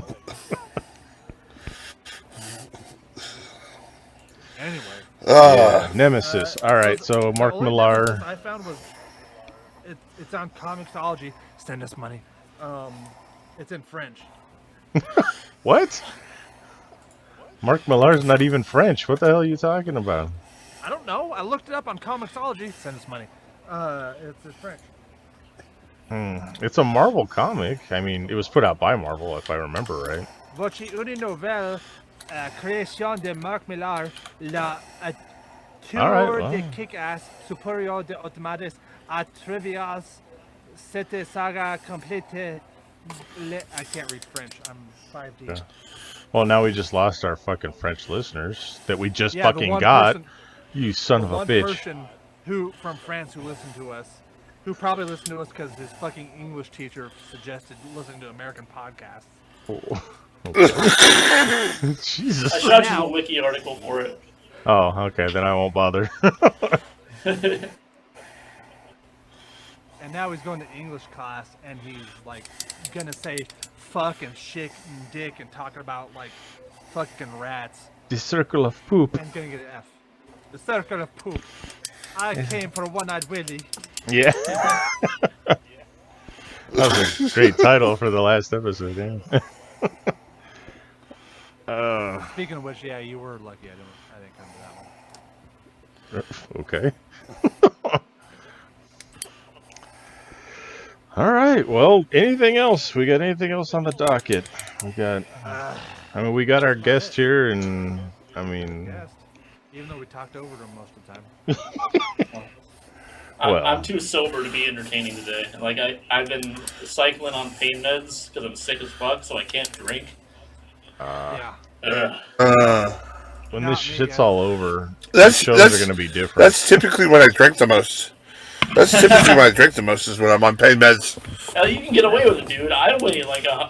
Anyway. Yeah, Nemesis. All right. So The Mark only Millar. Nemesis I found was it's on Comixology. Send us money. It's in French. What? Mark Millar's not even French. What the hell are you talking about? I don't know. I looked it up on Comixology. Send us money. It's in French. It's a Marvel comic. I mean, it was put out by Marvel, if I remember right. Voici une nouvelle création de Marc Millar, la tour de kick-ass supérieur de automatis à trivias cette saga complète. I can't read French. I'm 5D. Yeah. Well, now we just lost our fucking French listeners that we just Yeah, the fucking one got. person- You son of a One bitch. person who from France who listened to us, who probably listened to us because his fucking English teacher suggested listening to American podcasts. Jesus. I shot you a wiki article for it. Oh, okay. Then I won't bother. And now he's going to English class, and he's like gonna say fuck and shit and dick and talking about like fucking rats, The circle of poop. and gonna get an F. The circle of poop. I came for one-eyed Willie. Yeah. That was a great title for the last episode, yeah. Speaking of which, yeah, you were lucky. I didn't come to that one. Okay. All right. Well, anything else? We got anything else on the docket? We got. I mean, we got our guest here, and I mean. Yes. Even though we talked over him most of the time. Well. I'm too sober to be entertaining today. Like I've been cycling on pain meds because I'm sick as fuck, so I can't drink. Yeah. When Not this me, shit's guys. all over, That's shows that's are gonna be different. that's typically when I drink the most. That's typically when I drink the most is when I'm on pain meds. Hell, you can get away with it, dude. I weigh like I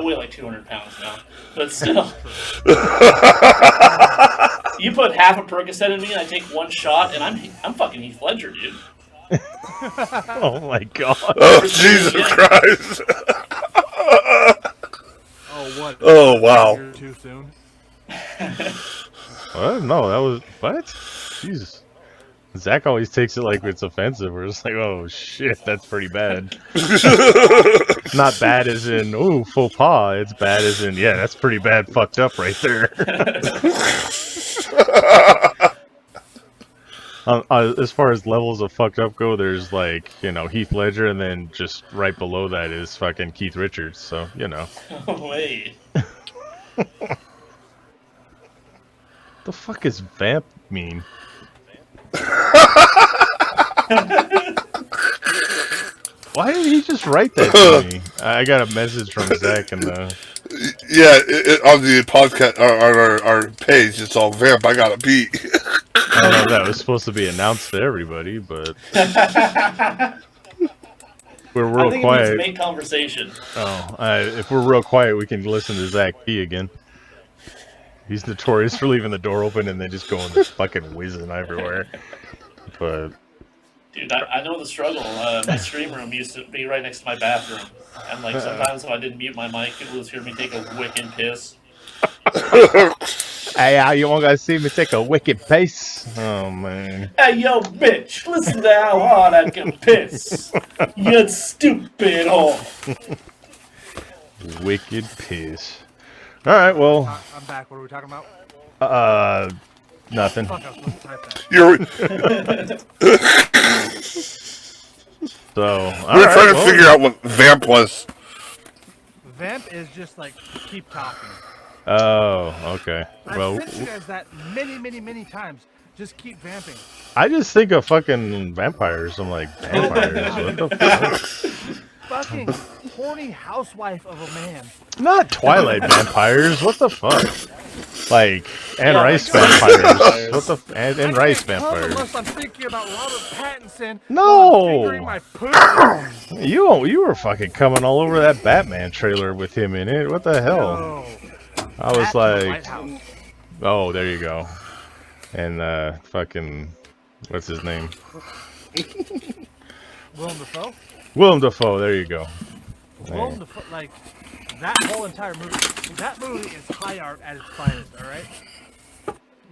weigh like 200 pounds now, but still. You put half a Percocet in me, and I take one shot, and I'm fucking Heath Ledger, dude. Oh my god. Oh Jesus Christ! Oh what? Oh wow! You're too soon. What? No, that was what? Jesus. Zach always takes it like it's offensive. We're just like, oh shit, that's pretty bad. Not bad as in, ooh, faux pas. It's bad as in, yeah, that's pretty bad fucked up right there. As far as levels of fucked up go, there's like, you know, Heath Ledger, and then just right below that is fucking Keith Richards. So, you know. Oh, wait. The fuck is vamp mean? Why did he just write that to me? I got a message from Zack in the... Yeah, on the podcast, our page, it's all vamp. I gotta pee. I don't know if that was supposed to be announced to everybody, but... We're real I think quiet. it needs to make conversation. Oh, if we're real quiet, we can listen to Zack pee again. He's notorious for leaving the door open and then just going fucking whizzing everywhere. But... Dude, I know the struggle. My stream room used to be right next to my bathroom. And, like, sometimes if I didn't mute my mic, people would hear me take a wicked piss. Hey, you want to see me take a wicked piss? Oh, man. Hey, yo, bitch, listen to how hard I can piss. You stupid whore. Wicked piss. All right, well, I'm back. What are we talking about? nothing. Fuck, I was supposed to type that. So, We were trying to figure out what vamp was. Vamp is just like keep talking. Oh, okay. I've sent you guys that many times. Just keep vamping. I just think of fucking vampires. I'm like, vampires? What the fuck? Fucking horny housewife of a man. Not Twilight vampires. What the fuck? Like, Anne Yeah, Rice like vampires. What the and I Rice can't come vampires. unless I'm thinking about Robert Pattinson. No! while I'm fingering my pussy. You were fucking coming all over that Batman trailer with him in it. What the hell? No. I was At the like, White House. oh, there you go. And fucking, what's his name? Willem Dafoe. Willem Dafoe. There you go. Willem Dafoe, like that whole entire movie. That movie is high art at its finest. All right.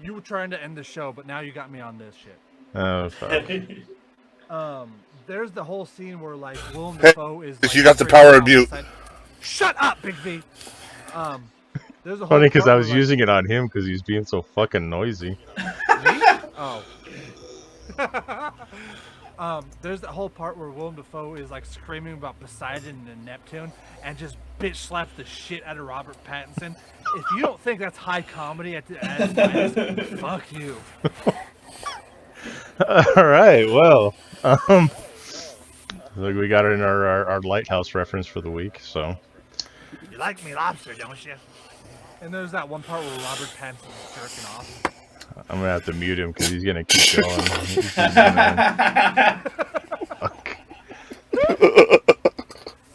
You were trying to end the show, but now you got me on this shit. Oh fuck. There's the whole scene where like Willem Hey, Dafoe is. if Like, you got the freaking power of out mute. beside- Shut up, Big V. There's a whole Funny because part I was where, like, using it on him because he's being so fucking noisy. Me? Oh. There's that whole part where Willem Dafoe is like screaming about Poseidon and Neptune and just bitch slaps the shit out of Robert Pattinson. If you don't think that's high comedy at its finest, fuck you. All right. Well, look, we got it in our lighthouse reference for the week. So You like me lobster, don't you? And there's that one part where Robert Pattinson is jerking off. I'm gonna have to mute him because he's gonna keep going. He's gonna- Fuck.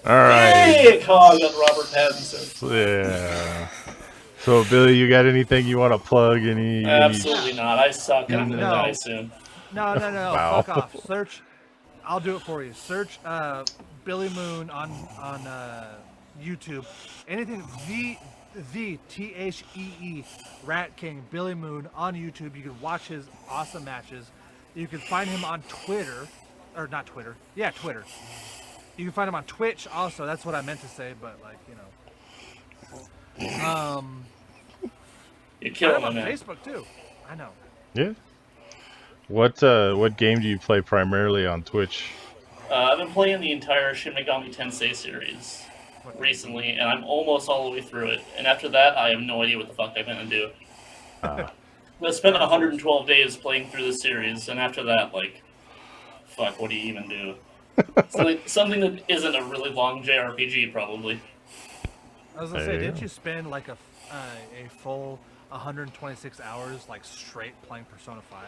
All right. Hey, hog on Robert Pattinson. Yeah. So Billy, you got anything you want to plug? Any? Absolutely not. I suck. I'm gonna No. die soon. No. Wow. Fuck off. Search. I'll do it for you. Search Billy Moon on YouTube. Anything the THEE Rat King Billy Moon on YouTube. You can watch his awesome matches. You can find him on Twitter, or not Twitter. Yeah, Twitter. You can find him on Twitch also. That's what I meant to say, but like You're find killing him me, on man. Facebook too. I know. Yeah. What game do you play primarily on Twitch? I've been playing the entire Shin Megami Tensei series recently, and I'm almost all the way through it. And after that, I have no idea what the fuck I'm gonna do. I spent 112 days playing through the series, and after that, like, fuck, what do you even do? Something that isn't a really long JRPG, probably. I was gonna say, Yeah. didn't you spend like a full 126 hours like straight playing Persona 5?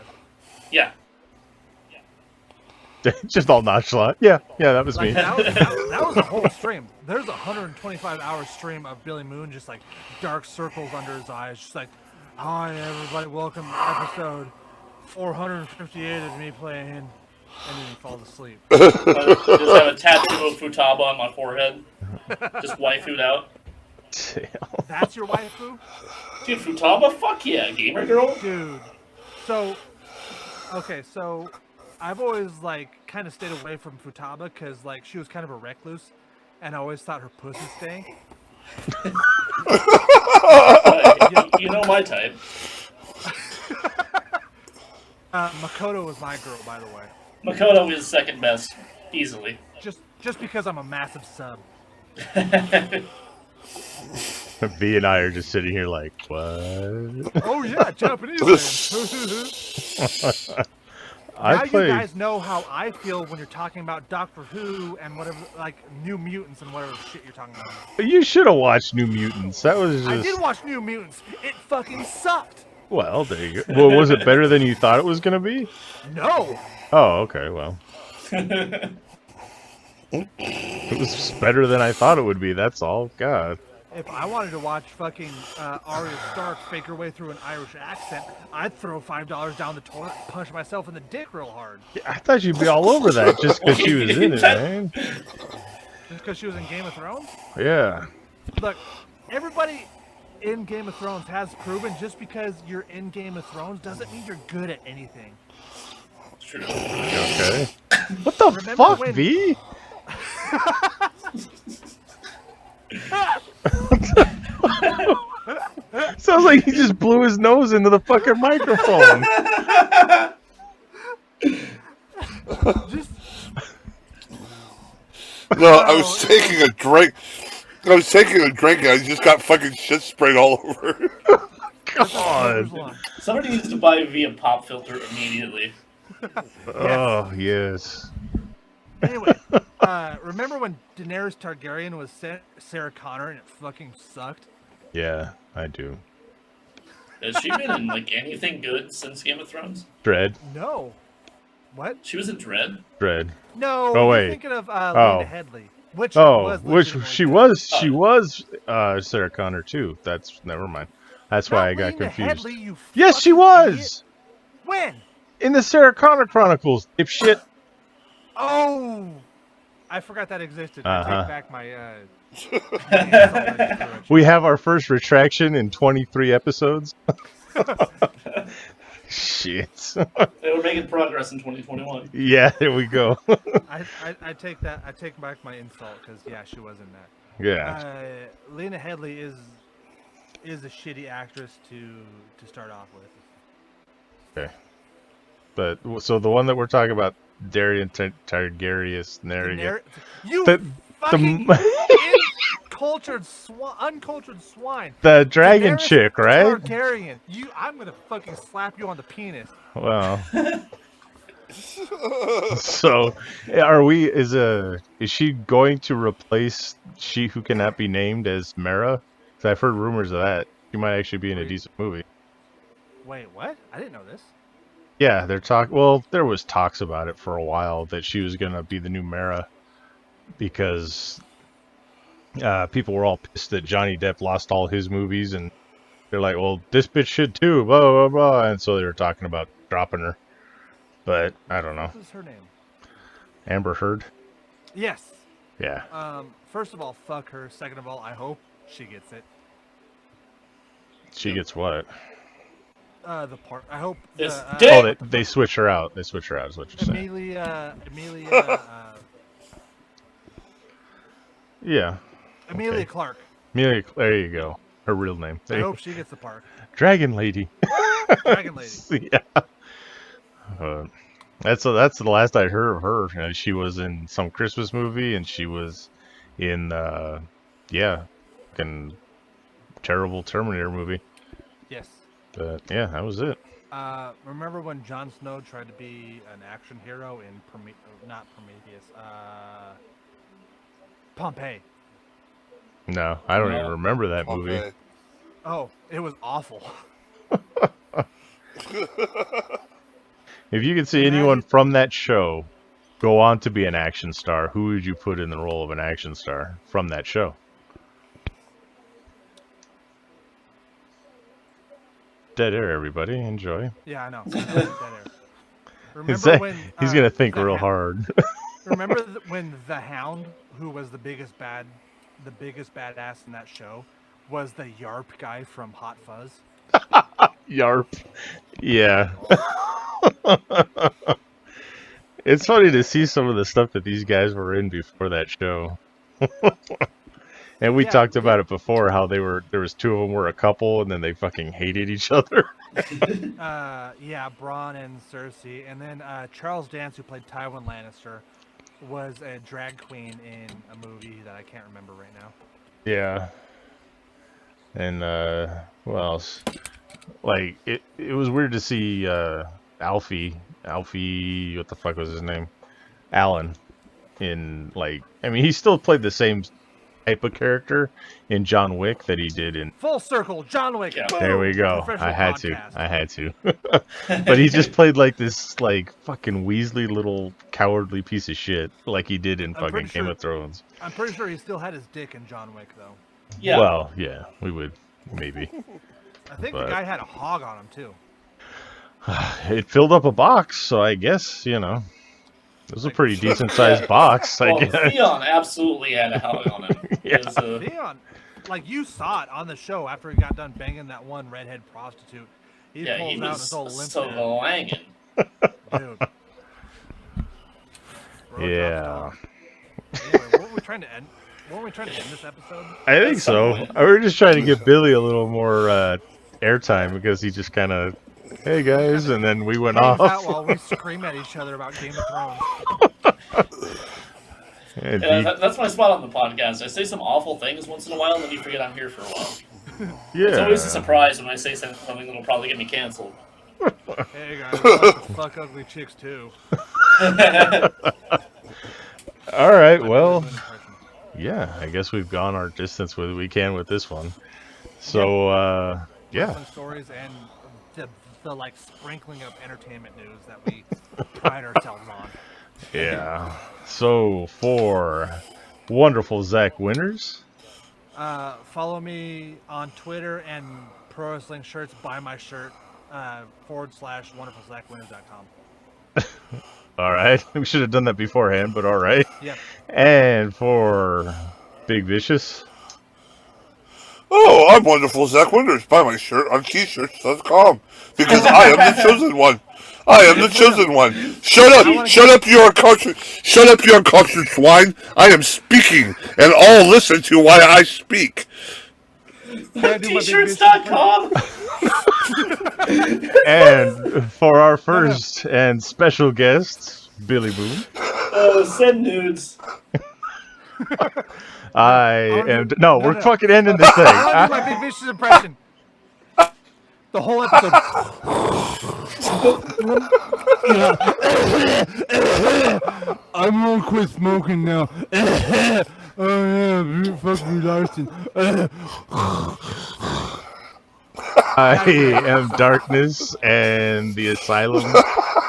Yeah. Just all nonchalant. Yeah, that was Like me. that was a whole stream. There's a 125-hour stream of Billy Moon, just like dark circles under his eyes, just like, hi everybody, welcome to episode 458 of me playing, and then he falls asleep. I just have a tattoo of Futaba on my forehead. Just waifu'd out. That's your waifu? Dude, Futaba? Fuck yeah, gamer girl. Dude. So I've always like kind of stayed away from Futaba because like she was kind of a recluse, and I always thought her pussy stank. You know my type. Makoto was my girl, by the way. Makoto is second best, easily. Just because I'm a massive sub. V and I are just sitting here like, what? Oh yeah, Japanese man. Now you guys know how I feel when you're talking about Doctor Who and whatever, like New Mutants and whatever shit you're talking about. You should have watched New Mutants. That was just. I did watch New Mutants. It fucking sucked. Well, there you go. Well, was it better than you thought it was gonna be? No. Oh, okay. Well, it was better than I thought it would be. That's all. God. If I wanted to watch fucking Arya Stark fake her way through an Irish accent, I'd throw $5 down the toilet and punch myself in the dick real hard. Yeah, I thought you'd be all over that just because she was in it, man. Just because she was in Game of Thrones? Yeah. Look, everybody in Game of Thrones has proven just because you're in Game of Thrones doesn't mean you're good at anything. It's true. Okay. What the Remember fuck, when- V? Sounds like he just blew his nose into the fucking microphone. Just No, I was taking a drink. I was taking a drink and I just got fucking shit sprayed all over. God. Somebody needs to buy V a pop filter immediately. Oh, yes. Anyway, remember when Daenerys Targaryen was Sarah Connor and it fucking sucked? Yeah, I do. Has she been in like anything good since Game of Thrones? Dread. No. What? She was in Dread. Dread. No. Oh, you're wait. thinking of Oh. Lena Headey. Which Oh, was which legitimately she good. was Sarah Connor too. That's never mind. That's why Not I got Lena confused. Headey, you Yes, she fucking was idiot. When? in the Sarah Connor Chronicles. Dipshit. Oh, I forgot that existed. I Uh-huh. take back my. We have our first retraction in 23 episodes. Shit. They were making progress in 2021. Yeah, there we go. I take that. I take back my insult because yeah, she was in that. Yeah. Lena Headey is a shitty actress to start off with. Okay. But so the one that we're talking about, Darian Targaryen. There you go. You The- fucking uncultured swine. The dragon Daenerys chick, right? Targaryen. I'm gonna fucking slap you on the penis. Well. So, is she going to replace She Who Cannot Be Named as Mera? Because I've heard rumors of that. She might actually be in a decent movie. Wait, what? I didn't know this. Yeah, well, there was talks about it for a while that she was going to be the new Mera because people were all pissed that Johnny Depp lost all his movies and they're like, well, this bitch should too, blah, blah, blah. And so they were talking about dropping her. But I don't know. What is her name? Amber Heard? Yes. Yeah. First of all, fuck her. Second of all, I hope she gets it. She gets what? The part. I hope. This The, dick! Oh, they switch her out. They switch her out is what you're saying. Yeah. Amelia Okay. Clark. Amelia, there you go. Her real name. I hope she gets the part. Dragon Lady. Dragon Lady. Yeah. That's the last I heard of her. She was in some Christmas movie, and she was in fucking terrible Terminator movie. Yes. But yeah, that was it. Remember when Jon Snow tried to be an action hero in not Prometheus, Pompeii? No, I don't No. even remember that movie. Okay. Oh, it was awful. If you could see anyone from that show go on to be an action star, who would you put in the role of an action star from that show? Dead air, everybody. Enjoy. Yeah, I know. Dead air. Remember Zach, when he's gonna think the real Hound- hard. Remember when the Hound, who was the biggest badass in that show, was the Yarp guy from Hot Fuzz? Yarp. Yeah. It's funny to see some of the stuff that these guys were in before that show. And we Yeah, talked about it before, how there was two of them were a couple and then they fucking hated each other. Yeah, Bronn and Cersei, and then Charles Dance, who played Tywin Lannister, was a drag queen in a movie that I can't remember right now. Yeah. And what else? Like it was weird to see Alfie, what the fuck was his name? Alan in he still played the same type of character in John Wick that he did in Full circle, John Wick. Yeah. Boom! There we go. Professional I had podcast. to. But he just played like this fucking Weasley little cowardly piece of shit like he did in I'm fucking pretty Game sure- of Thrones. I'm pretty sure he still had his dick in John Wick, though. Yeah. Well, yeah, we would maybe. I think But- the guy had a hog on him, too. It filled up a box, so I guess, it was a pretty decent sized box, I Well, guess. Theon absolutely had a hog on him. Yeah. His, Theon. like you saw it on the show after he got done banging that one redhead prostitute. He Yeah, pulls he out his was old limp so head. langing. Dude. Bro Yeah. drops down. Anyway, what were we trying to end? Weren't we trying to end this episode? I think so. We were just trying to give Billy a little more airtime because he just kind of, hey guys, and then we went Hangs off. out while we scream at each other about Game of Thrones. And Yeah, he- that's my spot on the podcast. I say some awful things once in a while, and then you forget I'm here for a while. yeah. It's always a surprise when I say something that'll probably get me canceled. Hey guys, I like to fuck ugly chicks too. All right. My Well, Billy Boone impression. yeah. I guess we've gone our distance with we can with this one. So yeah. Wrestling stories and the like sprinkling of entertainment news that we pride ourselves on. Yeah. So for wonderful Zack winners. Follow me on Twitter and Pro Wrestling Shirts. Buy my shirt. /wonderfulzackwinners.com. All right. We should have done that beforehand, but all right. Yep. And for Big Vicious. Oh, I'm wonderful Zach Winters. Buy my shirt on t-shirts.com because I am the chosen one. I am the chosen one. Shut up, you uncultured swine. I am speaking, and all listen to why I speak. Can I do my Big Vicious T-shirts.com. And for our first and special guest, Billy Boone. Send nudes. We're fucking ending this thing. I want to do my Big Vicious impression. The whole episode. I'm gonna quit smoking now. Oh yeah, fuck me, Larson. I am darkness, and the asylum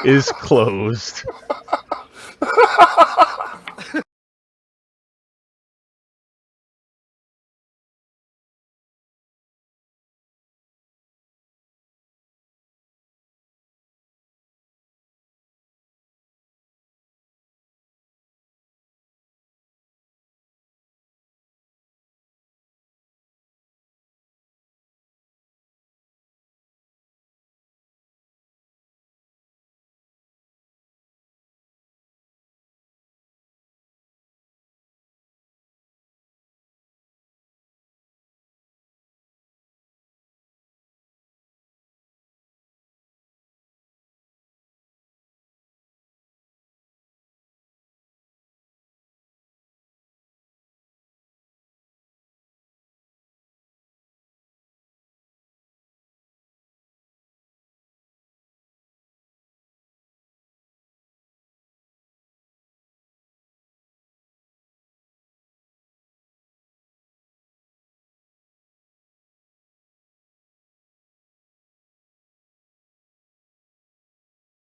is closed.